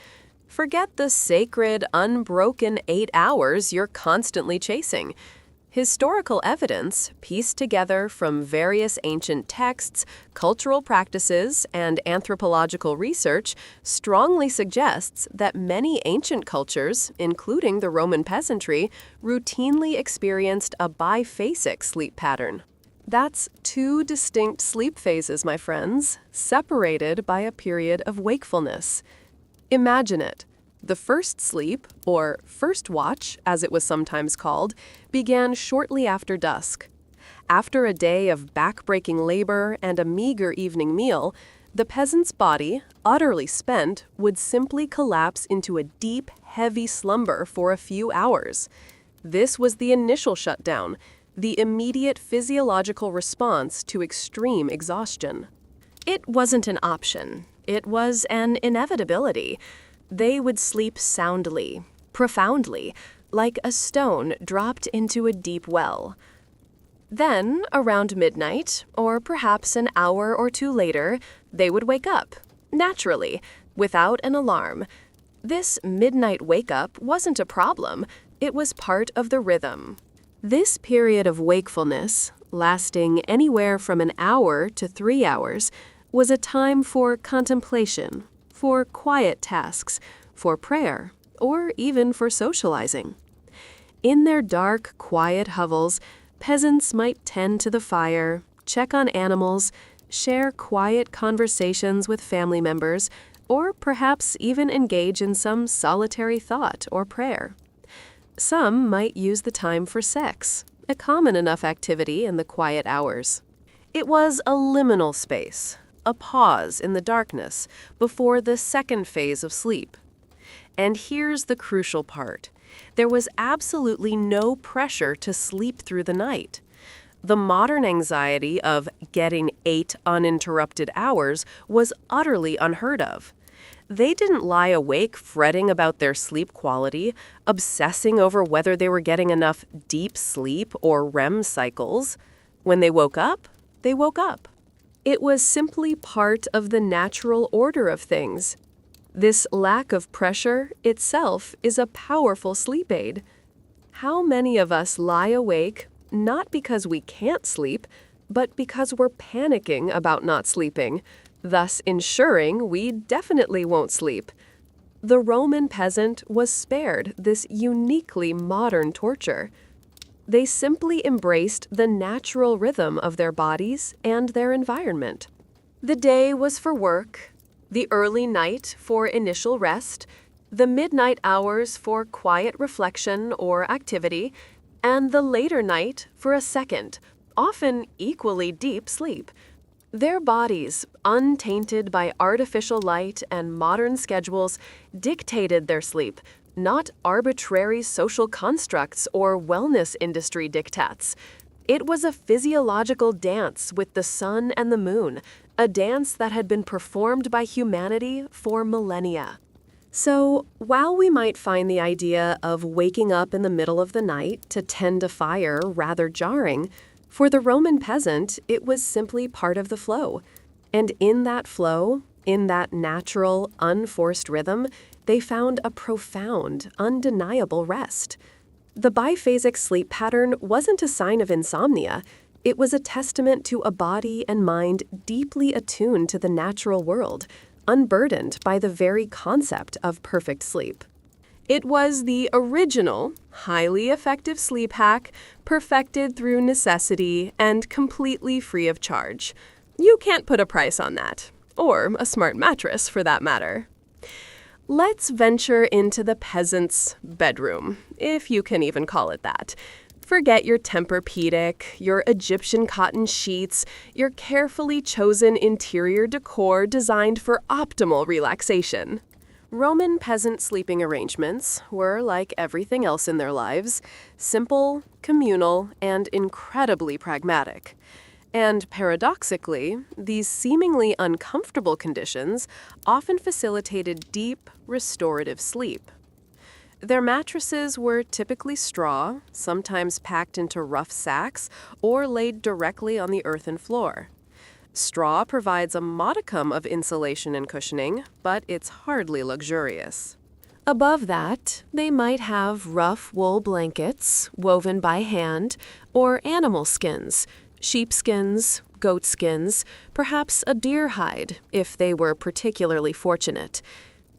Forget the sacred, unbroken 8 hours you're constantly chasing. Historical evidence, pieced together from various ancient texts, cultural practices, and anthropological research, strongly suggests that many ancient cultures, including the Roman peasantry, routinely experienced a biphasic sleep pattern. That's 2 distinct sleep phases, my friends, separated by a period of wakefulness. Imagine it. The first sleep, or first watch, as it was sometimes called, began shortly after dusk. After a day of back-breaking labor and a meager evening meal, the peasant's body, utterly spent, would simply collapse into a deep, heavy slumber for a few hours. This was the initial shutdown, the immediate physiological response to extreme exhaustion. It wasn't an option. It was an inevitability. They would sleep soundly, profoundly, like a stone dropped into a deep well. Then, around midnight, or perhaps an hour or 2 later, they would wake up, naturally, without an alarm. This midnight wake-up wasn't a problem. It was part of the rhythm. This period of wakefulness, lasting anywhere from an hour to 3 hours, was a time for contemplation, for quiet tasks, for prayer, or even for socializing. In their dark, quiet hovels, peasants might tend to the fire, check on animals, share quiet conversations with family members, or perhaps even engage in some solitary thought or prayer. Some might use the time for sex, a common enough activity in the quiet hours. It was a liminal space, a pause in the darkness before the second phase of sleep. And here's the crucial part. There was absolutely no pressure to sleep through the night. The modern anxiety of getting 8 uninterrupted hours was utterly unheard of. They didn't lie awake fretting about their sleep quality, obsessing over whether they were getting enough deep sleep or REM cycles. When they woke up, they woke up. It was simply part of the natural order of things. This lack of pressure itself is a powerful sleep aid. How many of us lie awake, not because we can't sleep, but because we're panicking about not sleeping, thus ensuring we definitely won't sleep? The Roman peasant was spared this uniquely modern torture. They simply embraced the natural rhythm of their bodies and their environment. The day was for work, the early night for initial rest, the midnight hours for quiet reflection or activity, and the later night for a second, often equally deep sleep. Their bodies, untainted by artificial light and modern schedules, dictated their sleep, not arbitrary social constructs or wellness industry diktats. It was a physiological dance with the sun and the moon, a dance that had been performed by humanity for millennia. So, while we might find the idea of waking up in the middle of the night to tend a fire rather jarring, For the Roman peasant, it was simply part of the flow. And in that flow, in that natural, unforced rhythm, they found a profound, undeniable rest. The biphasic sleep pattern wasn't a sign of insomnia. It was a testament to a body and mind deeply attuned to the natural world, unburdened by the very concept of perfect sleep. It was the original, highly effective sleep hack, perfected through necessity and completely free of charge. You can't put a price on that, or a smart mattress for that matter. Let's venture into the peasant's bedroom, if you can even call it that. Forget your Tempur-Pedic, your Egyptian cotton sheets, your carefully chosen interior decor designed for optimal relaxation. Roman peasant sleeping arrangements were, like everything else in their lives, simple, communal, and incredibly pragmatic. And paradoxically, these seemingly uncomfortable conditions often facilitated deep, restorative sleep. Their mattresses were typically straw, sometimes packed into rough sacks, or laid directly on the earthen floor. Straw provides a modicum of insulation and cushioning, but it's hardly luxurious. Above that, they might have rough wool blankets, woven by hand, or animal skins, sheepskins, goatskins, perhaps a deer hide, if they were particularly fortunate.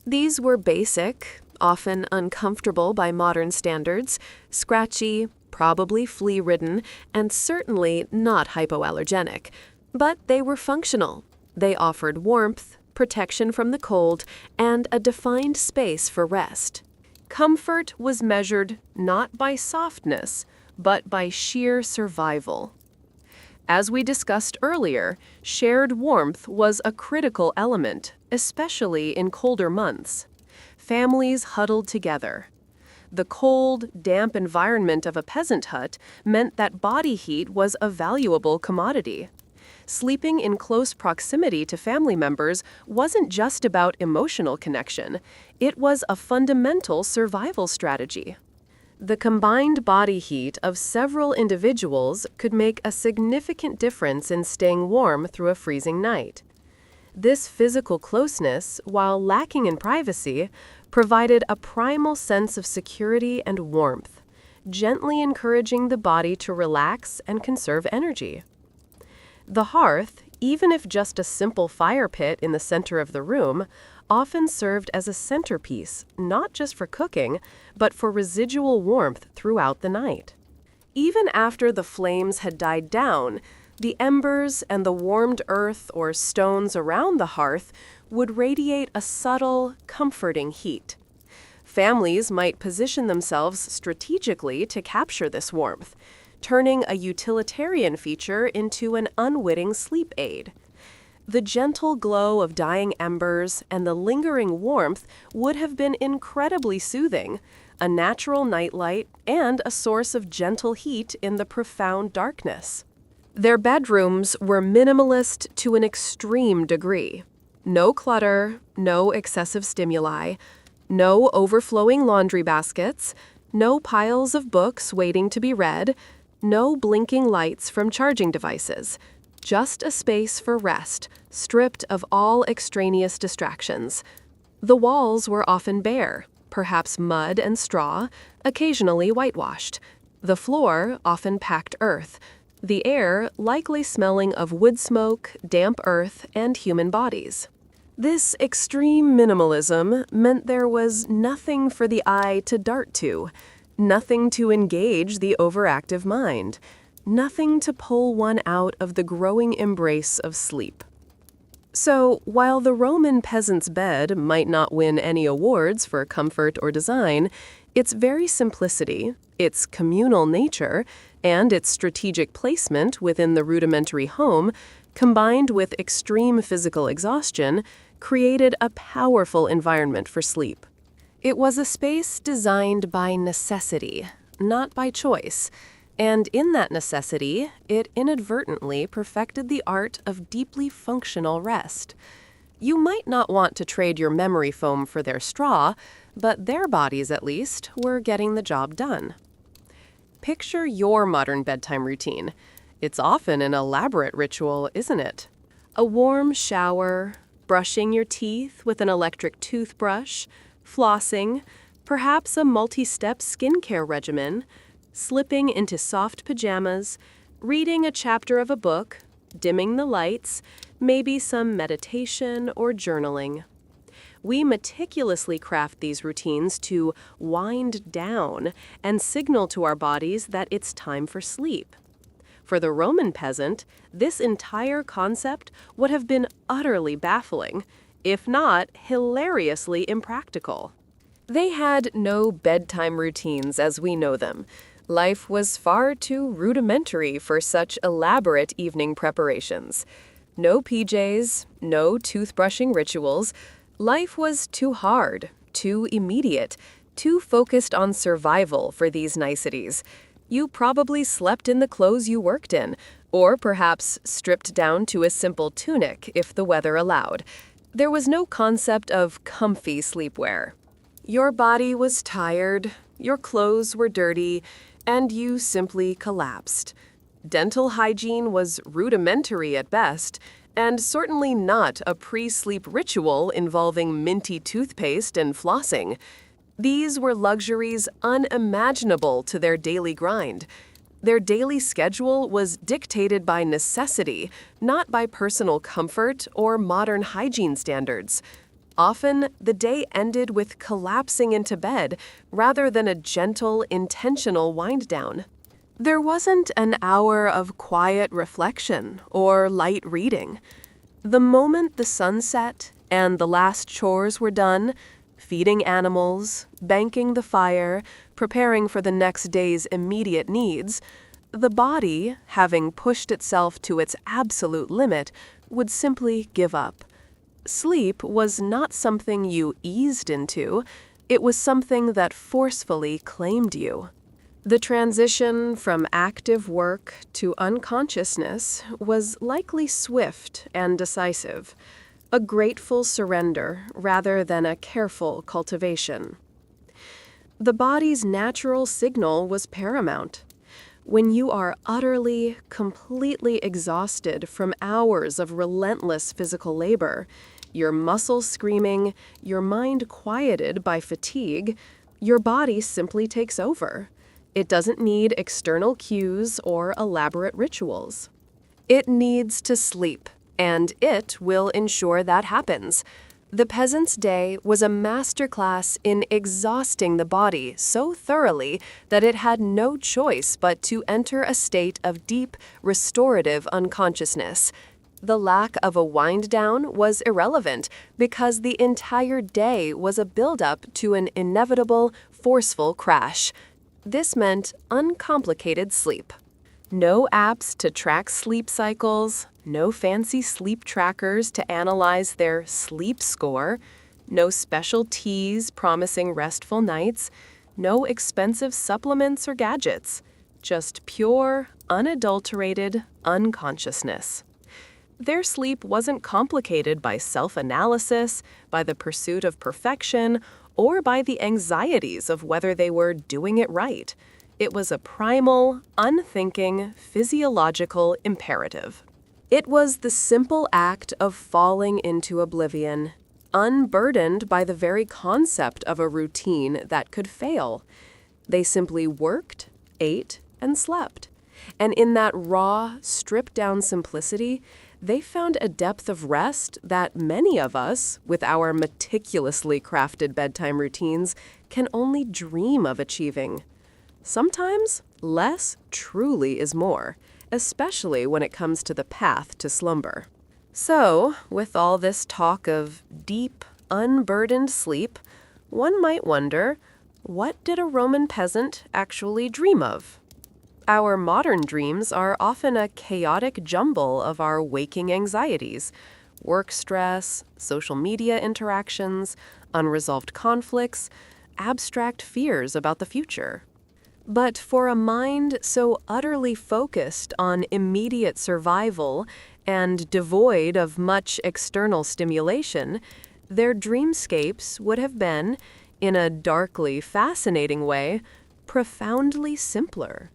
These were basic, often uncomfortable by modern standards, scratchy, probably flea-ridden, and certainly not hypoallergenic. But they were functional. They offered warmth, protection from the cold, and a defined space for rest. Comfort was measured not by softness, but by sheer survival. As we discussed earlier, shared warmth was a critical element, especially in colder months. Families huddled together. The cold, damp environment of a peasant hut meant that body heat was a valuable commodity. Sleeping in close proximity to family members wasn't just about emotional connection, it was a fundamental survival strategy. The combined body heat of several individuals could make a significant difference in staying warm through a freezing night. This physical closeness, while lacking in privacy, provided a primal sense of security and warmth, gently encouraging the body to relax and conserve energy. The hearth, even if just a simple fire pit in the center of the room, often served as a centerpiece, not just for cooking, but for residual warmth throughout the night. Even after the flames had died down, the embers and the warmed earth or stones around the hearth would radiate a subtle, comforting heat. Families might position themselves strategically to capture this warmth, turning a utilitarian feature into an unwitting sleep aid. The gentle glow of dying embers and the lingering warmth would have been incredibly soothing, a natural nightlight and a source of gentle heat in the profound darkness. Their bedrooms were minimalist to an extreme degree. No clutter, no excessive stimuli, no overflowing laundry baskets, no piles of books waiting to be read, no blinking lights from charging devices. Just a space for rest, stripped of all extraneous distractions. The walls were often bare, perhaps mud and straw, occasionally whitewashed. The floor often packed earth. The air likely smelling of wood smoke, damp earth, and human bodies. This extreme minimalism meant there was nothing for the eye to dart to, nothing to engage the overactive mind, nothing to pull one out of the growing embrace of sleep. So, while the Roman peasant's bed might not win any awards for comfort or design, its very simplicity, its communal nature, and its strategic placement within the rudimentary home, combined with extreme physical exhaustion, created a powerful environment for sleep. It was a space designed by necessity, not by choice, and in that necessity, it inadvertently perfected the art of deeply functional rest. You might not want to trade your memory foam for their straw, but their bodies, at least, were getting the job done. Picture your modern bedtime routine. It's often an elaborate ritual, isn't it? A warm shower, brushing your teeth with an electric toothbrush, flossing, perhaps a multi-step skincare regimen, slipping into soft pajamas, reading a chapter of a book, dimming the lights, maybe some meditation or journaling. We meticulously craft these routines to wind down and signal to our bodies that it's time for sleep. For the Roman peasant, this entire concept would have been utterly baffling, if not hilariously impractical. They had no bedtime routines as we know them. Life was far too rudimentary for such elaborate evening preparations. No PJs, no toothbrushing rituals. Life was too hard, too immediate, too focused on survival for these niceties. You probably slept in the clothes you worked in, or perhaps stripped down to a simple tunic if the weather allowed. There was no concept of comfy sleepwear. Your body was tired, your clothes were dirty, and you simply collapsed. Dental hygiene was rudimentary at best, and certainly not a pre-sleep ritual involving minty toothpaste and flossing. These were luxuries unimaginable to their daily grind. Their daily schedule was dictated by necessity, not by personal comfort or modern hygiene standards. Often, the day ended with collapsing into bed rather than a gentle, intentional wind-down. There wasn't an hour of quiet reflection or light reading. The moment the sun set and the last chores were done, feeding animals, banking the fire, preparing for the next day's immediate needs, the body, having pushed itself to its absolute limit, would simply give up. Sleep was not something you eased into, it was something that forcefully claimed you. The transition from active work to unconsciousness was likely swift and decisive, a grateful surrender rather than a careful cultivation. The body's natural signal was paramount. When you are utterly, completely exhausted from hours of relentless physical labor, your muscles screaming, your mind quieted by fatigue, your body simply takes over. It doesn't need external cues or elaborate rituals. It needs to sleep, and it will ensure that happens. The peasant's day was a masterclass in exhausting the body so thoroughly that it had no choice but to enter a state of deep, restorative unconsciousness. The lack of a wind-down was irrelevant because the entire day was a build-up to an inevitable, forceful crash. This meant uncomplicated sleep. No apps to track sleep cycles, no fancy sleep trackers to analyze their sleep score, no special teas promising restful nights, no expensive supplements or gadgets, just pure, unadulterated unconsciousness. Their sleep wasn't complicated by self-analysis, by the pursuit of perfection, or by the anxieties of whether they were doing it right. It was a primal, unthinking, physiological imperative. It was the simple act of falling into oblivion, unburdened by the very concept of a routine that could fail. They simply worked, ate, and slept. And in that raw, stripped-down simplicity, they found a depth of rest that many of us, with our meticulously crafted bedtime routines, can only dream of achieving. Sometimes, less truly is more, especially when it comes to the path to slumber. So, with all this talk of deep, unburdened sleep, one might wonder, what did a Roman peasant actually dream of? Our modern dreams are often a chaotic jumble of our waking anxieties, work stress, social media interactions, unresolved conflicts, abstract fears about the future. But for a mind so utterly focused on immediate survival and devoid of much external stimulation, their dreamscapes would have been, in a darkly fascinating way, profoundly simpler.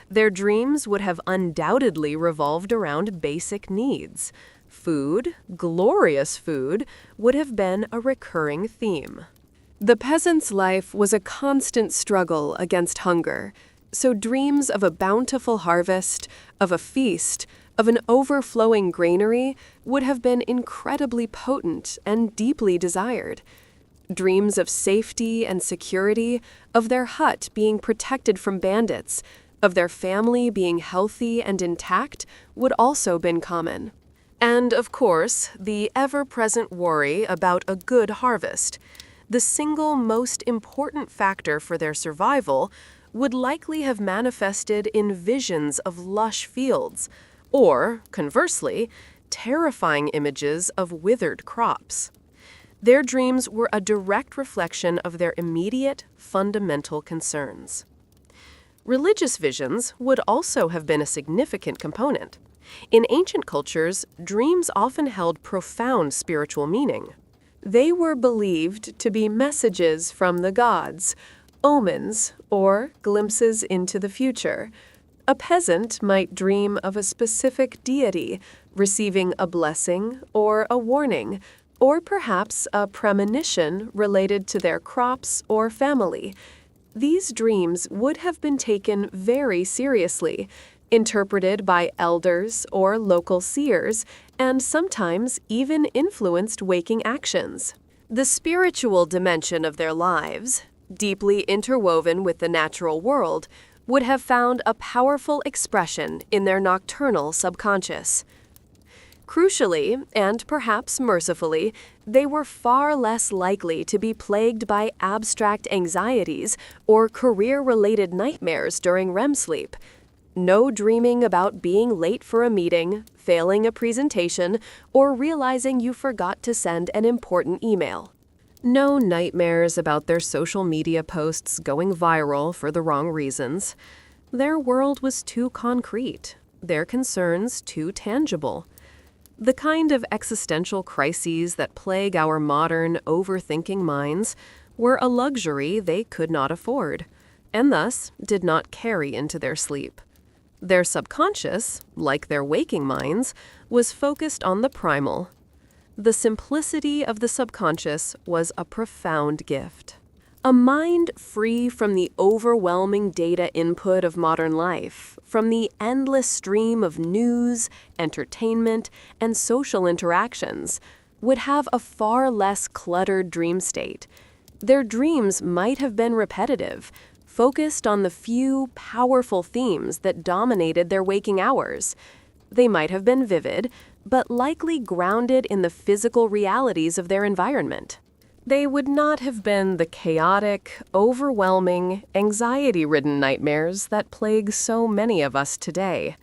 Their dreams would have undoubtedly revolved around basic needs. Food, glorious food, would have been a recurring theme. The peasant's life was a constant struggle against hunger, so dreams of a bountiful harvest, of a feast, of an overflowing granary would have been incredibly potent and deeply desired. Dreams of safety and security, of their hut being protected from bandits, of their family being healthy and intact would also been common. And, of course, the ever-present worry about a good harvest. The single most important factor for their survival would likely have manifested in visions of lush fields, or, conversely, terrifying images of withered crops. Their dreams were a direct reflection of their immediate, fundamental concerns. Religious visions would also have been a significant component. In ancient cultures, dreams often held profound spiritual meaning. They were believed to be messages from the gods, omens, or glimpses into the future. A peasant might dream of a specific deity, receiving a blessing or a warning, or perhaps a premonition related to their crops or family. These dreams would have been taken very seriously, interpreted by elders or local seers, and sometimes even influenced waking actions. The spiritual dimension of their lives, deeply interwoven with the natural world, would have found a powerful expression in their nocturnal subconscious. Crucially, and perhaps mercifully, they were far less likely to be plagued by abstract anxieties or career-related nightmares during REM sleep. No dreaming about being late for a meeting, failing a presentation, or realizing you forgot to send an important email. No nightmares about their social media posts going viral for the wrong reasons. Their world was too concrete, their concerns too tangible. The kind of existential crises that plague our modern, overthinking minds were a luxury they could not afford, and thus did not carry into their sleep. Their subconscious, like their waking minds, was focused on the primal. The simplicity of the subconscious was a profound gift. A mind free from the overwhelming data input of modern life, from the endless stream of news, entertainment, and social interactions, would have a far less cluttered dream state. Their dreams might have been repetitive, focused on the few powerful themes that dominated their waking hours. They might have been vivid, but likely grounded in the physical realities of their environment. They would not have been the chaotic, overwhelming, anxiety-ridden nightmares that plague so many of us today.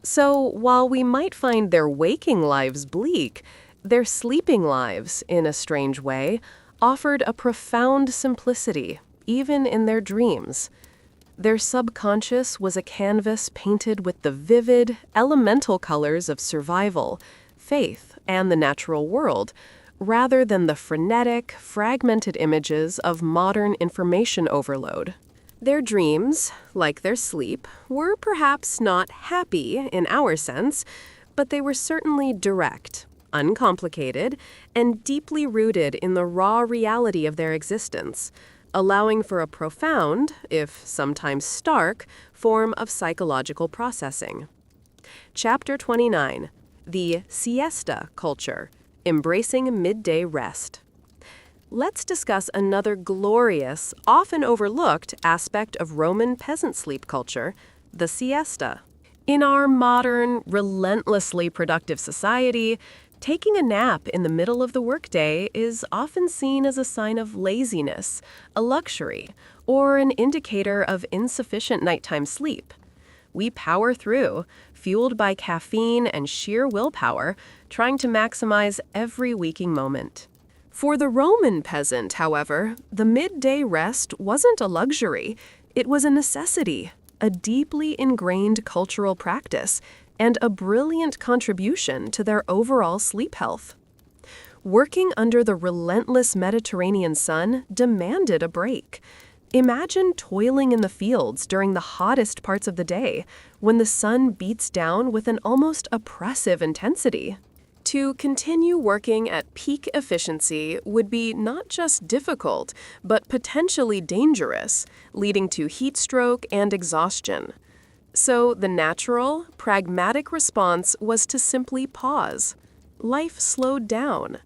So, while we might find their waking lives bleak, their sleeping lives, in a strange way, offered a profound simplicity, even in their dreams. Their subconscious was a canvas painted with the vivid, elemental colors of survival, faith, and the natural world, rather than the frenetic, fragmented images of modern information overload. Their dreams, like their sleep, were perhaps not happy in our sense, but they were certainly direct, uncomplicated, and deeply rooted in the raw reality of their existence, allowing for a profound, if sometimes stark, form of psychological processing. Chapter 29. The siesta culture. Embracing midday rest. Let's discuss another glorious, often overlooked aspect of Roman peasant sleep culture, the siesta. In our modern, relentlessly productive society, taking a nap in the middle of the workday is often seen as a sign of laziness, a luxury, or an indicator of insufficient nighttime sleep. We power through, fueled by caffeine and sheer willpower, trying to maximize every waking moment. For the Roman peasant, however, the midday rest wasn't a luxury, it was a necessity, a deeply ingrained cultural practice, and a brilliant contribution to their overall sleep health. Working under the relentless Mediterranean sun demanded a break. Imagine toiling in the fields during the hottest parts of the day, when the sun beats down with an almost oppressive intensity. To continue working at peak efficiency would be not just difficult, but potentially dangerous, leading to heat stroke and exhaustion. So the natural, pragmatic response was to simply pause. Life slowed down.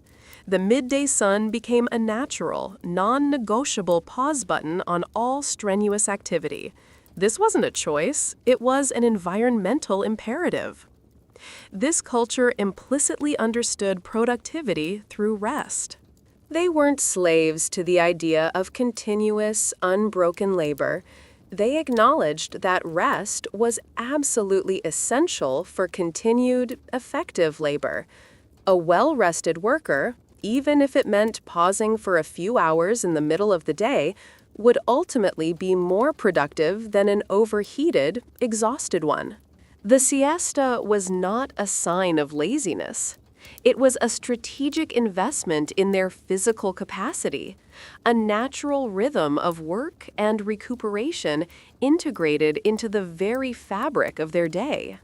The midday sun became a natural, non-negotiable pause button on all strenuous activity. This wasn't a choice, it was an environmental imperative. This culture implicitly understood productivity through rest. They weren't slaves to the idea of continuous, unbroken labor. They acknowledged that rest was absolutely essential for continued, effective labor. A well-rested worker, even if it meant pausing for a few hours in the middle of the day, would ultimately be more productive than an overheated, exhausted one. The siesta was not a sign of laziness. It was a strategic investment in their physical capacity, a natural rhythm of work and recuperation integrated into the very fabric of their day.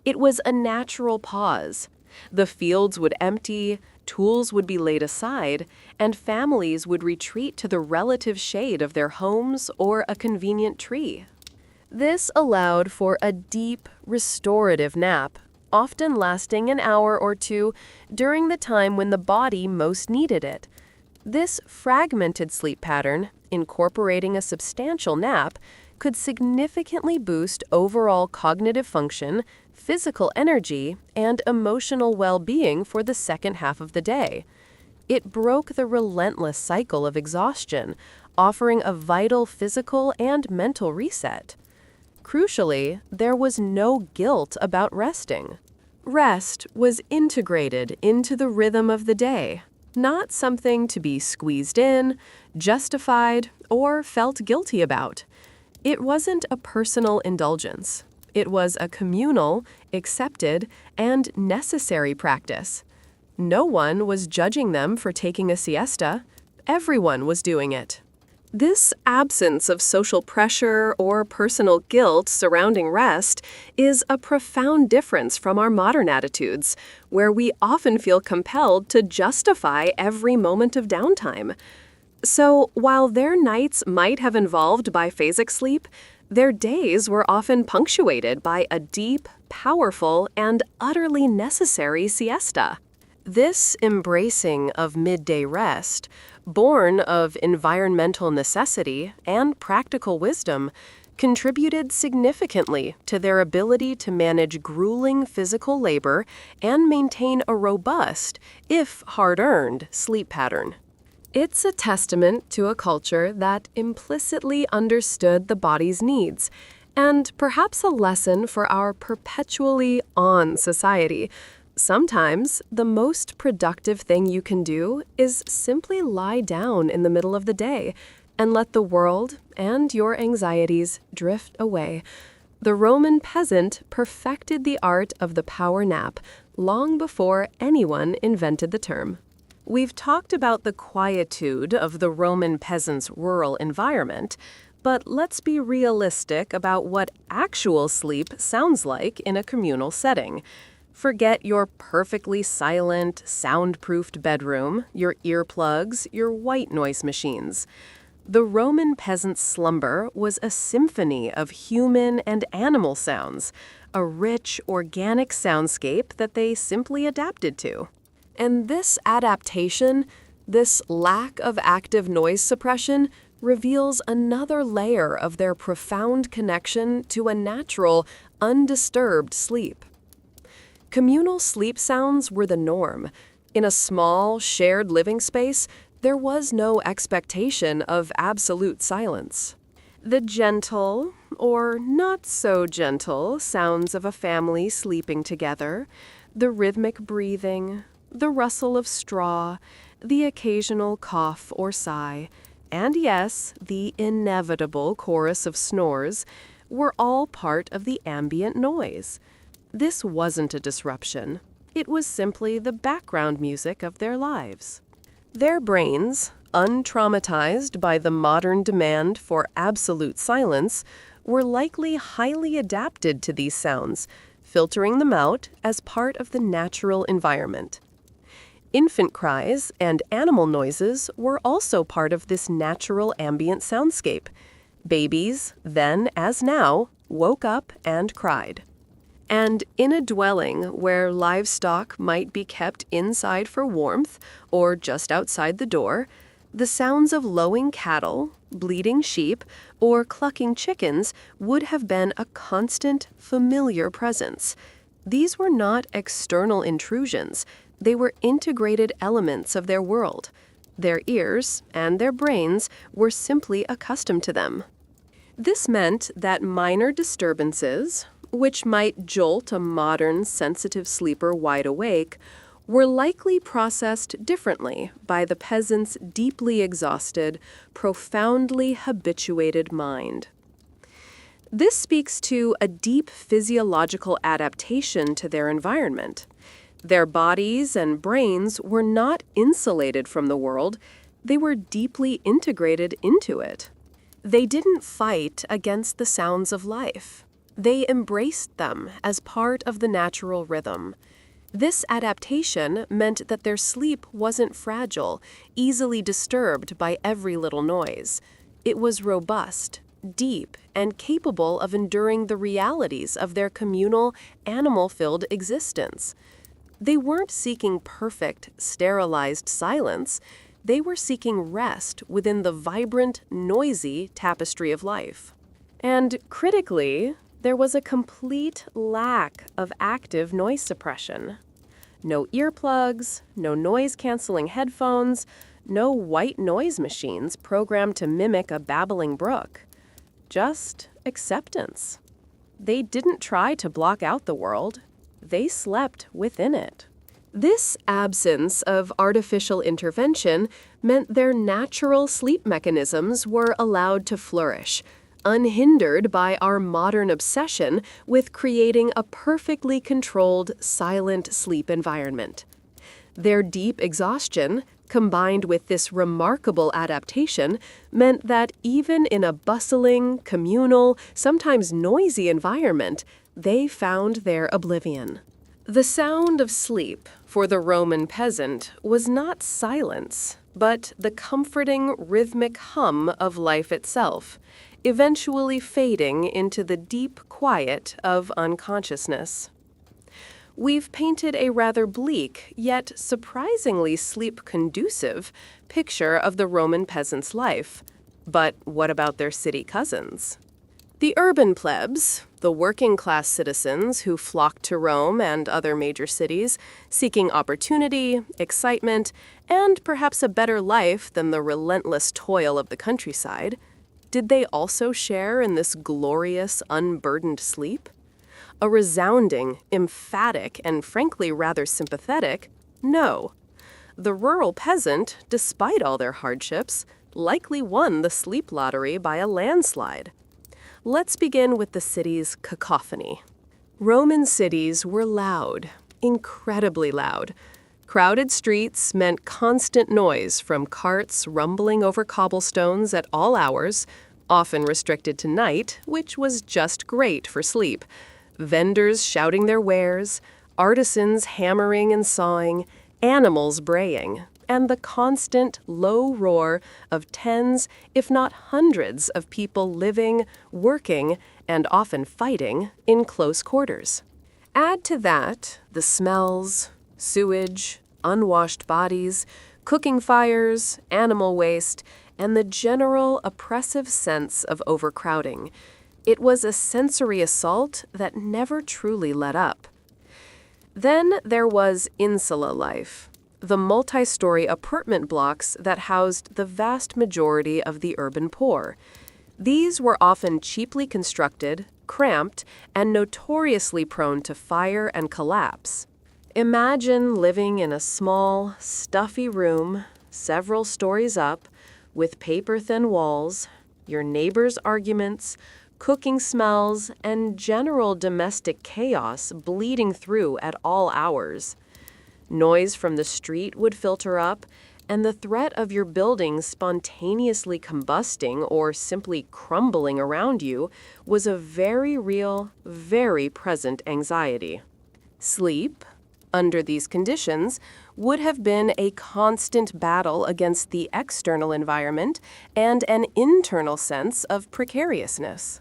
It was a natural pause. The fields would empty, tools would be laid aside, and families would retreat to the relative shade of their homes or a convenient tree. This allowed for a deep, restorative nap, often lasting an hour or two during the time when the body most needed it. This fragmented sleep pattern, incorporating a substantial nap, could significantly boost overall cognitive function, physical energy, and emotional well-being for the second half of the day. It broke the relentless cycle of exhaustion, offering a vital physical and mental reset. Crucially, there was no guilt about resting. Rest was integrated into the rhythm of the day, not something to be squeezed in, justified, or felt guilty about. It wasn't a personal indulgence. It was a communal, accepted, and necessary practice. No one was judging them for taking a siesta. Everyone was doing it. This absence of social pressure or personal guilt surrounding rest is a profound difference from our modern attitudes, where we often feel compelled to justify every moment of downtime. So, while their nights might have involved biphasic sleep, their days were often punctuated by a deep, powerful, and utterly necessary siesta. This embracing of midday rest, born of environmental necessity and practical wisdom, contributed significantly to their ability to manage grueling physical labor and maintain a robust, if hard-earned, sleep pattern. It's a testament to a culture that implicitly understood the body's needs, and perhaps a lesson for our perpetually on society. Sometimes, the most productive thing you can do is simply lie down in the middle of the day and let the world and your anxieties drift away. The Roman peasant perfected the art of the power nap long before anyone invented the term. We've talked about the quietude of the Roman peasant's rural environment, but let's be realistic about what actual sleep sounds like in a communal setting. Forget your perfectly silent, soundproofed bedroom, your earplugs, your white noise machines. The Roman peasant's slumber was a symphony of human and animal sounds, a rich, organic soundscape that they simply adapted to. And this adaptation, this lack of active noise suppression, reveals another layer of their profound connection to a natural, undisturbed sleep. Communal sleep sounds were the norm. In a small, shared living space, there was no expectation of absolute silence. The gentle, or not so gentle, sounds of a family sleeping together, the rhythmic breathing, the rustle of straw, the occasional cough or sigh, and yes, the inevitable chorus of snores, were all part of the ambient noise. This wasn't a disruption. It was simply the background music of their lives. Their brains, untraumatized by the modern demand for absolute silence, were likely highly adapted to these sounds, filtering them out as part of the natural environment. Infant cries and animal noises were also part of this natural ambient soundscape. Babies, then as now, woke up and cried. And in a dwelling where livestock might be kept inside for warmth or just outside the door, the sounds of lowing cattle, bleating sheep, or clucking chickens would have been a constant, familiar presence. These were not external intrusions. They were integrated elements of their world. Their ears and their brains were simply accustomed to them. This meant that minor disturbances, which might jolt a modern, sensitive sleeper wide awake, were likely processed differently by the peasant's deeply exhausted, profoundly habituated mind. This speaks to a deep physiological adaptation to their environment. Their bodies and brains were not insulated from the world, they were deeply integrated into it. They didn't fight against the sounds of life. They embraced them as part of the natural rhythm. This adaptation meant that their sleep wasn't fragile, easily disturbed by every little noise. It was robust, deep, and capable of enduring the realities of their communal, animal-filled existence. They weren't seeking perfect, sterilized silence. They were seeking rest within the vibrant, noisy tapestry of life. And critically, there was a complete lack of active noise suppression. No earplugs, no noise-canceling headphones, no white noise machines programmed to mimic a babbling brook. Just acceptance. They didn't try to block out the world. They slept within it. This absence of artificial intervention meant their natural sleep mechanisms were allowed to flourish, unhindered by our modern obsession with creating a perfectly controlled, silent sleep environment. Their deep exhaustion, combined with this remarkable adaptation, meant that even in a bustling, communal, sometimes noisy environment, they found their oblivion. The sound of sleep, for the Roman peasant, was not silence, but the comforting, rhythmic hum of life itself, eventually fading into the deep quiet of unconsciousness. We've painted a rather bleak, yet surprisingly sleep-conducive, picture of the Roman peasant's life. But what about their city cousins? The urban plebs, the working-class citizens who flocked to Rome and other major cities, seeking opportunity, excitement, and perhaps a better life than the relentless toil of the countryside, did they also share in this glorious, unburdened sleep? A resounding, emphatic, and frankly rather sympathetic no. The rural peasant, despite all their hardships, likely won the sleep lottery by a landslide. Let's begin with the city's cacophony. Roman cities were loud, incredibly loud. Crowded streets meant constant noise from carts rumbling over cobblestones at all hours, often restricted to night, which was just great for sleep. Vendors shouting their wares, artisans hammering and sawing, animals braying, and the constant low roar of tens, if not hundreds, of people living, working, and often fighting in close quarters. Add to that the smells, sewage, unwashed bodies, cooking fires, animal waste, and the general oppressive sense of overcrowding. It was a sensory assault that never truly let up. Then there was insula life, the multi-story apartment blocks that housed the vast majority of the urban poor. These were often cheaply constructed, cramped, and notoriously prone to fire and collapse. Imagine living in a small, stuffy room, several stories up, with paper-thin walls, your neighbors' arguments, cooking smells, and general domestic chaos bleeding through at all hours. Noise from the street would filter up, And the threat of your building spontaneously combusting or simply crumbling around you was a very real, very present anxiety. Sleep, under these conditions, would have been a constant battle against the external environment and an internal sense of precariousness.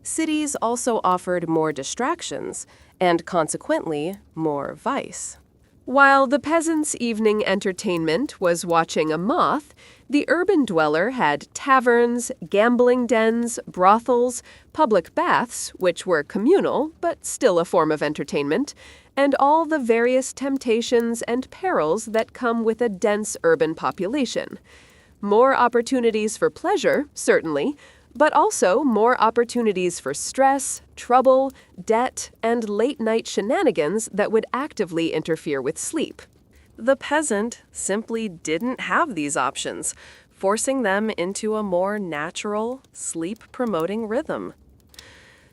Cities also offered more distractions, and consequently, more vice. While the peasant's evening entertainment was watching a moth, the urban dweller had taverns, gambling dens, brothels, public baths, which were communal, but still a form of entertainment, and all the various temptations and perils that come with a dense urban population. More opportunities for pleasure, certainly, but also more opportunities for stress, trouble, debt, and late-night shenanigans that would actively interfere with sleep. The peasant simply didn't have these options, forcing them into a more natural, sleep-promoting rhythm.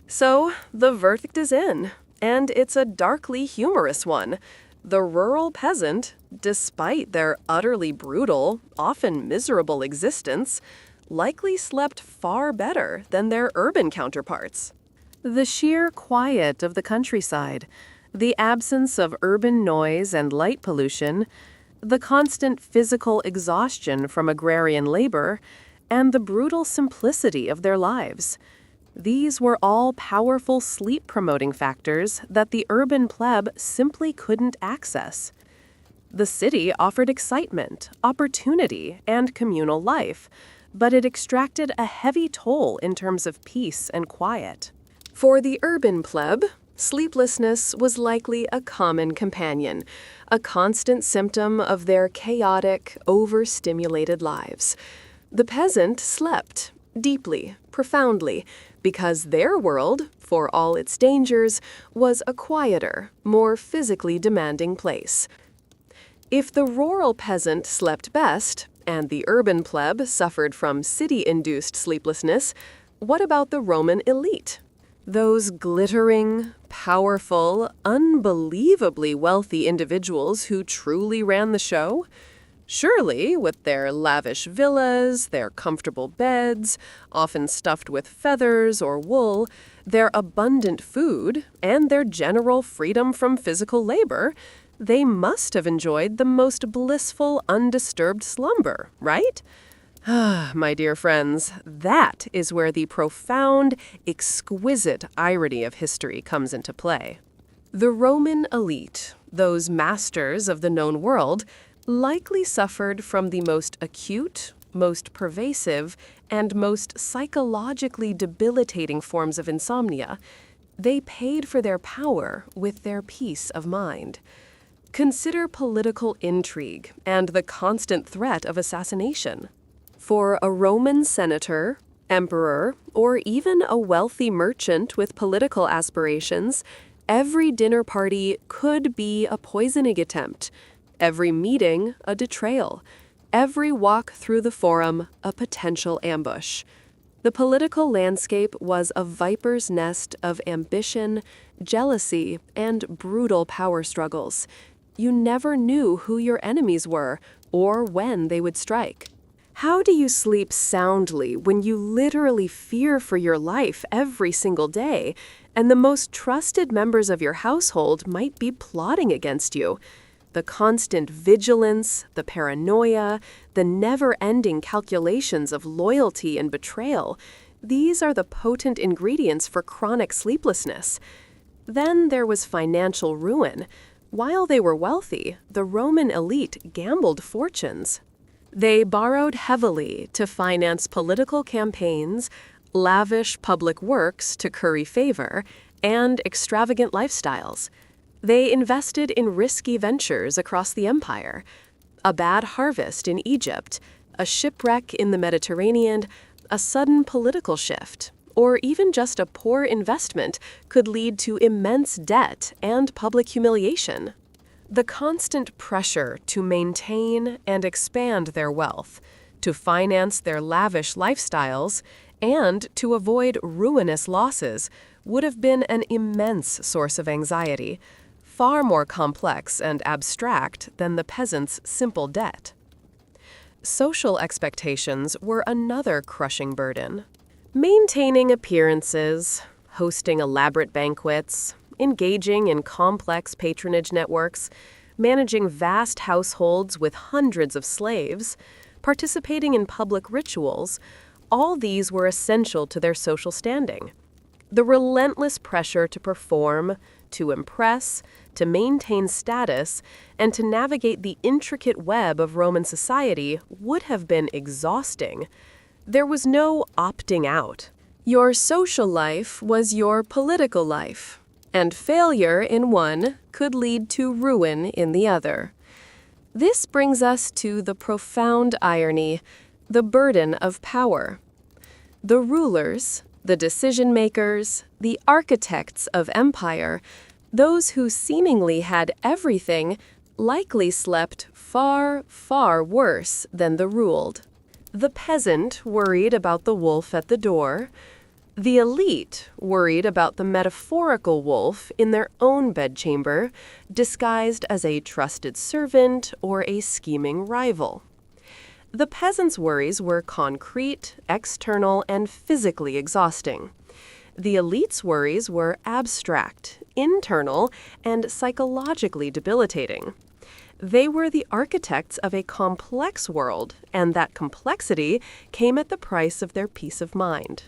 So, the verdict is in, and it's a darkly humorous one. The rural peasant, despite their utterly brutal, often miserable existence, likely slept far better than their urban counterparts. The sheer quiet of the countryside, the absence of urban noise and light pollution, the constant physical exhaustion from agrarian labor, and the brutal simplicity of their lives. These were all powerful sleep-promoting factors that the urban pleb simply couldn't access. The city offered excitement, opportunity, and communal life, but it extracted a heavy toll in terms of peace and quiet. For the urban pleb, sleeplessness was likely a common companion, a constant symptom of their chaotic, overstimulated lives. The peasant slept deeply, profoundly, because their world, for all its dangers, was a quieter, more physically demanding place. If the rural peasant slept best, and the urban pleb suffered from city-induced sleeplessness, what about the Roman elite? Those glittering, powerful, unbelievably wealthy individuals who truly ran the show? Surely, with their lavish villas, their comfortable beds, often stuffed with feathers or wool, their abundant food, and their general freedom from physical labor, they must have enjoyed the most blissful, undisturbed slumber, right? Ah, my dear friends, that is where the profound, exquisite irony of history comes into play. The Roman elite, those masters of the known world, likely suffered from the most acute, most pervasive, and most psychologically debilitating forms of insomnia. They paid for their power with their peace of mind. Consider political intrigue and the constant threat of assassination. For a Roman senator, emperor, or even a wealthy merchant with political aspirations, every dinner party could be a poisoning attempt, every meeting a betrayal, every walk through the forum a potential ambush. The political landscape was a viper's nest of ambition, jealousy, and brutal power struggles. You never knew who your enemies were or when they would strike. How do you sleep soundly when you literally fear for your life every single day, and the most trusted members of your household might be plotting against you? The constant vigilance, the paranoia, the never-ending calculations of loyalty and betrayal, these are the potent ingredients for chronic sleeplessness. Then there was financial ruin. While they were wealthy, the Roman elite gambled fortunes. They borrowed heavily to finance political campaigns, lavish public works to curry favor, and extravagant lifestyles. They invested in risky ventures across the empire. A bad harvest in Egypt, a shipwreck in the Mediterranean, a sudden political shift, or even just a poor investment could lead to immense debt and public humiliation. The constant pressure to maintain and expand their wealth, to finance their lavish lifestyles, and to avoid ruinous losses would have been an immense source of anxiety, far more complex and abstract than the peasant's simple debt. Social expectations were another crushing burden. Maintaining appearances, hosting elaborate banquets, engaging in complex patronage networks, managing vast households with hundreds of slaves, participating in public rituals, all these were essential to their social standing. The relentless pressure to perform, to impress, to maintain status, and to navigate the intricate web of Roman society would have been exhausting. There was no opting out. Your social life was your political life, and failure in one could lead to ruin in the other. This brings us to the profound irony, the burden of power. The rulers, the decision-makers, the architects of empire, those who seemingly had everything, likely slept far, far worse than the ruled. The peasant worried about the wolf at the door. The elite worried about the metaphorical wolf in their own bedchamber, disguised as a trusted servant or a scheming rival. The peasant's worries were concrete, external, and physically exhausting. The elite's worries were abstract, internal, and psychologically debilitating. They were the architects of a complex world, and that complexity came at the price of their peace of mind.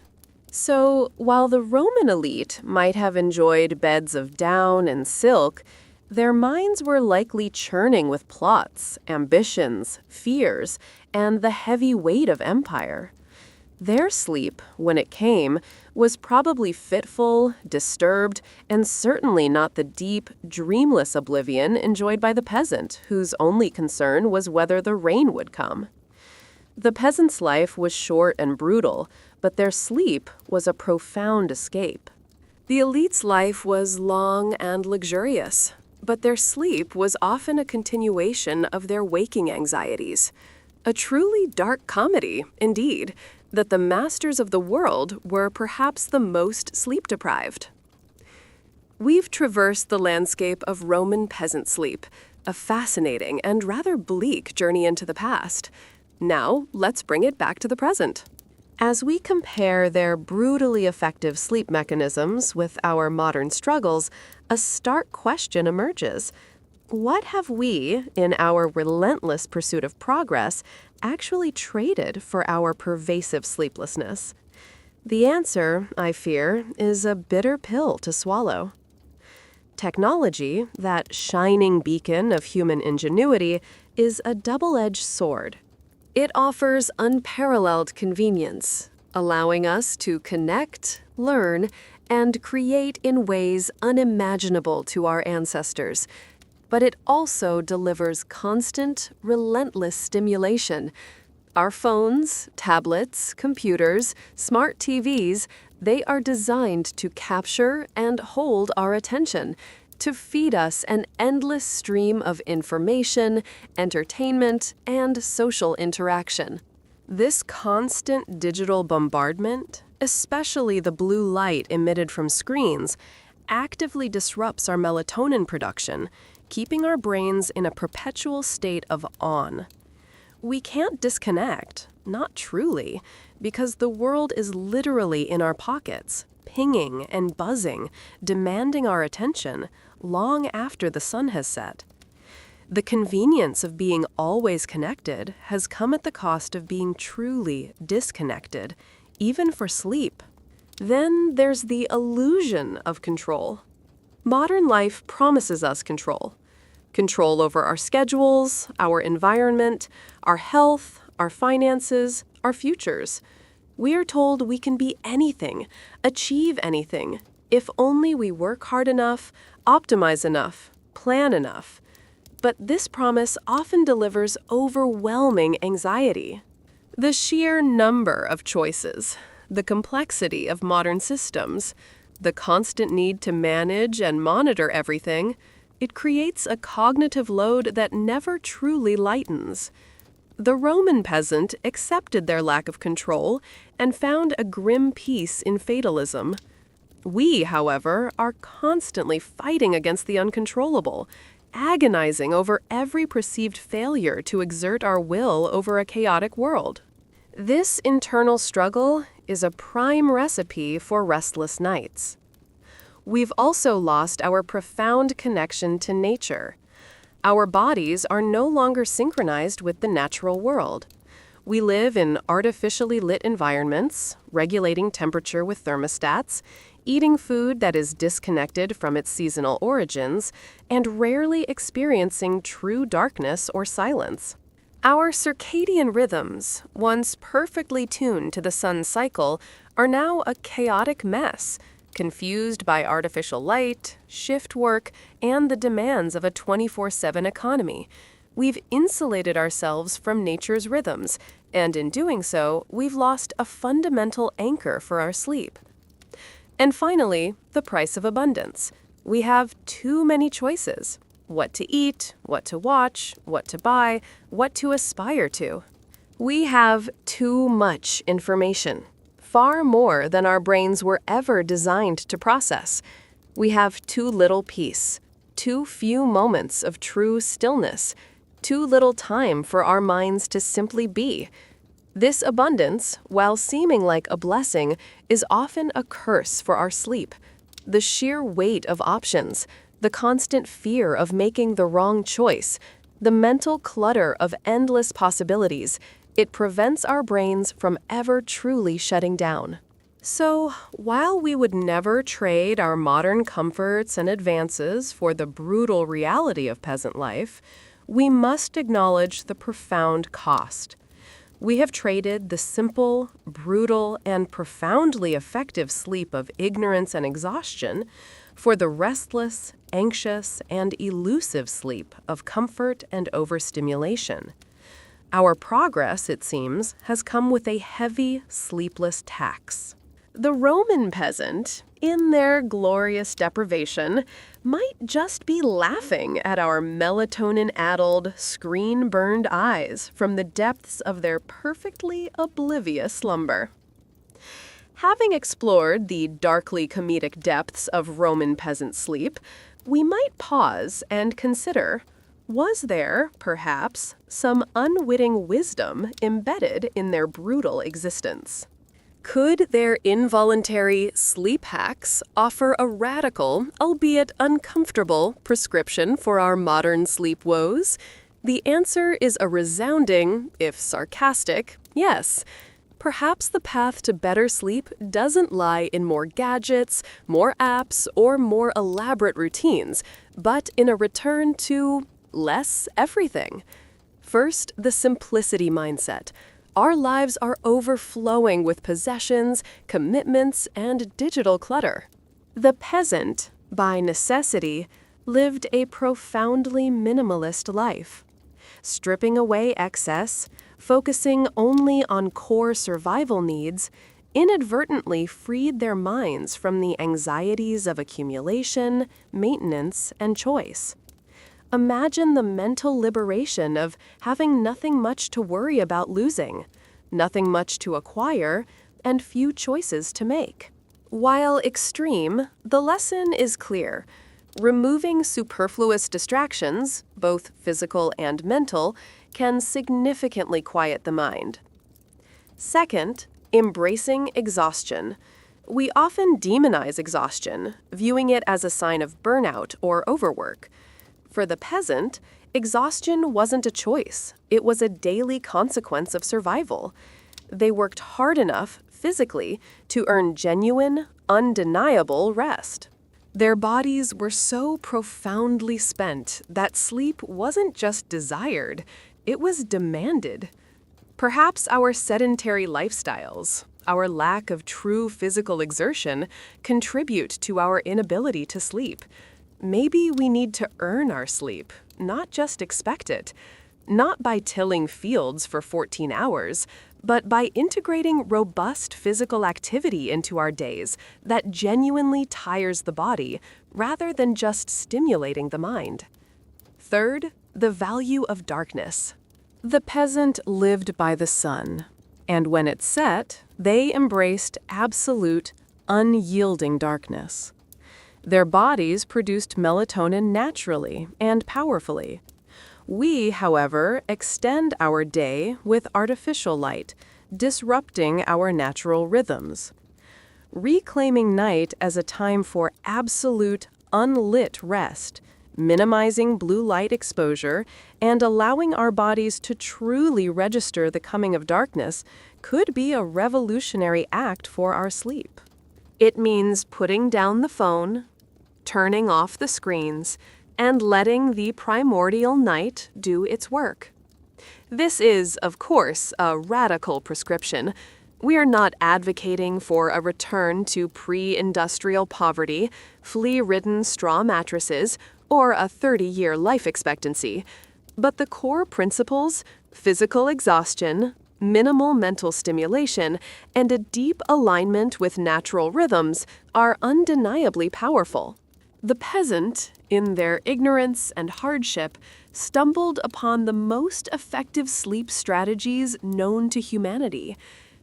So, while the Roman elite might have enjoyed beds of down and silk, their minds were likely churning with plots, ambitions, fears, and the heavy weight of empire. Their sleep, when it came, was probably fitful, disturbed, and certainly not the deep, dreamless oblivion enjoyed by the peasant, whose only concern was whether the rain would come. The peasant's life was short and brutal, but their sleep was a profound escape. The elite's life was long and luxurious, but their sleep was often a continuation of their waking anxieties. A truly dark comedy, indeed, that the masters of the world were perhaps the most sleep-deprived. We've traversed the landscape of Roman peasant sleep, a fascinating and rather bleak journey into the past. Now, let's bring it back to the present. As we compare their brutally effective sleep mechanisms with our modern struggles, a stark question emerges. What have we, in our relentless pursuit of progress, actually traded for our pervasive sleeplessness? The answer, I fear, is a bitter pill to swallow. Technology, that shining beacon of human ingenuity, is a double-edged sword. It offers unparalleled convenience, allowing us to connect, learn, and create in ways unimaginable to our ancestors. But it also delivers constant, relentless stimulation. Our phones, tablets, computers, smart TVs, they are designed to capture and hold our attention, to feed us an endless stream of information, entertainment, and social interaction. This constant digital bombardment, especially the blue light emitted from screens, actively disrupts our melatonin production, keeping our brains in a perpetual state of on. We can't disconnect, not truly, because the world is literally in our pockets, pinging and buzzing, demanding our attention, long after the sun has set. The convenience of being always connected has come at the cost of being truly disconnected, even for sleep. Then there's the illusion of control. Modern life promises us control. Control over our schedules, our environment, our health, our finances, our futures. We are told we can be anything, achieve anything, if only we work hard enough, optimize enough, plan enough. But this promise often delivers overwhelming anxiety. The sheer number of choices, the complexity of modern systems, the constant need to manage and monitor everything, it creates a cognitive load that never truly lightens. The Roman peasant accepted their lack of control and found a grim peace in fatalism. We, however, are constantly fighting against the uncontrollable, agonizing over every perceived failure to exert our will over a chaotic world. This internal struggle is a prime recipe for restless nights. We've also lost our profound connection to nature. Our bodies are no longer synchronized with the natural world. We live in artificially lit environments, regulating temperature with thermostats, eating food that is disconnected from its seasonal origins, and rarely experiencing true darkness or silence. Our circadian rhythms, once perfectly tuned to the sun's cycle, are now a chaotic mess, confused by artificial light, shift work, and the demands of a 24/7 economy. We've insulated ourselves from nature's rhythms, and in doing so, we've lost a fundamental anchor for our sleep. And finally, the price of abundance. We have too many choices. What to eat, what to watch, what to buy, what to aspire to. We have too much information, far more than our brains were ever designed to process. We have too little peace, too few moments of true stillness, too little time for our minds to simply be. This abundance, while seeming like a blessing, is often a curse for our sleep. The sheer weight of options, the constant fear of making the wrong choice, the mental clutter of endless possibilities, it prevents our brains from ever truly shutting down. So, while we would never trade our modern comforts and advances for the brutal reality of peasant life, we must acknowledge the profound cost. We have traded the simple, brutal, and profoundly effective sleep of ignorance and exhaustion for the restless, anxious, and elusive sleep of comfort and overstimulation. Our progress, it seems, has come with a heavy, sleepless tax. The Roman peasant, in their glorious deprivation, might just be laughing at our melatonin-addled, screen-burned eyes from the depths of their perfectly oblivious slumber. Having explored the darkly comedic depths of Roman peasant sleep, we might pause and consider, was there, perhaps, some unwitting wisdom embedded in their brutal existence? Could their involuntary sleep hacks offer a radical, albeit uncomfortable, prescription for our modern sleep woes? The answer is a resounding, if sarcastic, yes. Perhaps the path to better sleep doesn't lie in more gadgets, more apps, or more elaborate routines, but in a return to less everything. First, the simplicity mindset. Our lives are overflowing with possessions, commitments, and digital clutter. The peasant, by necessity, lived a profoundly minimalist life. Stripping away excess, focusing only on core survival needs, inadvertently freed their minds from the anxieties of accumulation, maintenance, and choice. Imagine the mental liberation of having nothing much to worry about losing, nothing much to acquire, and few choices to make. While extreme, the lesson is clear. Removing superfluous distractions, both physical and mental, can significantly quiet the mind. Second, embracing exhaustion. We often demonize exhaustion, viewing it as a sign of burnout or overwork. For the peasant, exhaustion wasn't a choice. It was a daily consequence of survival. They worked hard enough, physically, to earn genuine, undeniable rest. Their bodies were so profoundly spent that sleep wasn't just desired, it was demanded. Perhaps our sedentary lifestyles, our lack of true physical exertion, contribute to our inability to sleep. Maybe we need to earn our sleep, not just expect it. Not by tilling fields for 14 hours, but by integrating robust physical activity into our days that genuinely tires the body rather than just stimulating the mind. Third, the value of darkness. The peasant lived by the sun, and when it set, they embraced absolute, unyielding darkness. Their bodies produced melatonin naturally and powerfully. We, however, extend our day with artificial light, disrupting our natural rhythms. Reclaiming night as a time for absolute, unlit rest, minimizing blue light exposure, and allowing our bodies to truly register the coming of darkness could be a revolutionary act for our sleep. It means putting down the phone, turning off the screens, and letting the primordial night do its work. This is, of course, a radical prescription. We are not advocating for a return to pre-industrial poverty, flea-ridden straw mattresses, or a 30-year life expectancy. But the core principles, physical exhaustion, minimal mental stimulation, and a deep alignment with natural rhythms are undeniably powerful. The peasant, in their ignorance and hardship, stumbled upon the most effective sleep strategies known to humanity.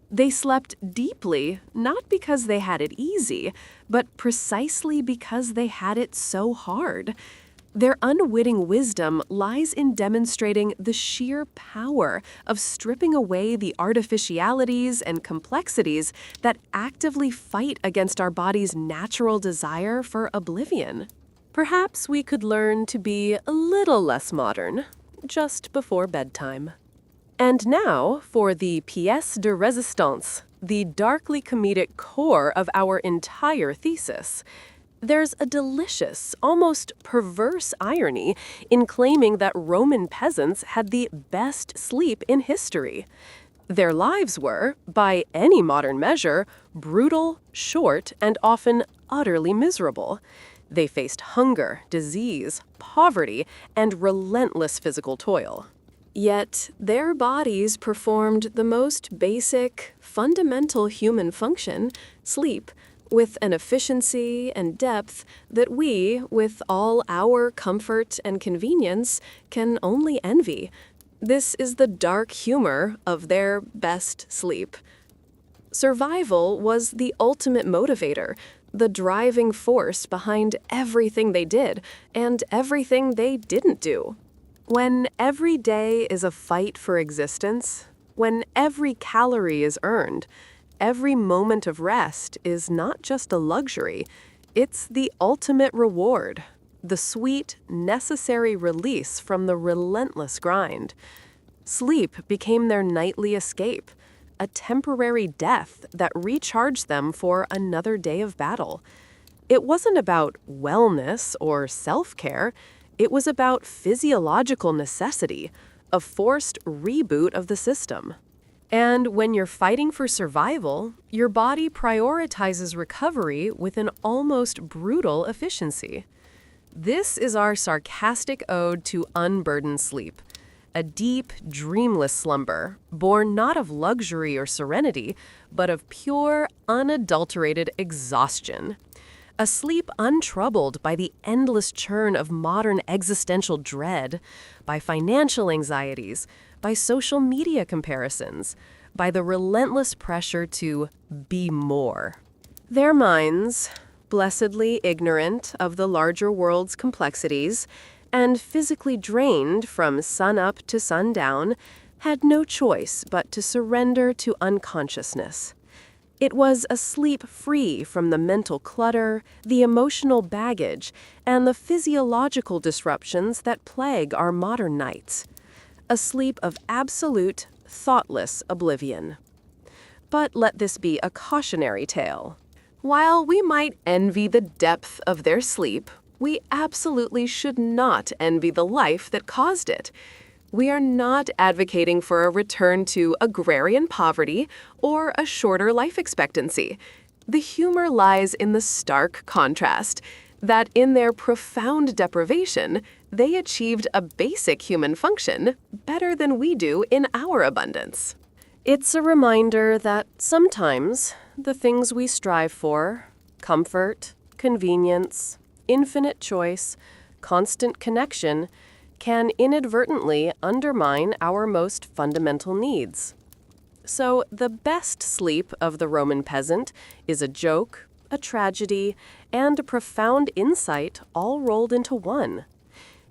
They slept deeply, not because they had it easy, but precisely because they had it so hard. Their unwitting wisdom lies in demonstrating the sheer power of stripping away the artificialities and complexities that actively fight against our body's natural desire for oblivion. Perhaps we could learn to be a little less modern, just before bedtime. And now for the pièce de résistance, the darkly comedic core of our entire thesis. There's a delicious, almost perverse irony in claiming that Roman peasants had the best sleep in history. Their lives were, by any modern measure, brutal, short, and often utterly miserable. They faced hunger, disease, poverty, and relentless physical toil. Yet their bodies performed the most basic, fundamental human function, sleep, with an efficiency and depth that we, with all our comfort and convenience, can only envy. This is the dark humor of their best sleep. Survival was the ultimate motivator, the driving force behind everything they did and everything they didn't do. When every day is a fight for existence, when every calorie is earned, every moment of rest is not just a luxury, it's the ultimate reward, the sweet, necessary release from the relentless grind. Sleep became their nightly escape, a temporary death that recharged them for another day of battle. It wasn't about wellness or self-care, it was about physiological necessity, a forced reboot of the system. And when you're fighting for survival, your body prioritizes recovery with an almost brutal efficiency. This is our sarcastic ode to unburdened sleep, a deep, dreamless slumber, born not of luxury or serenity, but of pure, unadulterated exhaustion. A sleep untroubled by the endless churn of modern existential dread, by financial anxieties, by social media comparisons, by the relentless pressure to be more. Their minds, blessedly ignorant of the larger world's complexities, and physically drained from sun-up to sundown, had no choice but to surrender to unconsciousness. It was a sleep free from the mental clutter, the emotional baggage, and the physiological disruptions that plague our modern nights. A sleep of absolute, thoughtless oblivion. But let this be a cautionary tale. While we might envy the depth of their sleep, we absolutely should not envy the life that caused it. We are not advocating for a return to agrarian poverty or a shorter life expectancy. The humor lies in the stark contrast that in their profound deprivation, they achieved a basic human function better than we do in our abundance. It's a reminder that sometimes the things we strive for, comfort, convenience, infinite choice, constant connection, can inadvertently undermine our most fundamental needs. So the best sleep of the Roman peasant is a joke, a tragedy, and a profound insight all rolled into one.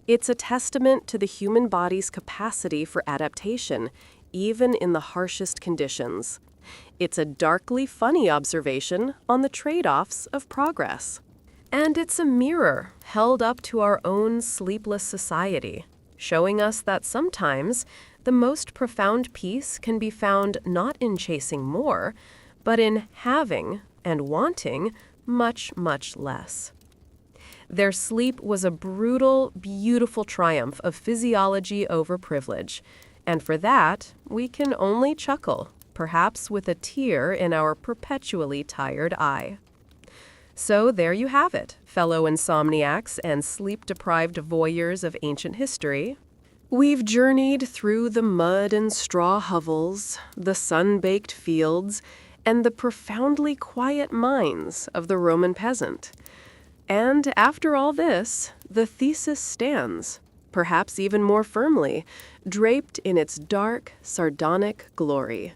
It's a testament to the human body's capacity for adaptation, even in the harshest conditions. It's a darkly funny observation on the trade-offs of progress. And it's a mirror held up to our own sleepless society, showing us that sometimes the most profound peace can be found not in chasing more, but in having and wanting much, much less. Their sleep was a brutal, beautiful triumph of physiology over privilege, and for that, we can only chuckle, perhaps with a tear in our perpetually tired eye. So there you have it, fellow insomniacs and sleep-deprived voyeurs of ancient history. We've journeyed through the mud and straw hovels, the sun-baked fields, and the profoundly quiet minds of the Roman peasant. And after all this, the thesis stands, perhaps even more firmly, draped in its dark, sardonic glory.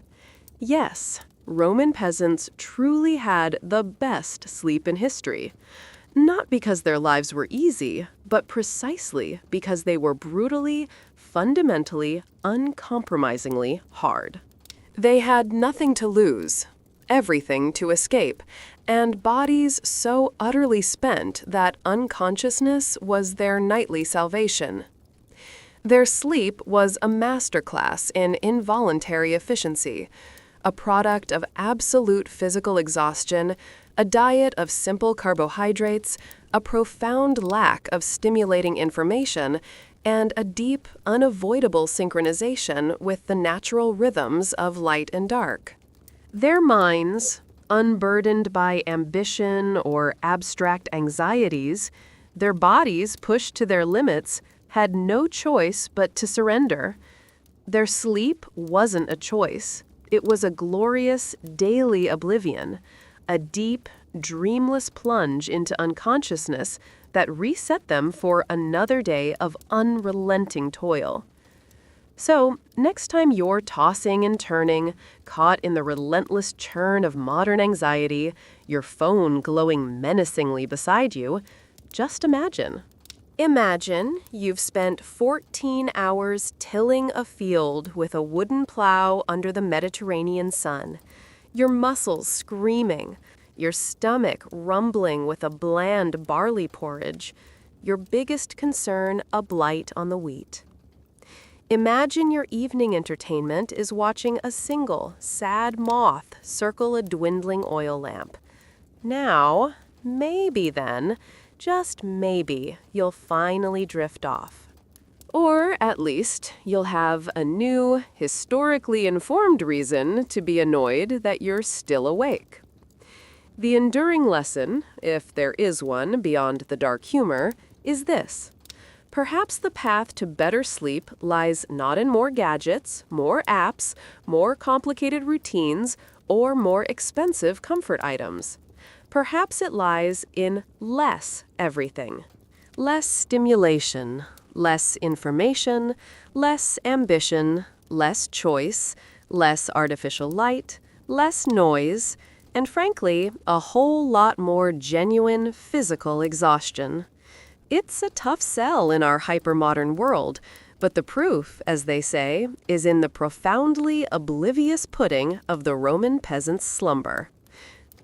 Yes, Roman peasants truly had the best sleep in history. Not because their lives were easy, but precisely because they were brutally, fundamentally, uncompromisingly hard. They had nothing to lose, everything to escape, and bodies so utterly spent that unconsciousness was their nightly salvation. Their sleep was a masterclass in involuntary efficiency, a product of absolute physical exhaustion, a diet of simple carbohydrates, a profound lack of stimulating information, and a deep, unavoidable synchronization with the natural rhythms of light and dark. Their minds, unburdened by ambition or abstract anxieties, their bodies pushed to their limits, had no choice but to surrender. Their sleep wasn't a choice. It was a glorious daily oblivion, a deep, dreamless plunge into unconsciousness that reset them for another day of unrelenting toil. So, next time you're tossing and turning, caught in the relentless churn of modern anxiety, your phone glowing menacingly beside you, just imagine. Imagine you've spent 14 hours tilling a field with a wooden plow under the Mediterranean sun, your muscles screaming, your stomach rumbling with a bland barley porridge, your biggest concern a blight on the wheat. Imagine your evening entertainment is watching a single, sad moth circle a dwindling oil lamp. Now, maybe then, just maybe, you'll finally drift off. Or, at least, you'll have a new, historically informed reason to be annoyed that you're still awake. The enduring lesson, if there is one beyond the dark humor, is this. Perhaps the path to better sleep lies not in more gadgets, more apps, more complicated routines, or more expensive comfort items. Perhaps it lies in less everything. Less stimulation, less information, less ambition, less choice, less artificial light, less noise, and frankly, a whole lot more genuine physical exhaustion. It's a tough sell in our hypermodern world, but the proof, as they say, is in the profoundly oblivious pudding of the Roman peasant's slumber.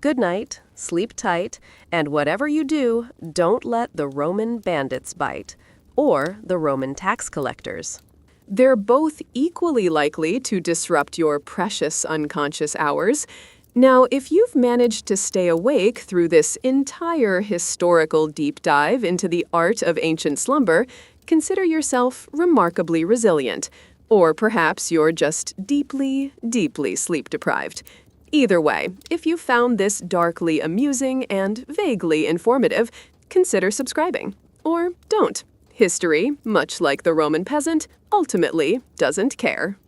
Good night, sleep tight, and whatever you do, don't let the Roman bandits bite, or the Roman tax collectors. They're both equally likely to disrupt your precious unconscious hours. Now, if you've managed to stay awake through this entire historical deep dive into the art of ancient slumber, consider yourself remarkably resilient. Or perhaps you're just deeply, deeply sleep-deprived. Either way, if you found this darkly amusing and vaguely informative, consider subscribing. Or don't. History, much like the Roman peasant, ultimately doesn't care.